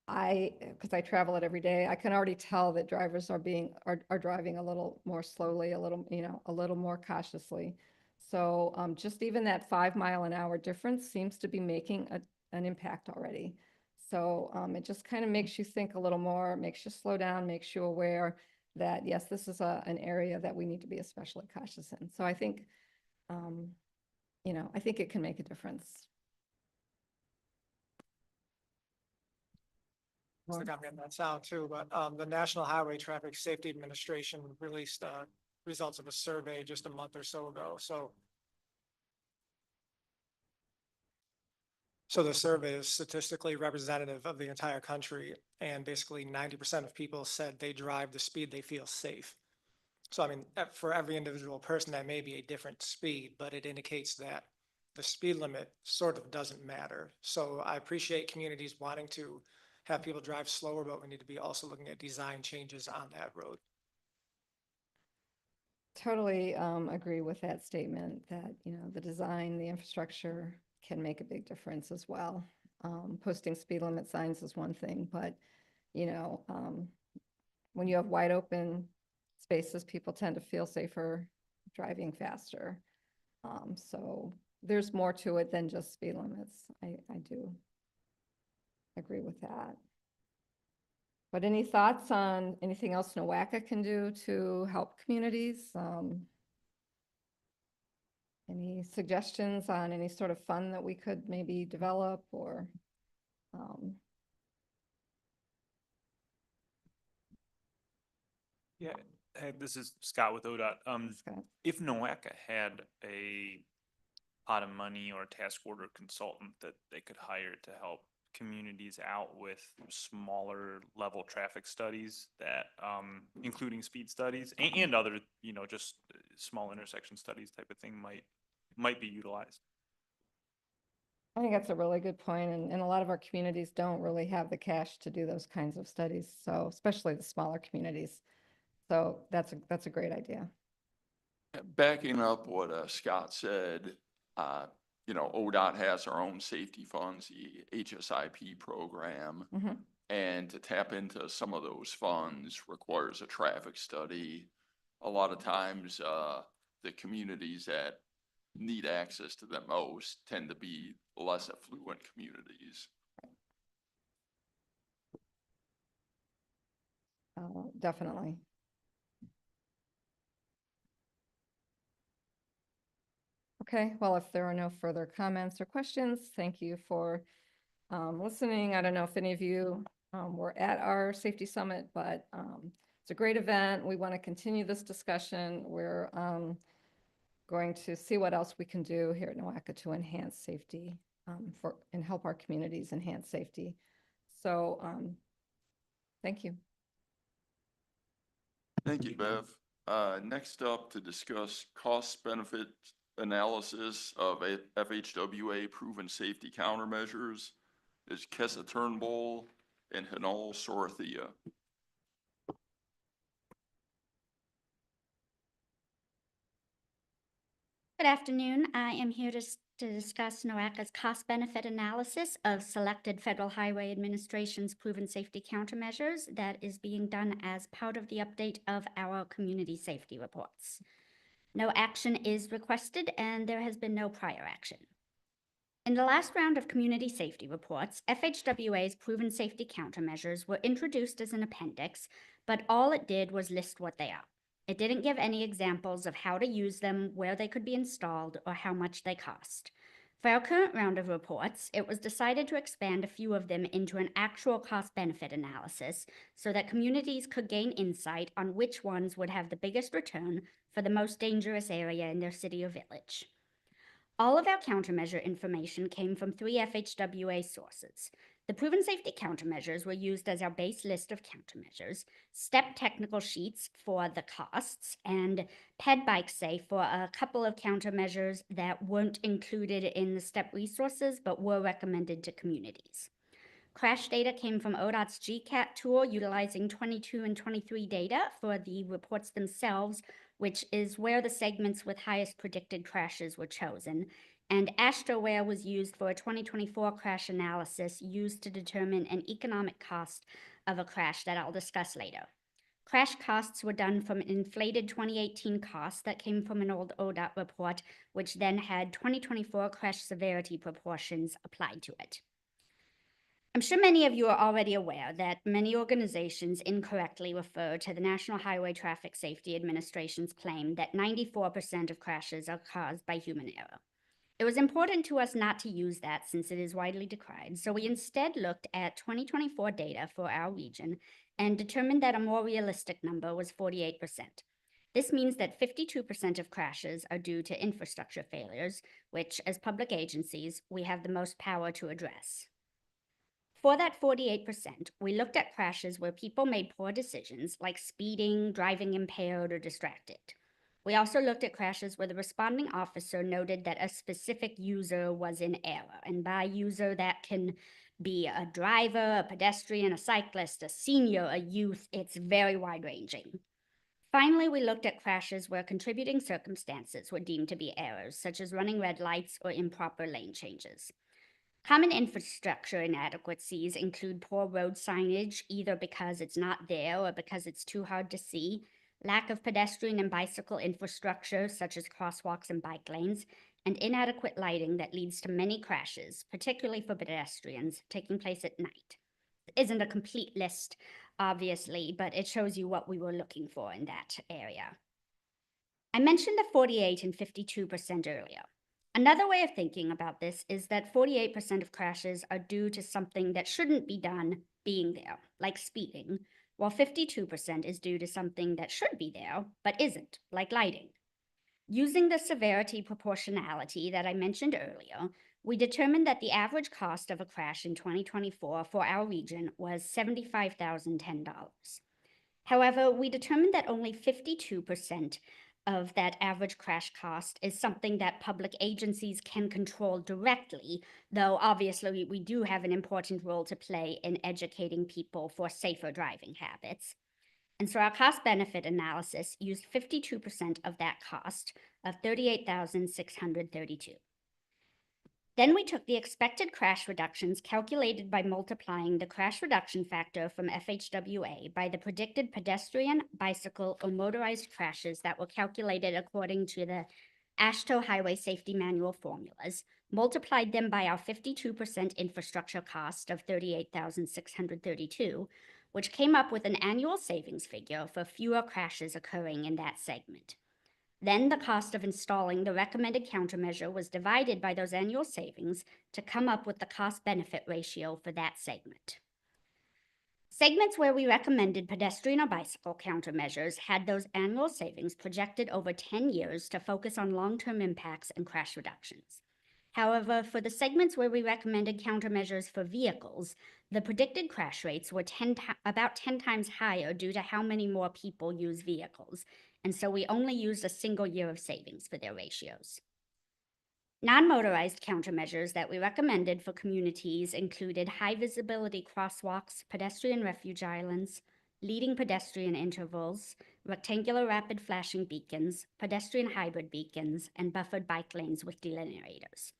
Because I travel it every day, I can already tell that drivers are driving a little more slowly, a little more cautiously. So just even that 5 mile an hour difference seems to be making an impact already. So it just kind of makes you think a little more, makes you slow down, makes you aware that, yes, this is an area that we need to be especially cautious in. So I think, I think it can make a difference. Mr. Governor, that sound too, but the National Highway Traffic Safety Administration released results of a survey just a month or so ago. So the survey is statistically representative of the entire country, and basically 90% of people said they drive the speed they feel safe. So I mean, for every individual person, that may be a different speed, but it indicates that the speed limit sort of doesn't matter. So I appreciate communities wanting to have people drive slower, but we need to be also looking at design changes on that road. Totally agree with that statement that, the design, the infrastructure can make a big difference as well. Posting speed limit signs is one thing, but, when you have wide open spaces, people tend to feel safer driving faster. So there's more to it than just speed limits. I do agree with that. But any thoughts on anything else NOACA can do to help communities? Any suggestions on any sort of fund that we could maybe develop or? Yeah, hey, this is Scott with ODOT. Scott? If NOACA had a pot of money or a task order consultant that they could hire to help communities out with smaller level traffic studies that, including speed studies and other, just small intersection studies type of thing might be utilized. I think that's a really good point, and a lot of our communities don't really have the cash to do those kinds of studies, so especially the smaller communities. So that's a great idea. Backing up what Scott said, ODOT has our own safety funds, the HSIP program. Mhm. And to tap into some of those funds requires a traffic study. A lot of times, the communities that need access to them most tend to be less affluent communities. Definitely. Okay, well, if there are no further comments or questions, thank you for listening. I don't know if any of you were at our safety summit, but it's a great event. We want to continue this discussion. We're going to see what else we can do here at NOACA to enhance safety and help our communities enhance safety. So thank you. Thank you, Bev. Next up to discuss cost benefit analysis of FHWA proven safety countermeasures is Kessa Turnbull and Hanal Sorothia. Good afternoon. I am here to discuss NOACA's cost-benefit analysis of selected Federal Highway Administration's proven safety countermeasures that is being done as part of the update of our community safety reports. No action is requested, and there has been no prior action. In the last round of community safety reports, FHWA's proven safety countermeasures were introduced as an appendix, but all it did was list what they are. It didn't give any examples of how to use them, where they could be installed, or how much they cost. For our current round of reports, it was decided to expand a few of them into an actual cost-benefit analysis so that communities could gain insight on which ones would have the biggest return for the most dangerous area in their city or village. All of our countermeasure information came from 3 FHWA sources: The proven safety countermeasures were used as our base list of countermeasures, STEP technical sheets for the costs, and Ped Bike Safe for a couple of countermeasures that weren't included in the STEP resources but were recommended to communities. Crash data came from ODOT's GCAT tool utilizing 22 and 23 data for the reports themselves, which is where the segments with highest predicted crashes were chosen. And AstroWare was used for a 2024 crash analysis used to determine an economic cost of a crash that I'll discuss later. Crash costs were done from an inflated 2018 cost that came from an old ODOT report, which then had 2024 crash severity proportions applied to it. I'm sure many of you are already aware that many organizations incorrectly refer to the National Highway Traffic Safety Administration's claim that 94% of crashes are caused by human error. It was important to us not to use that since it is widely decried, so we instead looked at 2024 data for our region and determined that a more realistic number was 48%. This means that 52% of crashes are due to infrastructure failures, which, as public agencies, we have the most power to address. For that 48%, we looked at crashes where people made poor decisions like speeding, driving impaired, or distracted. We also looked at crashes where the responding officer noted that a specific user was in error. And by user, that can be a driver, a pedestrian, a cyclist, a senior, a youth. It's very wide-ranging. Finally, we looked at crashes where contributing circumstances were deemed to be errors, such as running red lights or improper lane changes. Common infrastructure inadequacies include poor road signage, either because it's not there or because it's too hard to see, lack of pedestrian and bicycle infrastructure, such as crosswalks and bike lanes, and inadequate lighting that leads to many crashes, particularly for pedestrians, taking place at night. It isn't a complete list, obviously, but it shows you what we were looking for in that area. I mentioned the 48 and 52% earlier. Another way of thinking about this is that 48% of crashes are due to something that shouldn't be done being there, like speeding, while 52% is due to something that should be there but isn't, like lighting. Using the severity proportionality that I mentioned earlier, we determined that the average cost of a crash in 2024 for our region was $75,010. However, we determined that only 52% of that average crash cost is something that public agencies can control directly, though obviously we do have an important role to play in educating people for safer driving habits. And so our cost-benefit analysis used 52% of that cost of $38,632. Then we took the expected crash reductions calculated by multiplying the crash reduction factor from FHWA by the predicted pedestrian, bicycle, or motorized crashes that were calculated according to the AASHTO Highway Safety Manual formulas, multiplied them by our 52% infrastructure cost of $38,632, which came up with an annual savings figure for fewer crashes occurring in that segment. Then the cost of installing the recommended countermeasure was divided by those annual savings to come up with the cost-benefit ratio for that segment. Segments where we recommended pedestrian or bicycle countermeasures had those annual savings projected over 10 years to focus on long-term impacts and crash reductions. However, for the segments where we recommended countermeasures for vehicles, the predicted crash rates were about 10 times higher due to how many more people use vehicles, and so we only used a single year of savings for their ratios. Non-motorized countermeasures that we recommended for communities included high-visibility crosswalks, pedestrian refuge islands, leading pedestrian intervals, rectangular rapid flashing beacons, pedestrian hybrid beacons, and buffered bike lanes with delineators.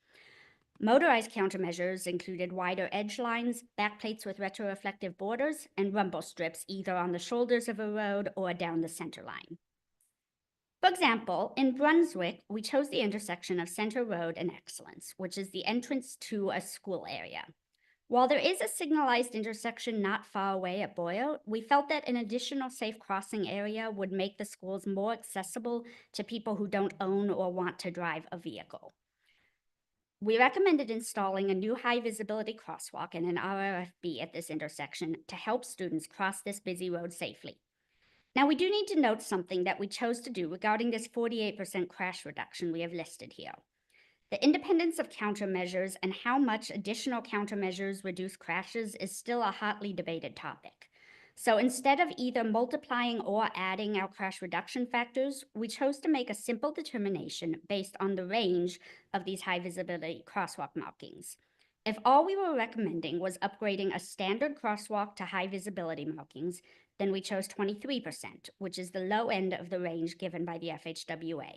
Motorized countermeasures included wider edge lines, backplates with retroreflective borders, and rumble strips either on the shoulders of a road or down the center line. For example, in Brunswick, we chose the intersection of Center Road and Excellence, which is the entrance to a school area. While there is a signalized intersection not far away at Boyer, we felt that an additional safe crossing area would make the schools more accessible to people who don't own or want to drive a vehicle. We recommended installing a new high-visibility crosswalk and an RRFB at this intersection to help students cross this busy road safely. Now, we do need to note something that we chose to do regarding this 48% crash reduction we have listed here. The independence of countermeasures and how much additional countermeasures reduce crashes is still a hotly debated topic. So instead of either multiplying or adding our crash reduction factors, we chose to make a simple determination based on the range of these high visibility crosswalk markings. If all we were recommending was upgrading a standard crosswalk to high visibility markings, then we chose 23%, which is the low end of the range given by the FHWA.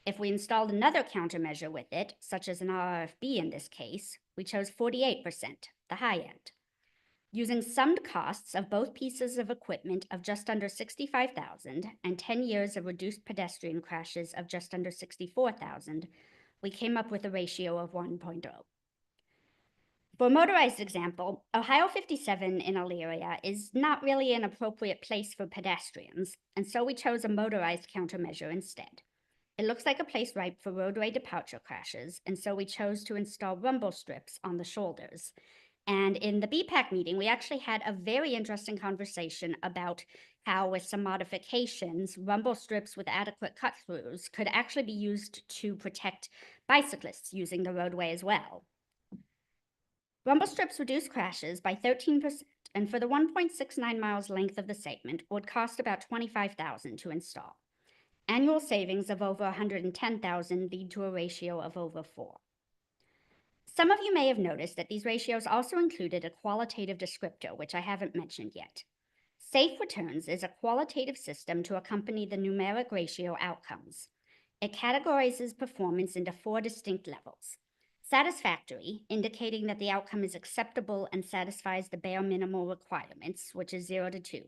If we installed another countermeasure with it, such as an RRFB in this case, we chose 48%, the high end. Using summed costs of both pieces of equipment of just under $65,000 and 10 years of reduced pedestrian crashes of just under $64,000, we came up with a ratio of 1.0. For a motorized example, Ohio 57 in Elyria is not really an appropriate place for pedestrians, and so we chose a motorized countermeasure instead. It looks like a place ripe for roadway departure crashes, and so we chose to install rumble strips on the shoulders. And in the BPAC meeting, we actually had a very interesting conversation about how, with some modifications, rumble strips with adequate cut-throughs could actually be used to protect bicyclists using the roadway as well. Rumble strips reduce crashes by 13%, and for the 1.69 miles length of the segment would cost about $25,000 to install. Annual savings of over $110,000 lead to a ratio of over 4. Some of you may have noticed that these ratios also included a qualitative descriptor, which I haven't mentioned yet. Safe returns is a qualitative system to accompany the numeric ratio outcomes. It categorizes performance into 4 distinct levels. Satisfactory, indicating that the outcome is acceptable and satisfies the bare minimal requirements, which is 0 to 2.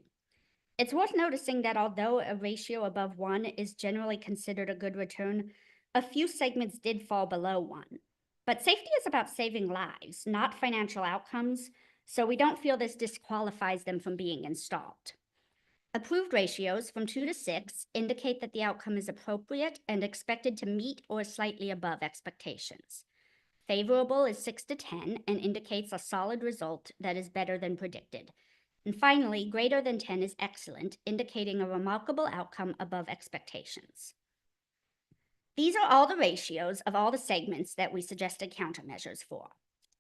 It's worth noticing that although a ratio above 1 is generally considered a good return, a few segments did fall below 1. But safety is about saving lives, not financial outcomes, so we don't feel this disqualifies them from being installed. Approved ratios from 2 to 6 indicate that the outcome is appropriate and expected to meet or slightly above expectations. Favorable is 6 to 10 and indicates a solid result that is better than predicted. And finally, greater than 10 is excellent, indicating a remarkable outcome above expectations. These are all the ratios of all the segments that we suggested countermeasures for.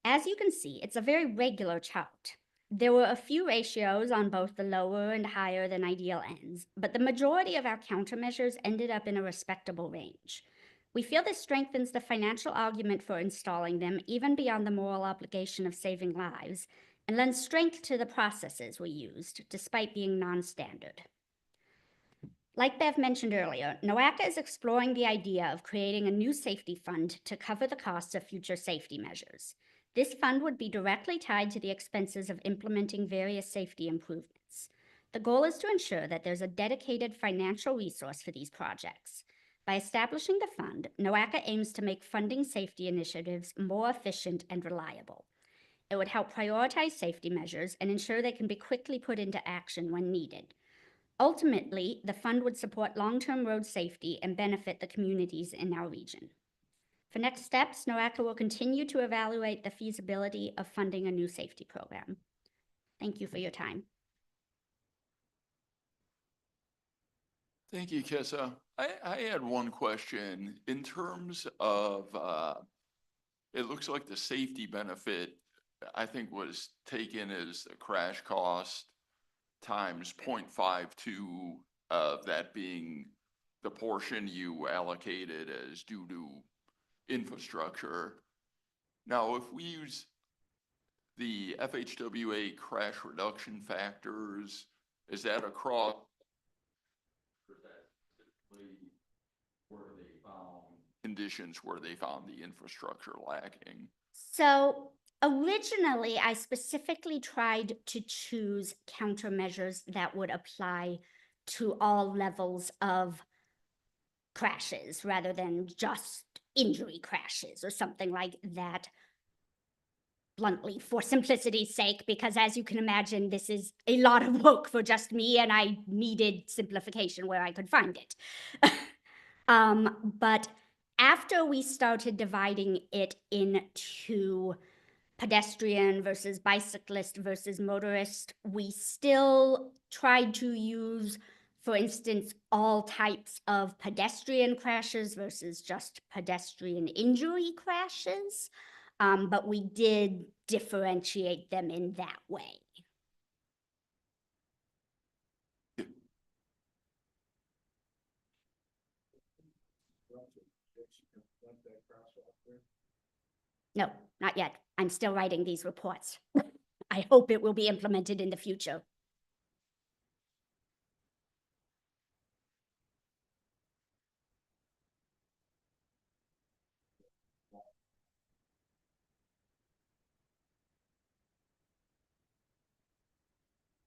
As you can see, it's a very regular chart. There were a few ratios on both the lower and higher than ideal ends, but the majority of our countermeasures ended up in a respectable range. We feel this strengthens the financial argument for installing them even beyond the moral obligation of saving lives, and lends strength to the processes we used, despite being non-standard. Like Bev mentioned earlier, NOACA is exploring the idea of creating a new safety fund to cover the costs of future safety measures. This fund would be directly tied to the expenses of implementing various safety improvements. The goal is to ensure that there's a dedicated financial resource for these projects. By establishing the fund, NOACA aims to make funding safety initiatives more efficient and reliable. It would help prioritize safety measures and ensure they can be quickly put into action when needed. Ultimately, the fund would support long-term road safety and benefit the communities in our region. For next steps, NOACA will continue to evaluate the feasibility of funding a new safety program. Thank you for your time. Thank you, Kessa. I had one question. In terms of, it looks like the safety benefit, I think, was taken as the crash cost times 0.52 of that being the portion you allocated as due to infrastructure. Now, if we use the FHWA crash reduction factors, is that across where they found conditions where they found the infrastructure lacking? So originally, I specifically tried to choose countermeasures that would apply to all levels of crashes rather than just injury crashes or something like that, bluntly, for simplicity's sake, because as you can imagine, this is a lot of work for just me and I needed simplification where I could find it. But after we started dividing it into pedestrian versus bicyclist versus motorist, we still tried to use for instance, all types of pedestrian crashes versus just pedestrian injury crashes. But we did differentiate them in that way. No, not yet. I'm still writing these reports. I hope it will be implemented in the future.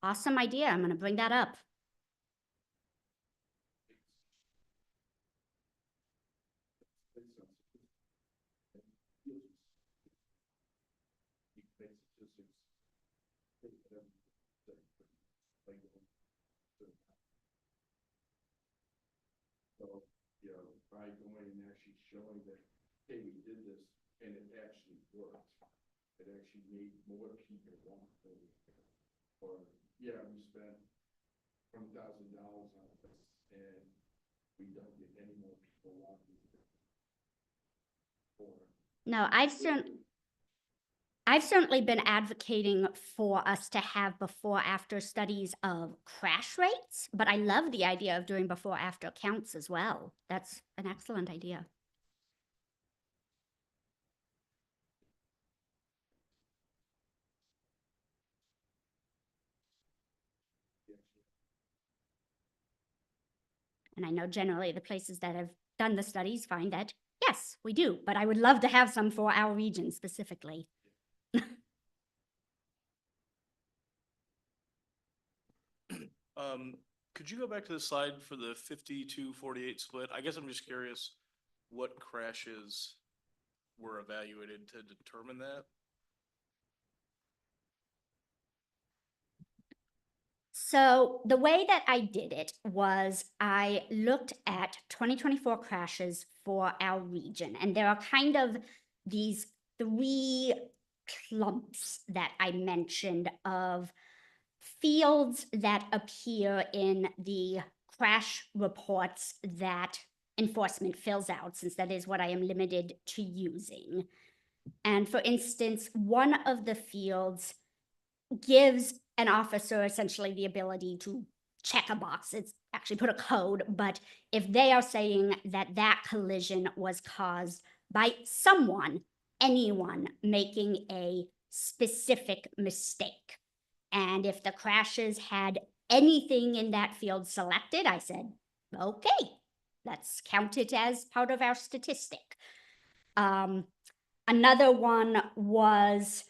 Awesome idea. I'm going to bring that up. So, you know, by going and actually showing that, hey, we did this and it actually worked. It actually made more people want to. Or, yeah, we spent $20,000 on this and we don't get any more people walking. No, I've certainly been advocating for us to have before-after studies of crash rates, but I love the idea of doing before-after counts as well. That's an excellent idea. And I know generally the places that have done the studies find that, yes, we do, but I would love to have some for our region specifically. Could you go back to the slide for the 52-48 split? I guess I'm just curious what crashes were evaluated to determine that? So the way that I did it was I looked at 2024 crashes for our region, and there are kind of these three clumps that I mentioned of fields that appear in the crash reports that enforcement fills out, since that is what I am limited to using. And for instance, one of the fields gives an officer essentially the ability to check a box. It's actually put a code, but if they are saying that that collision was caused by someone, anyone making a specific mistake, and if the crashes had anything in that field selected, I said, okay, let's count it as part of our statistic. Another one was,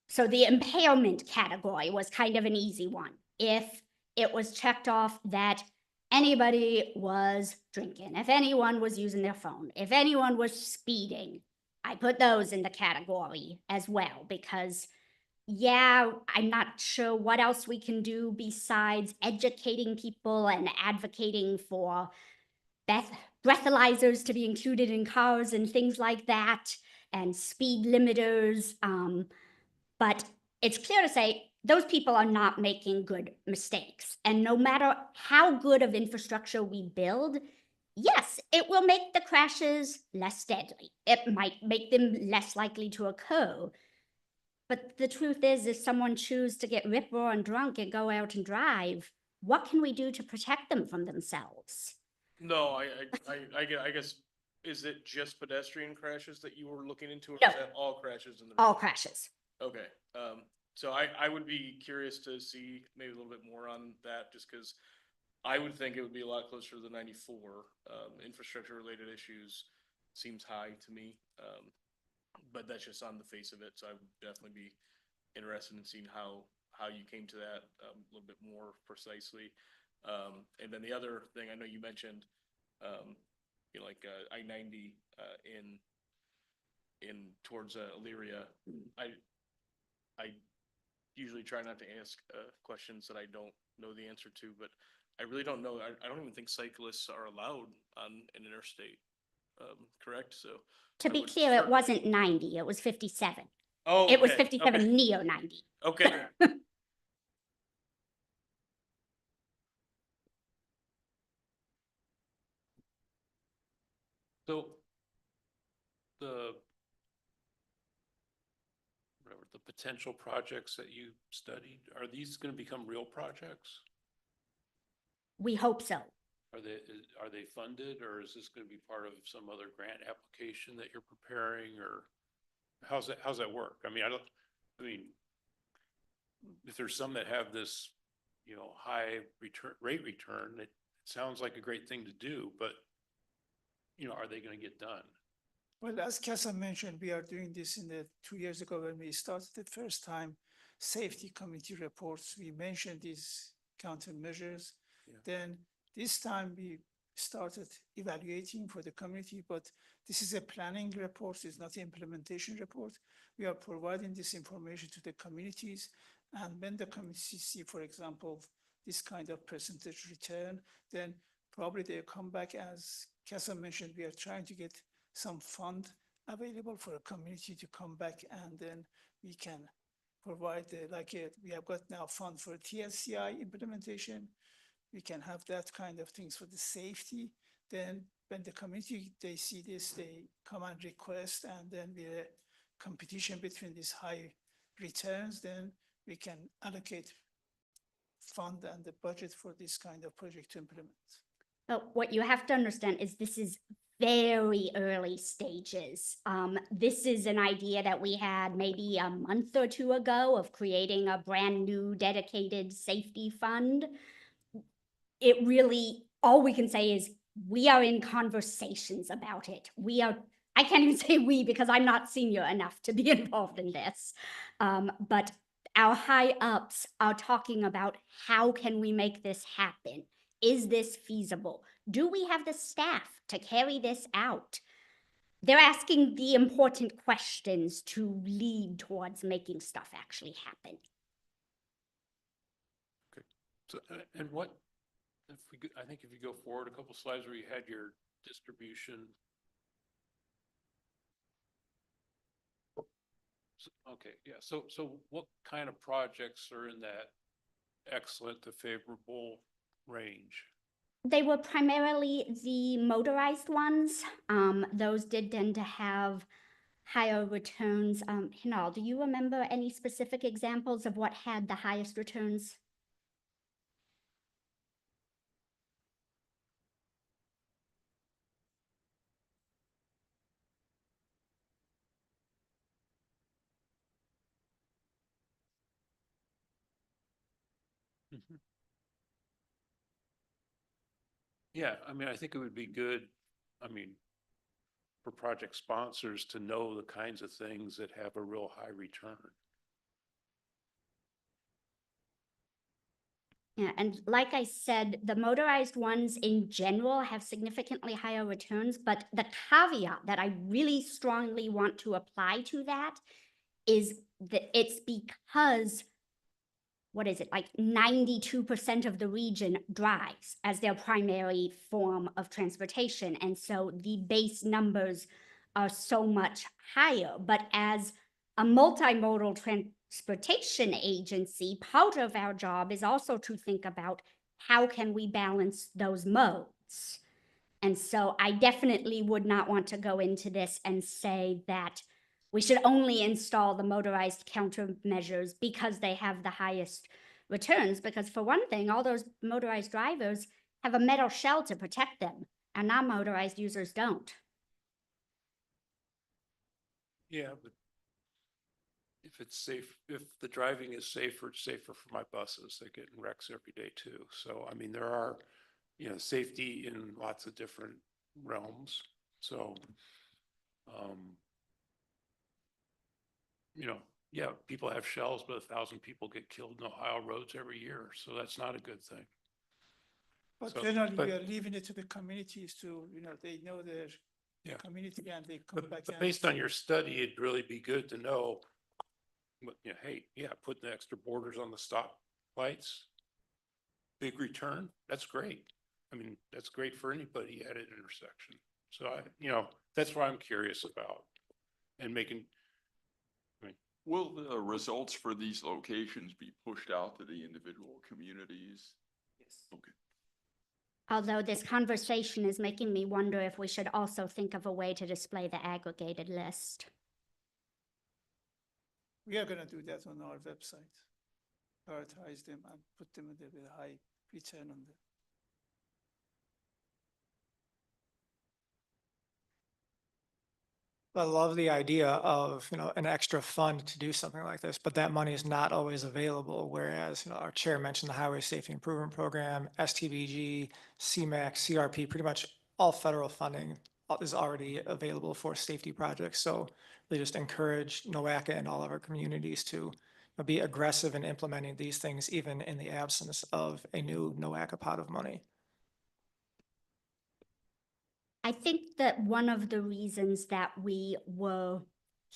so the impairment category was kind of an easy one. If it was checked off that anybody was drinking, if anyone was using their phone, if anyone was speeding, I put those in the category as well, because yeah, I'm not sure what else we can do besides educating people and advocating for breathalyzers to be included in cars and things like that, and speed limiters. But it's clear to say those people are not making good mistakes. And no matter how good of infrastructure we build, yes, it will make the crashes less deadly. It might make them less likely to occur. But the truth is, if someone chooses to get rip-roaring drunk and go out and drive, what can we do to protect them from themselves? No, I guess, is it just pedestrian crashes that you were looking into, or No. is that all crashes in the? All crashes. Okay, so I would be curious to see maybe a little bit more on that, just because I would think it would be a lot closer to the 94. Infrastructure-related issues seems high to me, but that's just on the face of it, so I would definitely be interested in seeing how you came to that a little bit more precisely. And then the other thing, I know you mentioned, you know, like I-90 in towards Elyria. I usually try not to ask questions that I don't know the answer to, but I really don't know. I don't even think cyclists are allowed on an interstate, correct? So To I be would clear, it certainly- wasn't 90, it was 57. Oh, It was okay, 57 okay. near 90. Okay. So the whatever, the potential projects that you studied, are these going to become real projects? We hope so. Are they funded, or is this going to be part of some other grant application that you're preparing, or how's that work? I mean, if there's some that have this, high rate return, it sounds like a great thing to do, but are they going to get done? Well, as Casa mentioned, we are doing this 2 years ago when we started the first time safety committee reports. We mentioned these countermeasures. Yeah. Then this time we started evaluating for the community, but this is a planning report, it's not an implementation report. We are providing this information to the communities. And when the communities see, for example, this kind of percentage return, then probably they'll come back. As Casa mentioned, we are trying to get some fund available for a community to come back, and then we can provide we have got now fund for TLCI implementation. We can have that kind of things for the safety. Then when the community, they see this, they come and request, and then we competition between these high returns, then we can allocate fund and the budget for this kind of project to implement. But what you have to understand is this is very early stages. This is an idea that we had maybe a month or two ago of creating a brand new dedicated safety fund. It really, all we can say is we are in conversations about it. I can't even say we because I'm not senior enough to be involved in this. But our high ups are talking about how can we make this happen? Is this feasible? Do we have the staff to carry this out? They're asking the important questions to lead towards making stuff actually happen. Okay. So, and what, I think if you go forward a couple slides where you had your distribution. Okay, yeah. So what kind of projects are in that excellent to favorable range? They were primarily the motorized ones. Those did tend to have higher returns. Hinal, do you remember any specific examples of what had the highest returns? Mhm. Yeah, I think it would be good, for project sponsors to know the kinds of things that have a real high return. Yeah, and like I said, the motorized ones in general have significantly higher returns, but the caveat that I really strongly want to apply to that is that it's because, what is it, like 92% of the region drives as their primary form of transportation. And so the base numbers are so much higher. But as a multimodal transportation agency, part of our job is also to think about how can we balance those modes. And so I definitely would not want to go into this and say that we should only install the motorized countermeasures because they have the highest returns. Because for one thing, all those motorized drivers have a metal shell to protect them, and non-motorized users don't. Yeah, but if it's safe, if the driving is safer, it's safer for my buses. They get in wrecks every day too. So, there are, safety in lots of different realms. So, yeah, people have shells, but 1,000 people get killed in Ohio roads every year. So that's not a good thing. But So, generally, but- we are leaving it to the communities to, they know their Yeah. community and they come back. But and based on your study, it'd really be good to know, hey, yeah, putting the extra borders on the stop lights, big return, that's great. That's great for anybody at an intersection. So that's what I'm curious about and making. Will the results for these locations be pushed out to the individual communities? Yes. Okay. Although this conversation is making me wonder if we should also think of a way to display the aggregated list. We are gonna do that on our website. Prioritize them and put them with a high return on them. I love the idea of, an extra fund to do something like this, but that money is not always available. Whereas, our chair mentioned the Highway Safety Improvement Program, STBG, CMAQ, CRP, pretty much all federal funding is already available for safety projects. So they just encourage NOACA and all of our communities to be aggressive in implementing these things, even in the absence of a new NOACA pot of money. I think that one of the reasons that we were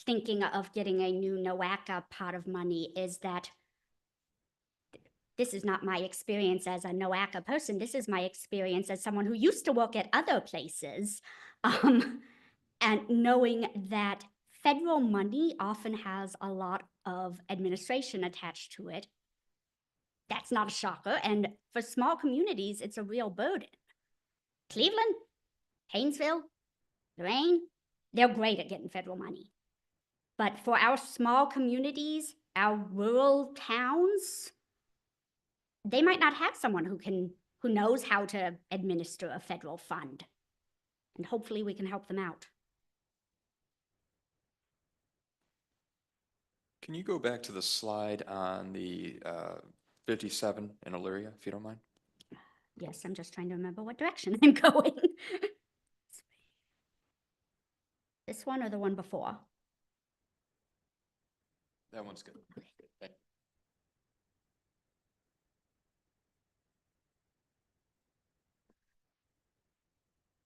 thinking of getting a new NOACA pot of money is that this is not my experience as a NOACA person. This is my experience as someone who used to work at other places. And knowing that federal money often has a lot of administration attached to it, that's not a shocker. And for small communities, it's a real burden. Cleveland, Haynesville, Lorraine, they're great at getting federal money. But for our small communities, our rural towns, they might not have someone who knows how to administer a federal fund. And hopefully we can help them out. Can you go back to the slide on the 57 in Illyria, if you don't mind? Yes, I'm just trying to remember what direction I'm going. This one or the one before? That one's good. Thank you.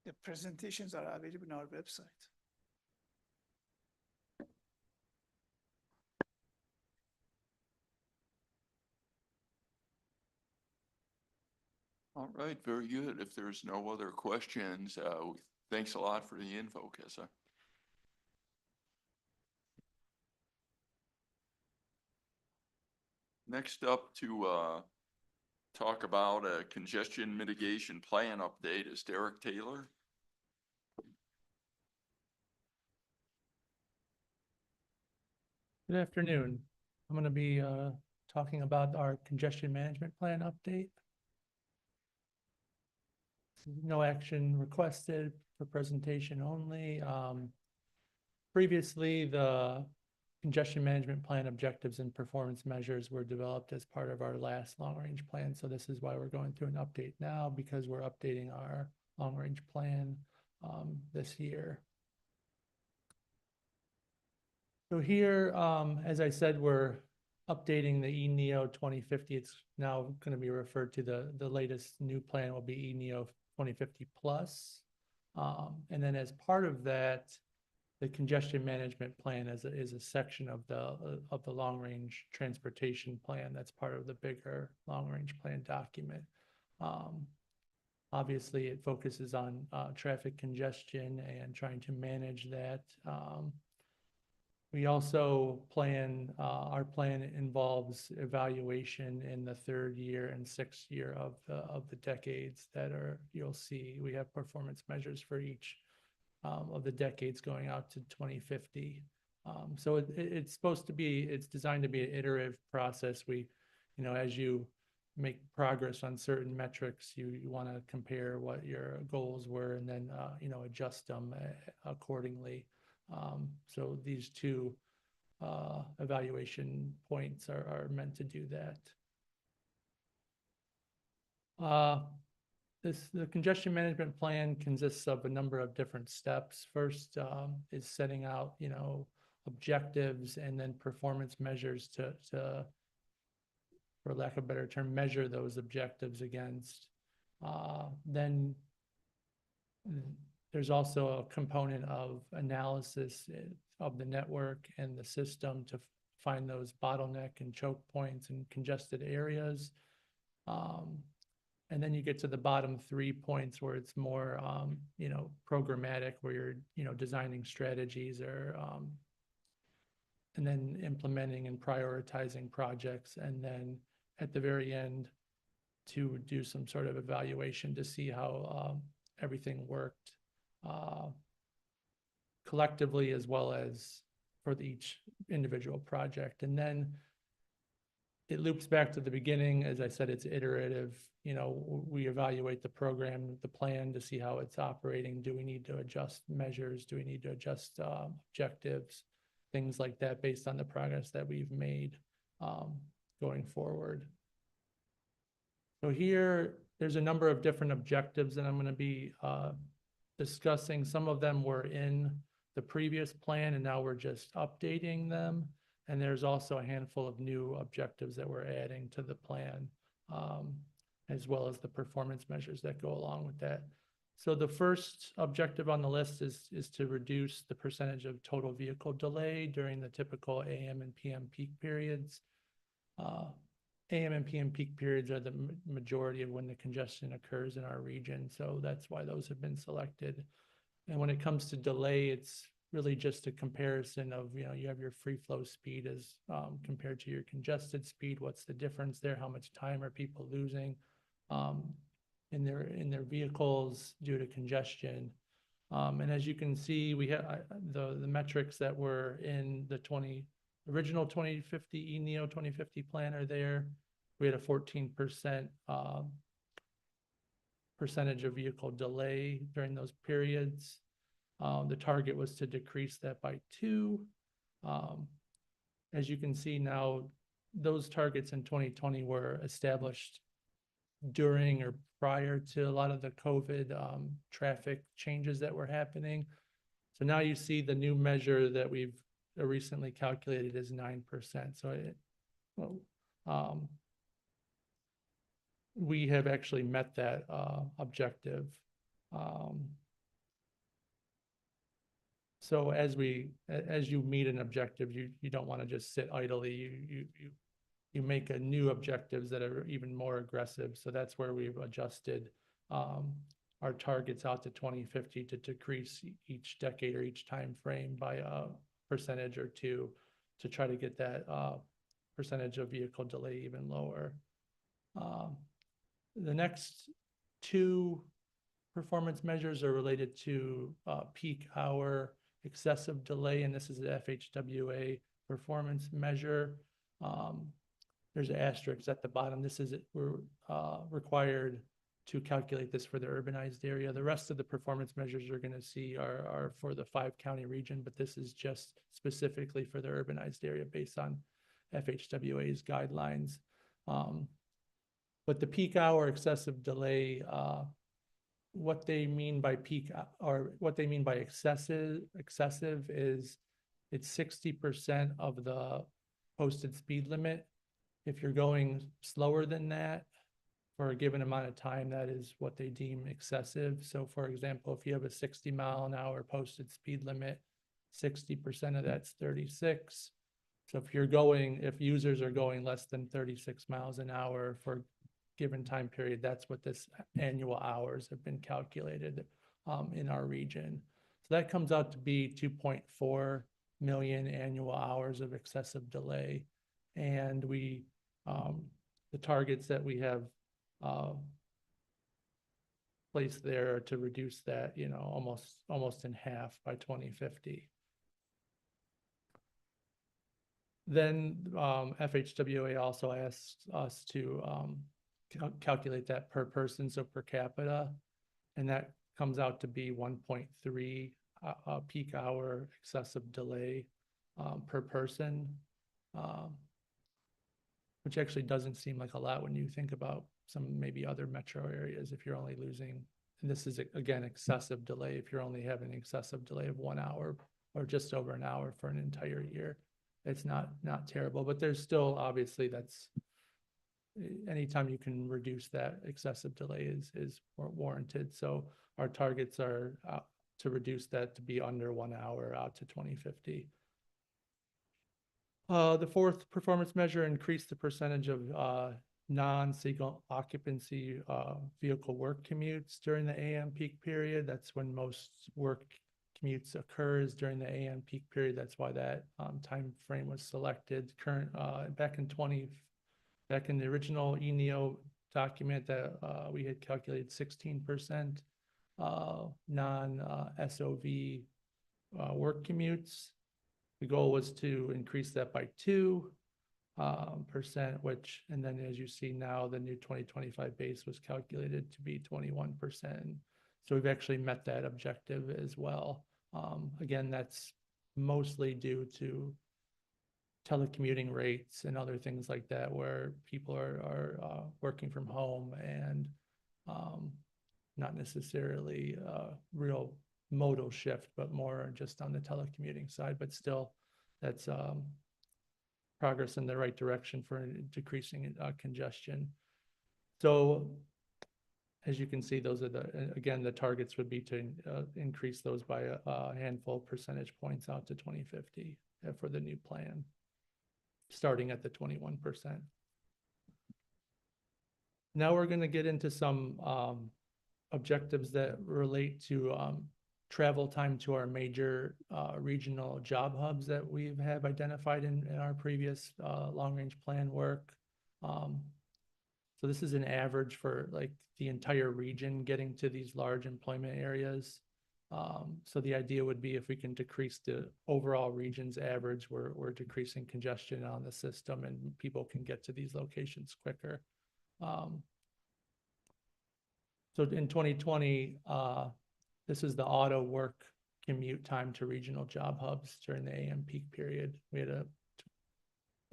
The presentations are available on our website. All right, very good. If there's no other questions, thanks a lot for the info, Kessa. Next up to talk about a congestion mitigation plan update is Derek Taylor. Good afternoon. I'm going to be talking about our congestion management plan update. No action requested for presentation only. Previously, the congestion management plan objectives and performance measures were developed as part of our last long-range plan. So this is why we're going through an update now, because we're updating our long-range plan this year. So here, as I said, we're updating the eNeo 2050. It's now going to be referred to the latest new plan will be eNeo 2050 plus. And then as part of that, the congestion management plan is a section of the long range transportation plan. That's part of the bigger long range plan document. Obviously, it focuses on traffic congestion and trying to manage that. We also plan, our plan involves evaluation in the 3rd year and 6th year of the decades that you'll see. We have performance measures for each of the decades going out to 2050. So it's designed to be an iterative process. We, as you make progress on certain metrics, you want to compare what your goals were and then, adjust them accordingly. So these two evaluation points are meant to do that. The congestion management plan consists of a number of different steps. First is setting out, objectives and then performance measures to, for lack of a better term, measure those objectives against. Then there's also a component of analysis of the network and the system to find those bottleneck and choke points and congested areas. And then you get to the bottom 3 points where it's more, programmatic, where you're, designing strategies or, and then implementing and prioritizing projects. And then at the very end, to do some sort of evaluation to see how everything worked collectively as well as for each individual project. And then it loops back to the beginning. As I said, it's iterative. You know, we evaluate the program, the plan to see how it's operating. Do we need to adjust measures? Do we need to adjust objectives? Things like that based on the progress that we've made going forward. So here, there's a number of different objectives that I'm going to be discussing. Some of them were in the previous plan and now we're just updating them. And there's also a handful of new objectives that we're adding to the plan, as well as the performance measures that go along with that. So the first objective on the list is to reduce the percentage of total vehicle delay during the typical AM and PM peak periods. AM and PM peak periods are the majority of when the congestion occurs in our region. So that's why those have been selected. And when it comes to delay, it's really just a comparison of, you know, you have your free flow speed as compared to your congested speed. What's the difference there? How much time are people losing in their vehicles due to congestion? And as you can see, we have the metrics that were in the original 2050 ENEO 2050 plan are there. We had a 14% percentage of vehicle delay during those periods. The target was to decrease that by 2. As you can see now, those targets in 2020 were established during or prior to a lot of the COVID traffic changes that were happening. So now you see the new measure that we've recently calculated is 9%. So we have actually met that objective. So as you meet an objective, you don't want to just sit idly. You make a new objectives that are even more aggressive. So that's where we've adjusted our targets out to 2050 to decrease each decade or each time frame by a percentage or 2 to try to get that percentage of vehicle delay even lower. The next 2 performance measures are related to peak hour excessive delay, and this is the FHWA performance measure. There's an asterisk at the bottom. This is we're required to calculate this for the urbanized area. The rest of the performance measures you're going to see are for the 5-county region, but this is just specifically for the urbanized area based on FHWA's guidelines. But the peak hour excessive delay, what they mean by peak or what they mean by excessive is it's 60% of the posted speed limit. If you're going slower than that for a given amount of time, that is what they deem excessive. So for example, if you have a 60-mile-an-hour posted speed limit, 60% of that's 36. So if users are going less than 36 miles an hour for a given time period, that's what this annual hours have been calculated in our region. So that comes out to be 2.4 million annual hours of excessive delay. And the targets that we have placed there to reduce that, almost in half by 2050. Then FHWA also asks us to calculate that per person, so per capita, and that comes out to be 1.3 peak hour excessive delay per person, which actually doesn't seem like a lot when you think about some maybe other metro areas. If you're only losing, and this is again excessive delay, if you're only having excessive delay of 1 hour or just over an hour for an entire year, it's not terrible. But there's still, obviously, that's anytime you can reduce that excessive delay is warranted. So our targets are to reduce that to be under 1 hour out to 2050. The fourth performance measure, increased the percentage of non-single occupancy vehicle work commutes during the AM peak period. That's when most work commutes occurs during the AM peak period. That's why that time frame was selected. Back in the original ENEO document that we had calculated 16% non-SOV work commutes. The goal was to increase that by 2%, which, and then as you see now, the new 2025 base was calculated to be 21%. So we've actually met that objective as well. Again, that's mostly due to telecommuting rates and other things like that, where people are working from home and not necessarily real modal shift, but more just on the telecommuting side. But still, that's progress in the right direction for decreasing congestion. So as you can see, those are again, the targets would be to increase those by a handful of percentage points out to 2050 for the new plan, starting at the 21%. Now we're going to get into some objectives that relate to travel time to our major regional job hubs that we have identified in our previous long-range plan work. So this is an average for like the entire region getting to these large employment areas. So the idea would be if we can decrease the overall region's average, we're decreasing congestion on the system and people can get to these locations quicker. So in 2020, this is the auto work commute time to regional job hubs during the AM peak period. We had an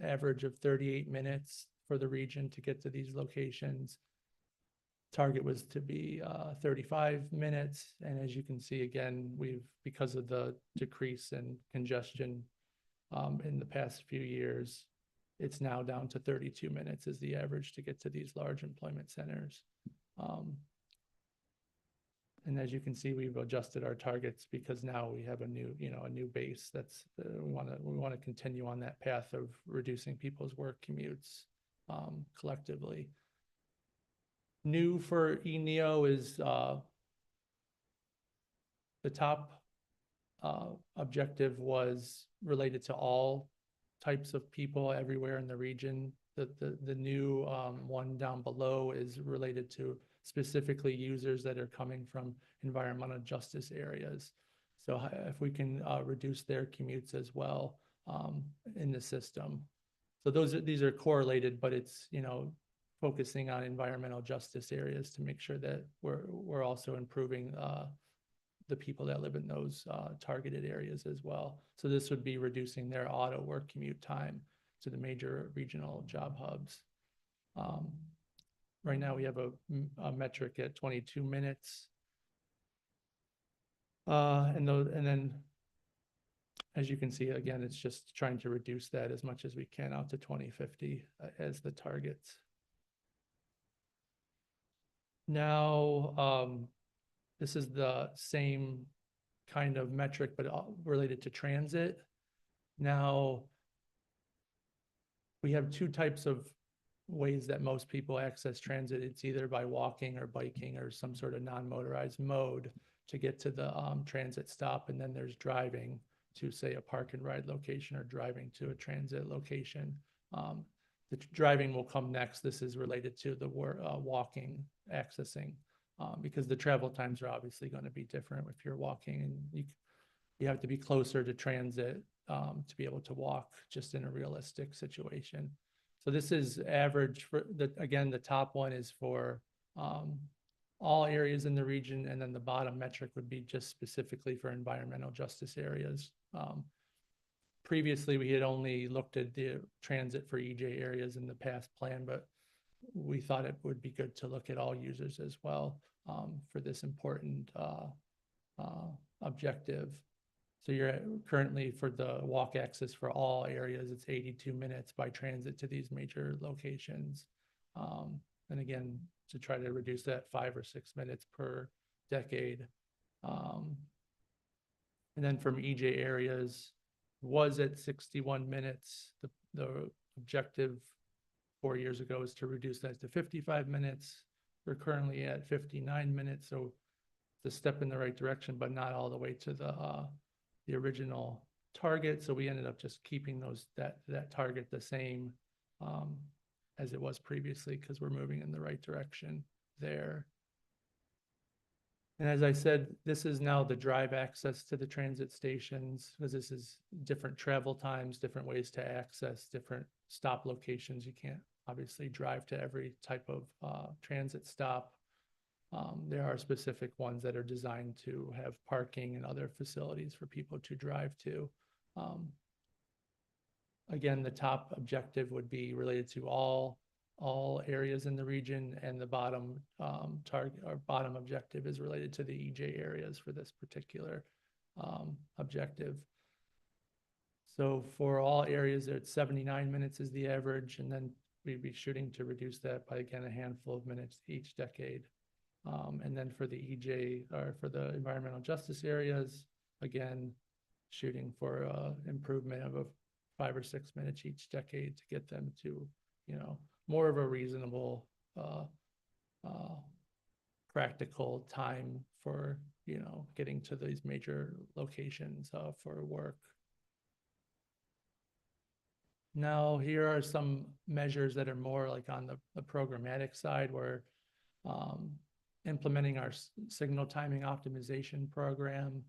average of 38 minutes for the region to get to these locations. Target was to be 35 minutes. And as you can see, again, because of the decrease in congestion in the past few years, it's now down to 32 minutes is the average to get to these large employment centers. And as you can see, we've adjusted our targets because now we have a new base. That's we want to continue on that path of reducing people's work commutes collectively. New for ENEO is the top objective was related to all types of people everywhere in the region. The new one down below is related to specifically users that are coming from environmental justice areas. So if we can reduce their commutes as well in the system. So these are correlated, but it's, focusing on environmental justice areas to make sure that we're also improving the people that live in those targeted areas as well. So this would be reducing their auto work commute time to the major regional job hubs. Right now we have a metric at 22 minutes. And then as you can see, again, it's just trying to reduce that as much as we can out to 2050 as the targets. Now, this is the same kind of metric, but related to transit. Now, we have two types of ways that most people access transit. It's either by walking or biking or some sort of non-motorized mode to get to the transit stop. And then there's driving to, say, a park and ride location or driving to a transit location. The driving will come next. This is related to the walking accessing because the travel times are obviously going to be different if you're walking, and you have to be closer to transit to be able to walk just in a realistic situation. So this is average for again, the top one is for all areas in the region, and then the bottom metric would be just specifically for environmental justice areas. Previously, we had only looked at the transit for EJ areas in the past plan, but we thought it would be good to look at all users as well for this important objective. So you're currently for the walk access for all areas, it's 82 minutes by transit to these major locations. And again, to try to reduce that 5 or 6 minutes per decade. And then from EJ areas was at 61 minutes. The objective 4 years ago is to reduce that to 55 minutes. We're currently at 59 minutes. So it's a step in the right direction, but not all the way to the original target. So we ended up just keeping that target the same as it was previously, because we're moving in the right direction there. And as I said, this is now the drive access to the transit stations, because this is different travel times, different ways to access, different stop locations. You can't obviously drive to every type of transit stop. There are specific ones that are designed to have parking and other facilities for people to drive to. Again, the top objective would be related to all areas in the region, and the bottom target or bottom objective is related to the EJ areas for this particular objective. So for all areas, it's 79 minutes is the average, and then we'd be shooting to reduce that by, again, a handful of minutes each decade. And then for the EJ, or for the environmental justice areas, again, shooting for improvement of 5 or 6 minutes each decade to get them to, you know, more of a reasonable, practical time for, you know, getting to these major locations for work. Now, here are some measures that are more like on the programmatic side, where implementing our signal timing optimization program.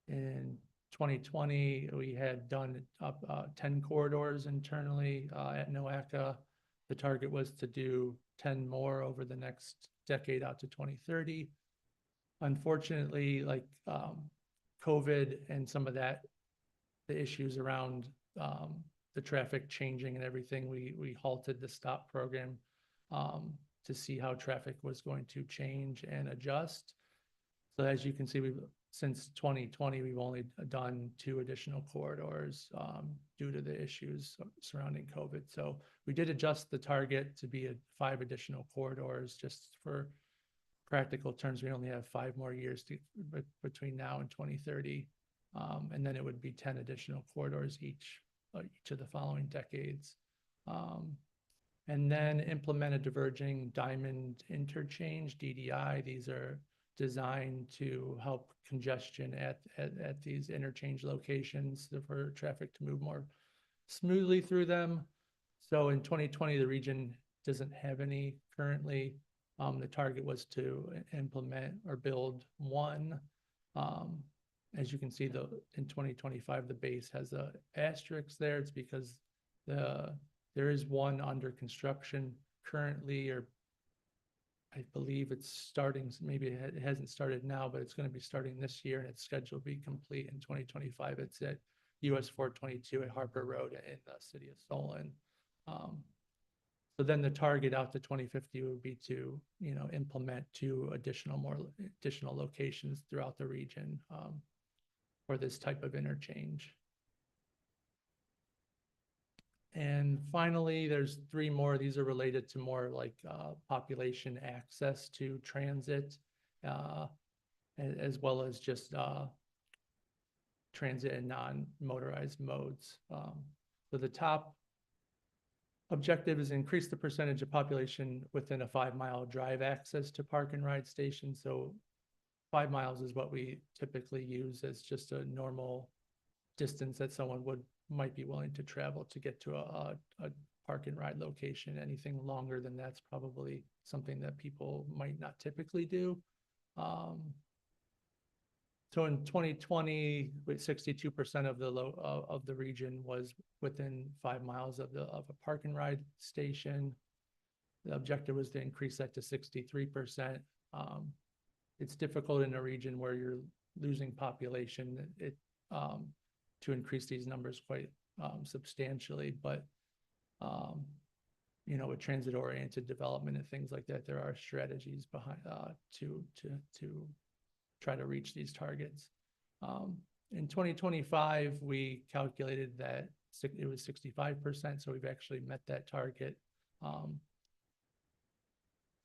In 2020, we had done up 10 corridors internally at NOACA. The target was to do 10 more over the next decade out to 2030. Unfortunately, like COVID and some of that, the issues around the traffic changing and everything, we halted the stop program to see how traffic was going to change and adjust. So as you can see, since 2020, we've only done 2 additional corridors due to the issues surrounding COVID. So we did adjust the target to be 5 additional corridors. Just for practical terms, we only have 5 more years between now and 2030. And then it would be 10 additional corridors each of the following decades. And then implement a diverging diamond interchange, DDI. These are designed to help congestion at these interchange locations for traffic to move more smoothly through them. So in 2020, the region doesn't have any currently. The target was to implement or build 1. As you can see, in 2025, the base has a asterisk there. It's because there is 1 under construction currently, or I believe it's starting, maybe it hasn't started now, but it's going to be starting this year, and it's scheduled to be complete in 2025. It's at US 422 at Harper Road in the city of Solon. So then the target out to 2050 would be to, you know, implement 2 additional locations throughout the region for this type of interchange. And finally, there's 3 more. These are related to more like population access to transit, as well as just transit and non-motorized modes. So the top objective is increase the percentage of population within a 5-mile drive access to park and ride stations. So 5 miles is what we typically use as just a normal distance that someone might be willing to travel to get to a park and ride location. Anything longer than that's probably something that people might not typically do. So in 2020, with 62% of the region was within 5 miles of a park and ride station. The objective was to increase that to 63%. It's difficult in a region where you're losing population to increase these numbers quite substantially, but you know, with transit-oriented development and things like that, there are strategies behind to try to reach these targets. In 2025, we calculated that it was 65%, so we've actually met that target. So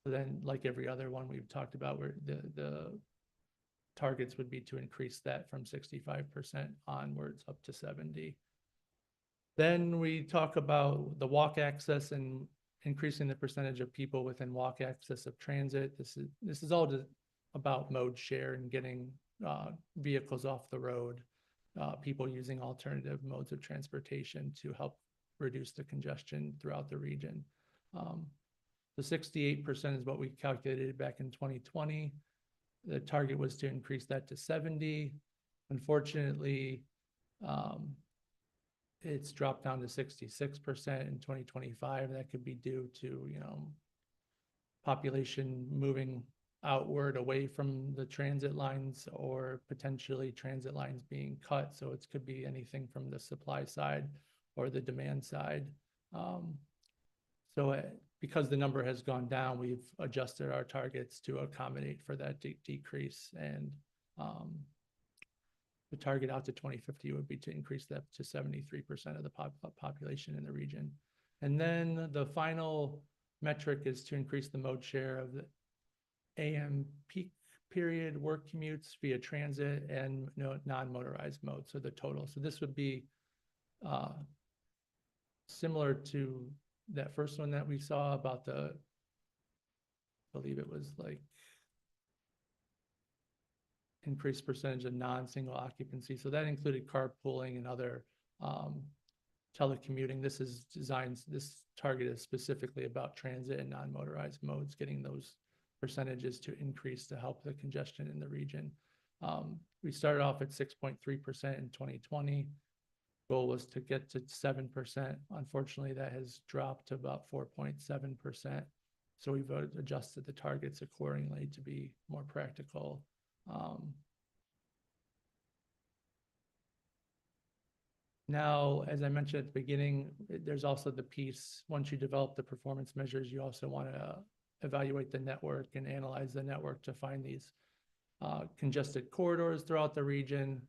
then, like every other one we've talked about, where the targets would be to increase that from 65% onwards up to 70%. Then we talk about the walk access and increasing the percentage of people within walk access of transit. This is all just about mode share and getting vehicles off the road, people using alternative modes of transportation to help reduce the congestion throughout the region. The 68% is what we calculated back in 2020. The target was to increase that to 70. Unfortunately, it's dropped down to 66% in 2025. That could be due to, population moving outward away from the transit lines, or potentially transit lines being cut. So it could be anything from the supply side or the demand side. Because the number has gone down, we've adjusted our targets to accommodate for that decrease. And the target out to 2050 would be to increase that to 73% of the population in the region. And then the final metric is to increase the mode share of the AM peak period work commutes via transit and non-motorized mode. So the total. So this would be similar to that first one that we saw about I believe it was like increased percentage of non-single occupancy. So that included carpooling and other telecommuting. This target is specifically about transit and non-motorized modes, getting those percentages to increase to help the congestion in the region. We started off at 6.3% in 2020. Goal was to get to 7%. Unfortunately, that has dropped to about 4.7%. So we've adjusted the targets accordingly to be more practical. Now, as I mentioned at the beginning, there's also the piece, once you develop the performance measures, you also want to evaluate the network and analyze the network to find these congested corridors throughout the region,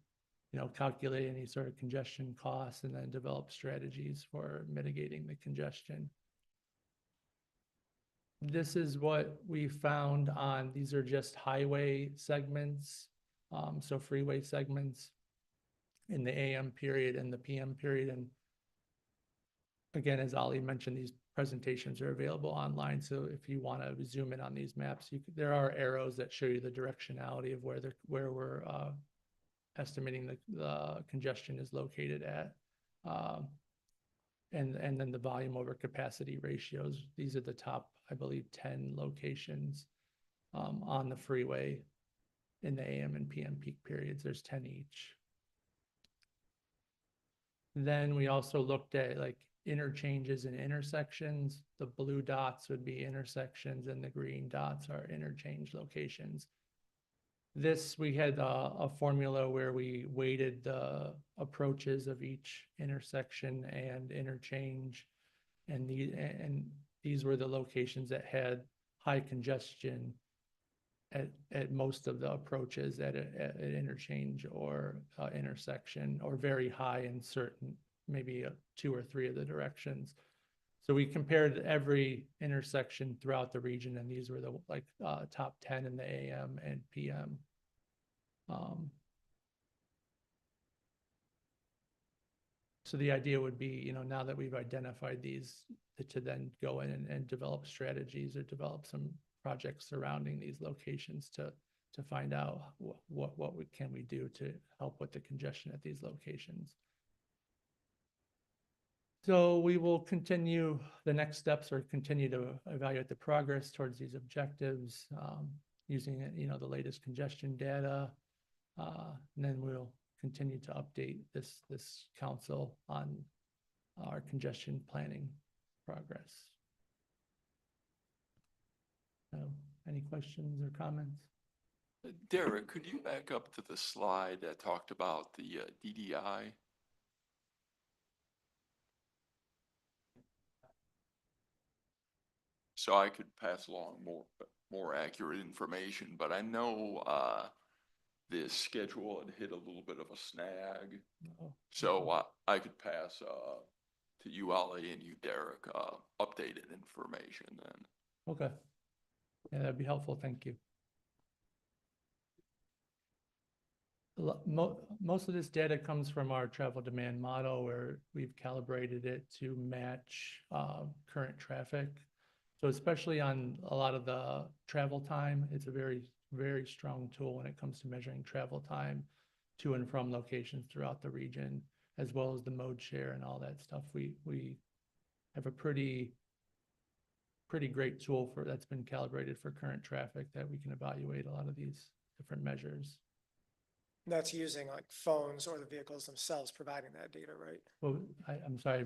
calculate any sort of congestion costs, and then develop strategies for mitigating the congestion. This is what we found these are just highway segments, so freeway segments in the AM period and the PM period. And again, as Ali mentioned, these presentations are available online. So if you want to zoom in on these maps, there are arrows that show you the directionality of where we're estimating the congestion is located at. And then the volume over capacity ratios. These are the top, I believe, 10 locations on the freeway in the AM and PM peak periods. There's 10 each. Then we also looked at like interchanges and intersections. The blue dots would be intersections and the green dots are interchange locations. We had a formula where we weighted the approaches of each intersection and interchange. And these were the locations that had high congestion at most of the approaches at an interchange or intersection, or very high in certain, maybe 2 or 3 of the directions. So we compared every intersection throughout the region, and these were the top 10 in the AM and PM. So the idea would be, now that we've identified these, to then go in and develop strategies or develop some projects surrounding these locations to find out what can we do to help with the congestion at these locations. So we will continue, the next steps are continue to evaluate the progress towards these objectives, using the latest congestion data. And then we'll continue to update this council on our congestion planning progress. Any questions or comments? Derek, could you back up to the slide that talked about the DDI? So I could pass along more accurate information, but I know the schedule had hit a little bit of a snag. So I could pass to you, Ali, and you, Derek, updated information then. Okay. Yeah, that'd be helpful. Thank you. Most of this data comes from our travel demand model, where we've calibrated it to match current traffic. So especially on a lot of the travel time, it's a very, very strong tool when it comes to measuring travel time to and from locations throughout the region, as well as the mode share and all that stuff. We have a pretty pretty great tool that's been calibrated for current traffic that we can evaluate a lot of these different measures. That's using like phones or the vehicles themselves providing that data, right? Well, I'm sorry.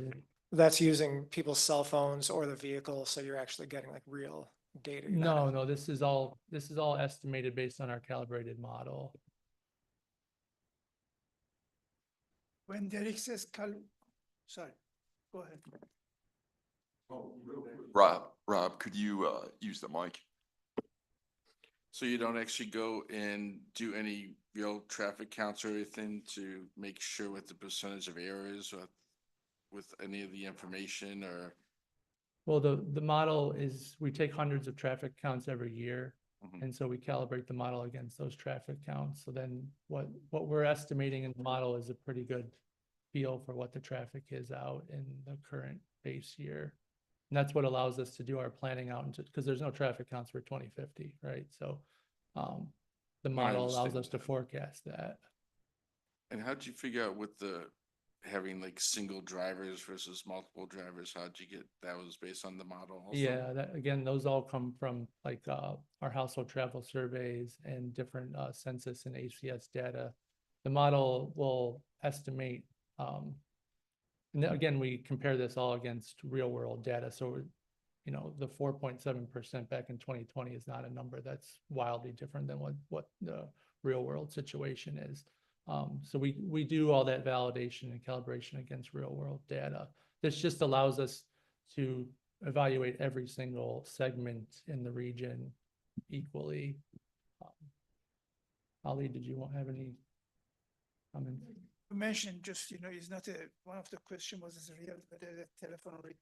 That's using people's cell phones or the vehicle, so you're actually getting like real data. You're not- No, this is all estimated based on our calibrated model. When Derek says sorry, go ahead. Rob, could you, use the mic? So you don't actually go and do any real traffic counts or anything to make sure what the percentage of errors or with any of the information or? Well, the model is, we take hundreds of traffic counts every year. Mhm. And so we calibrate the model against those traffic counts. So then what we're estimating in the model is a pretty good feel for what the traffic is out in the current base year. And that's what allows us to do our planning out into, because there's no traffic counts for 2050, right? So the model allows understand us to that. forecast that. And how'd you figure out with the having like single drivers versus multiple drivers? How'd you get, that was based on the model also? Yeah, that, again, those all come from like our household travel surveys and different census and ACS data. The model will estimate, and again, we compare this all against real world data. So, you know, the 4.7% back in 2020 is not a number that's wildly different than what the real world situation is. So we do all that validation and calibration against real world data. This just allows us to evaluate every single segment in the region equally. Ali, did you have any comments? You mentioned just, it's not one of the question was is real, whether the telephone or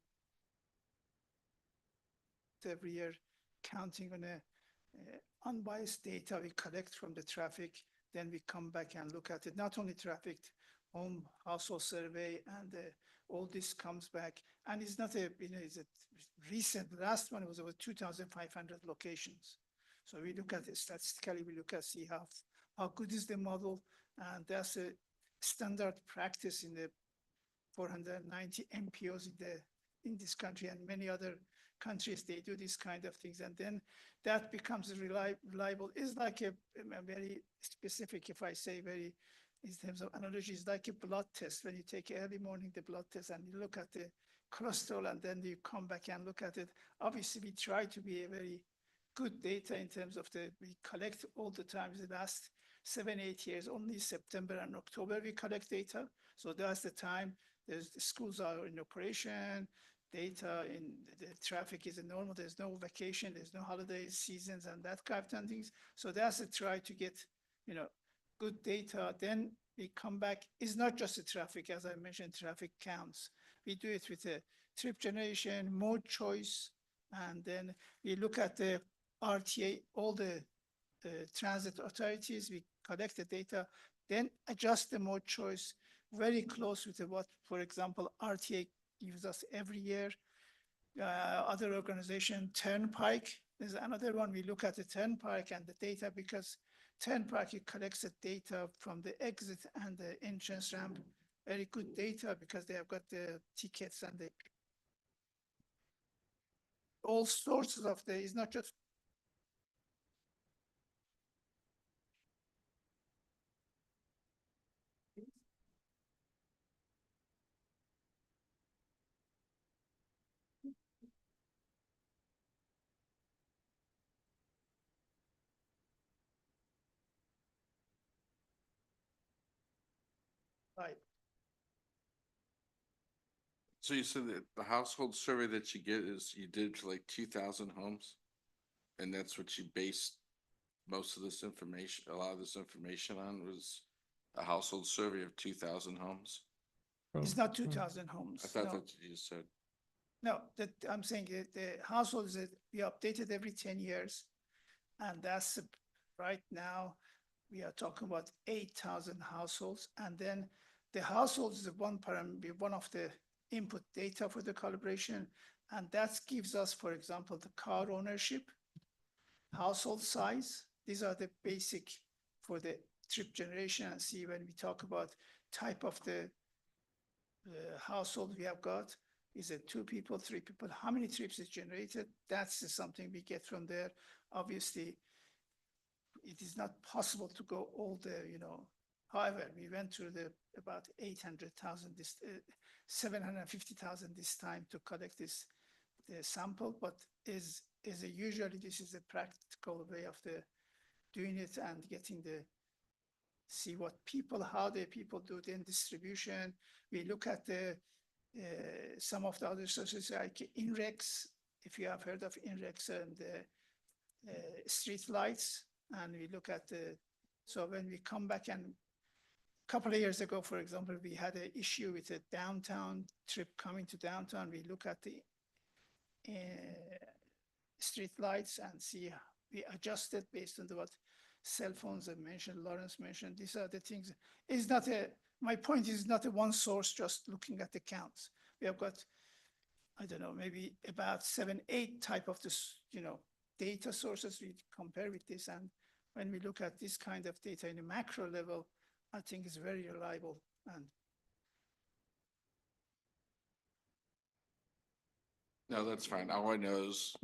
every year counting on unbiased data we collect from the traffic, then we come back and look at it, not only traffic, home household survey, and all this comes back. And it's not it's a recent, the last one was over 2,500 locations. So we look at it statistically, we look at see how good is the model, and that's a standard practice in the 490 MPOs in this country and many other countries. They do these kind of things, and then that becomes reliable. Is like a very specific, if I say very in terms of analogy, is like a blood test. When you take early morning the blood test and you look at the cholesterol and then you come back and look at it. Obviously we try to be a very good data in terms of we collect all the time. The last 7-8 years, only September and October we collect data. So that's the time the schools are in operation, data in the traffic is normal, there's no vacation, there's no holiday seasons and that kind of things. So that's a try to get, good data. Then we come back, it's not just the traffic, as I mentioned, traffic counts. We do it with a trip generation, mode choice, and then we look at the RTA, all the transit authorities, we collect the data, then adjust the mode choice very close with what, for example, RTA gives us every year. Other organization, Turnpike, there's another one. We look at the Turnpike and the data because Turnpike, it collects the data from the exit and the entrance ramp. Very good data because they have got the tickets and all sorts of it's not just right. So you said that the household survey that you get is you did for like 2,000 homes? And that's what you based most of this information, a lot of this information on was a household survey of 2,000 homes? It's not 2,000 homes. I thought no. that's what you just said. No, that I'm saying the households that we updated every 10 years. And that's right now we are talking about 8,000 households. And then the households is one of the input data for the calibration. And that gives us, for example, the car ownership, household size. These are the basic for the trip generation. And see when we talk about type of the household we have got, Is it 2 people, 3 people? How many trips is generated? That's something we get from there. Obviously, it is not possible to go all the, however, we went through about 800,000, 750,000 this time to collect the sample, but usually this is a practical way of doing it and getting see how the people do the distribution. We look at some of the other sources like INREX, if you have heard of INREX and the street lights, and we look at so when we come back, and a couple of years ago, for example, we had an issue with a downtown trip coming to downtown. We look at the street lights and see, we adjusted based on what cell phones I mentioned, Lawrence mentioned. These are the things. My point is not a one source just looking at the counts. We have got, I don't know, maybe about 7, 8 type of this, data sources we compare with this. And when we look at this kind of data in a macro level, I think it's very reliable. And No, that's fine. All I know is,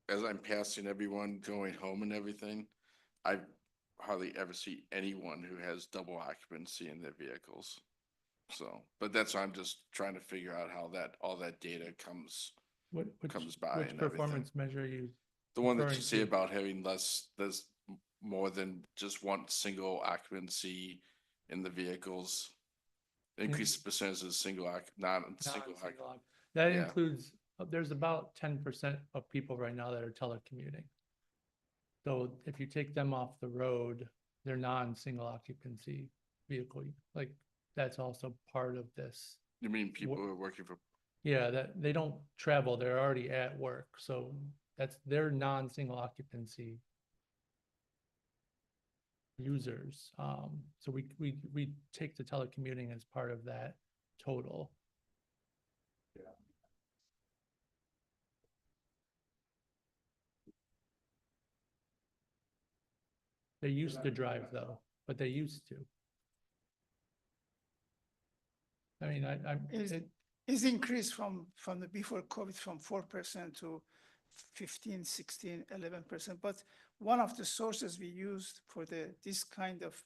as I'm passing everyone going home and everything, I hardly ever see anyone who has double occupancy in their vehicles. So, but that's why I'm just trying to figure out how all that data comes by Which and everything. performance measure are you? The one that you referring say to? about having there's more than just one single occupancy in the vehicles. Increase the percentage of single non-single Non-single occupancy. occup- That Yeah. includes, there's about 10% of people right now that are telecommuting. So if you take them off the road, they're non-single occupancy vehicle, like that's also part of this. You mean people who are working for, Yeah, that they don't travel, they're already at work, so that's their non-single occupancy users. So we take the telecommuting as part of that total. They used to drive though, but they used to. I mean, is increased from the before COVID from 4% to 15, 16, 11%. But one of the sources we used for this kind of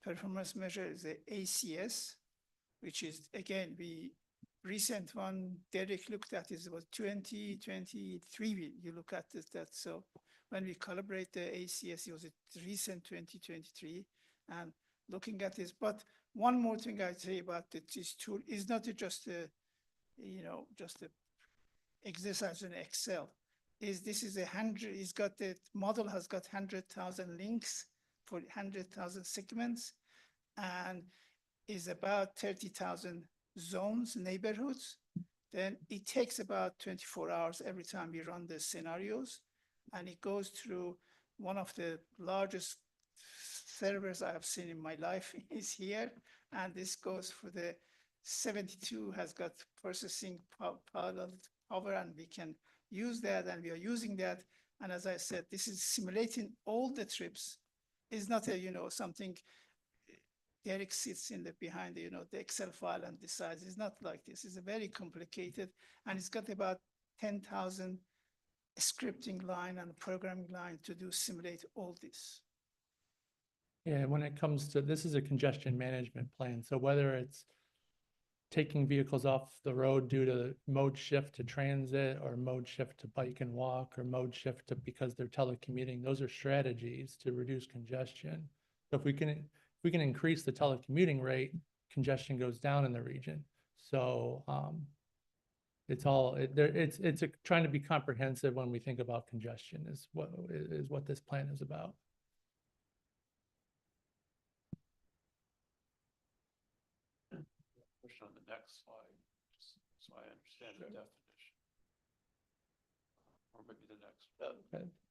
performance measure is the ACS, which is, again, recent one Derek looked at is about 2023. You look at that. So when we calibrate the ACS, it was a recent 2023, and looking at this. But one more thing I'd say about this tool is not just just a exercise in Excel. The model has got 100,000 links for 100,000 segments, and is about 30,000 zones, neighborhoods. Then it takes about 24 hours every time we run the scenarios, and it goes through one of the largest servers I have seen in my life is here, and this goes for the 72 has got processing power, and we can use that, and we are using that. And as I said, this is simulating all the trips. It's not something Derek sits behind the Excel file and decides. It's not like this. It's a very complicated, and it's got about 10,000 scripting line and programming line to simulate all this. yeah, when it comes to, this is a congestion management plan. So whether it's taking vehicles off the road due to mode shift to transit, or mode shift to bike and walk, or mode shift to because they're telecommuting, those are strategies to reduce congestion. So if we can increase the telecommuting rate, congestion goes down in the region. So it's trying to be comprehensive when we think about congestion is what this plan is about. Push on the next slide, just so I understand the definition. Or maybe the next.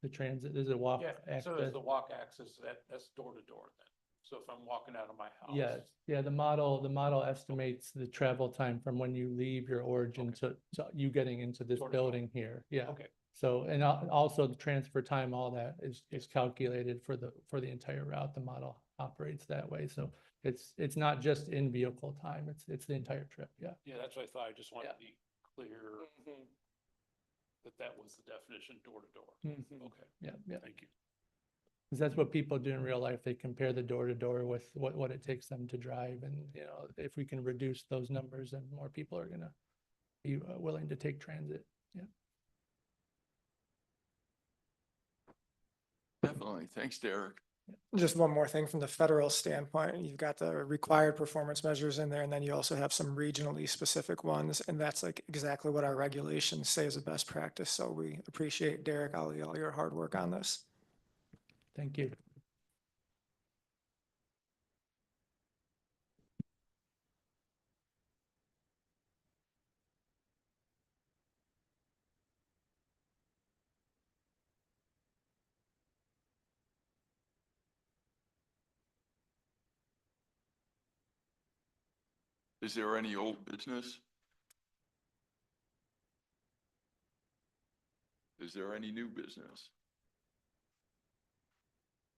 The transit, there's a walk Yeah, so access. there's the walk access, that's door to door then. So if I'm walking out of my house. Yes, yeah, the model estimates the travel time from when you leave your origin to you getting into this Door to door. building here, yeah. Okay. So, and also the transfer time, all that is calculated for the entire route. The model operates that way. So it's not just in vehicle time, it's the entire trip, yeah. Yeah, that's what I thought. I just wanted to be clear that that was the definition, door to door. Mhm. Okay, Yeah, yeah. thank you. 'Cause that's what people do in real life. They compare the door to door with what it takes them to drive. And, you know, if we can reduce those numbers, then more people are gonna be willing to take transit. Yeah. Definitely. Thanks, Derek. Just one more thing from the federal standpoint, you've got the required performance measures in there, and then you also have some regionally specific ones, and that's like exactly what our regulations say is a best practice. So we appreciate, Derek, all your hard work on this. Thank you. Is there any old business? Is there any new business?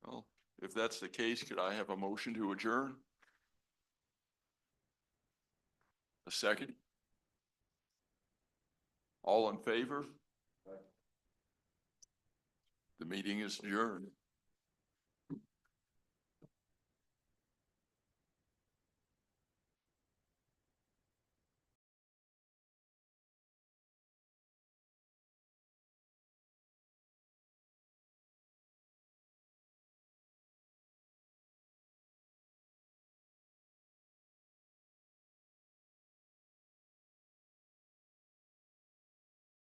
Well, if that's the case, could I have a motion to adjourn? A second? All in favor? The meeting is adjourned.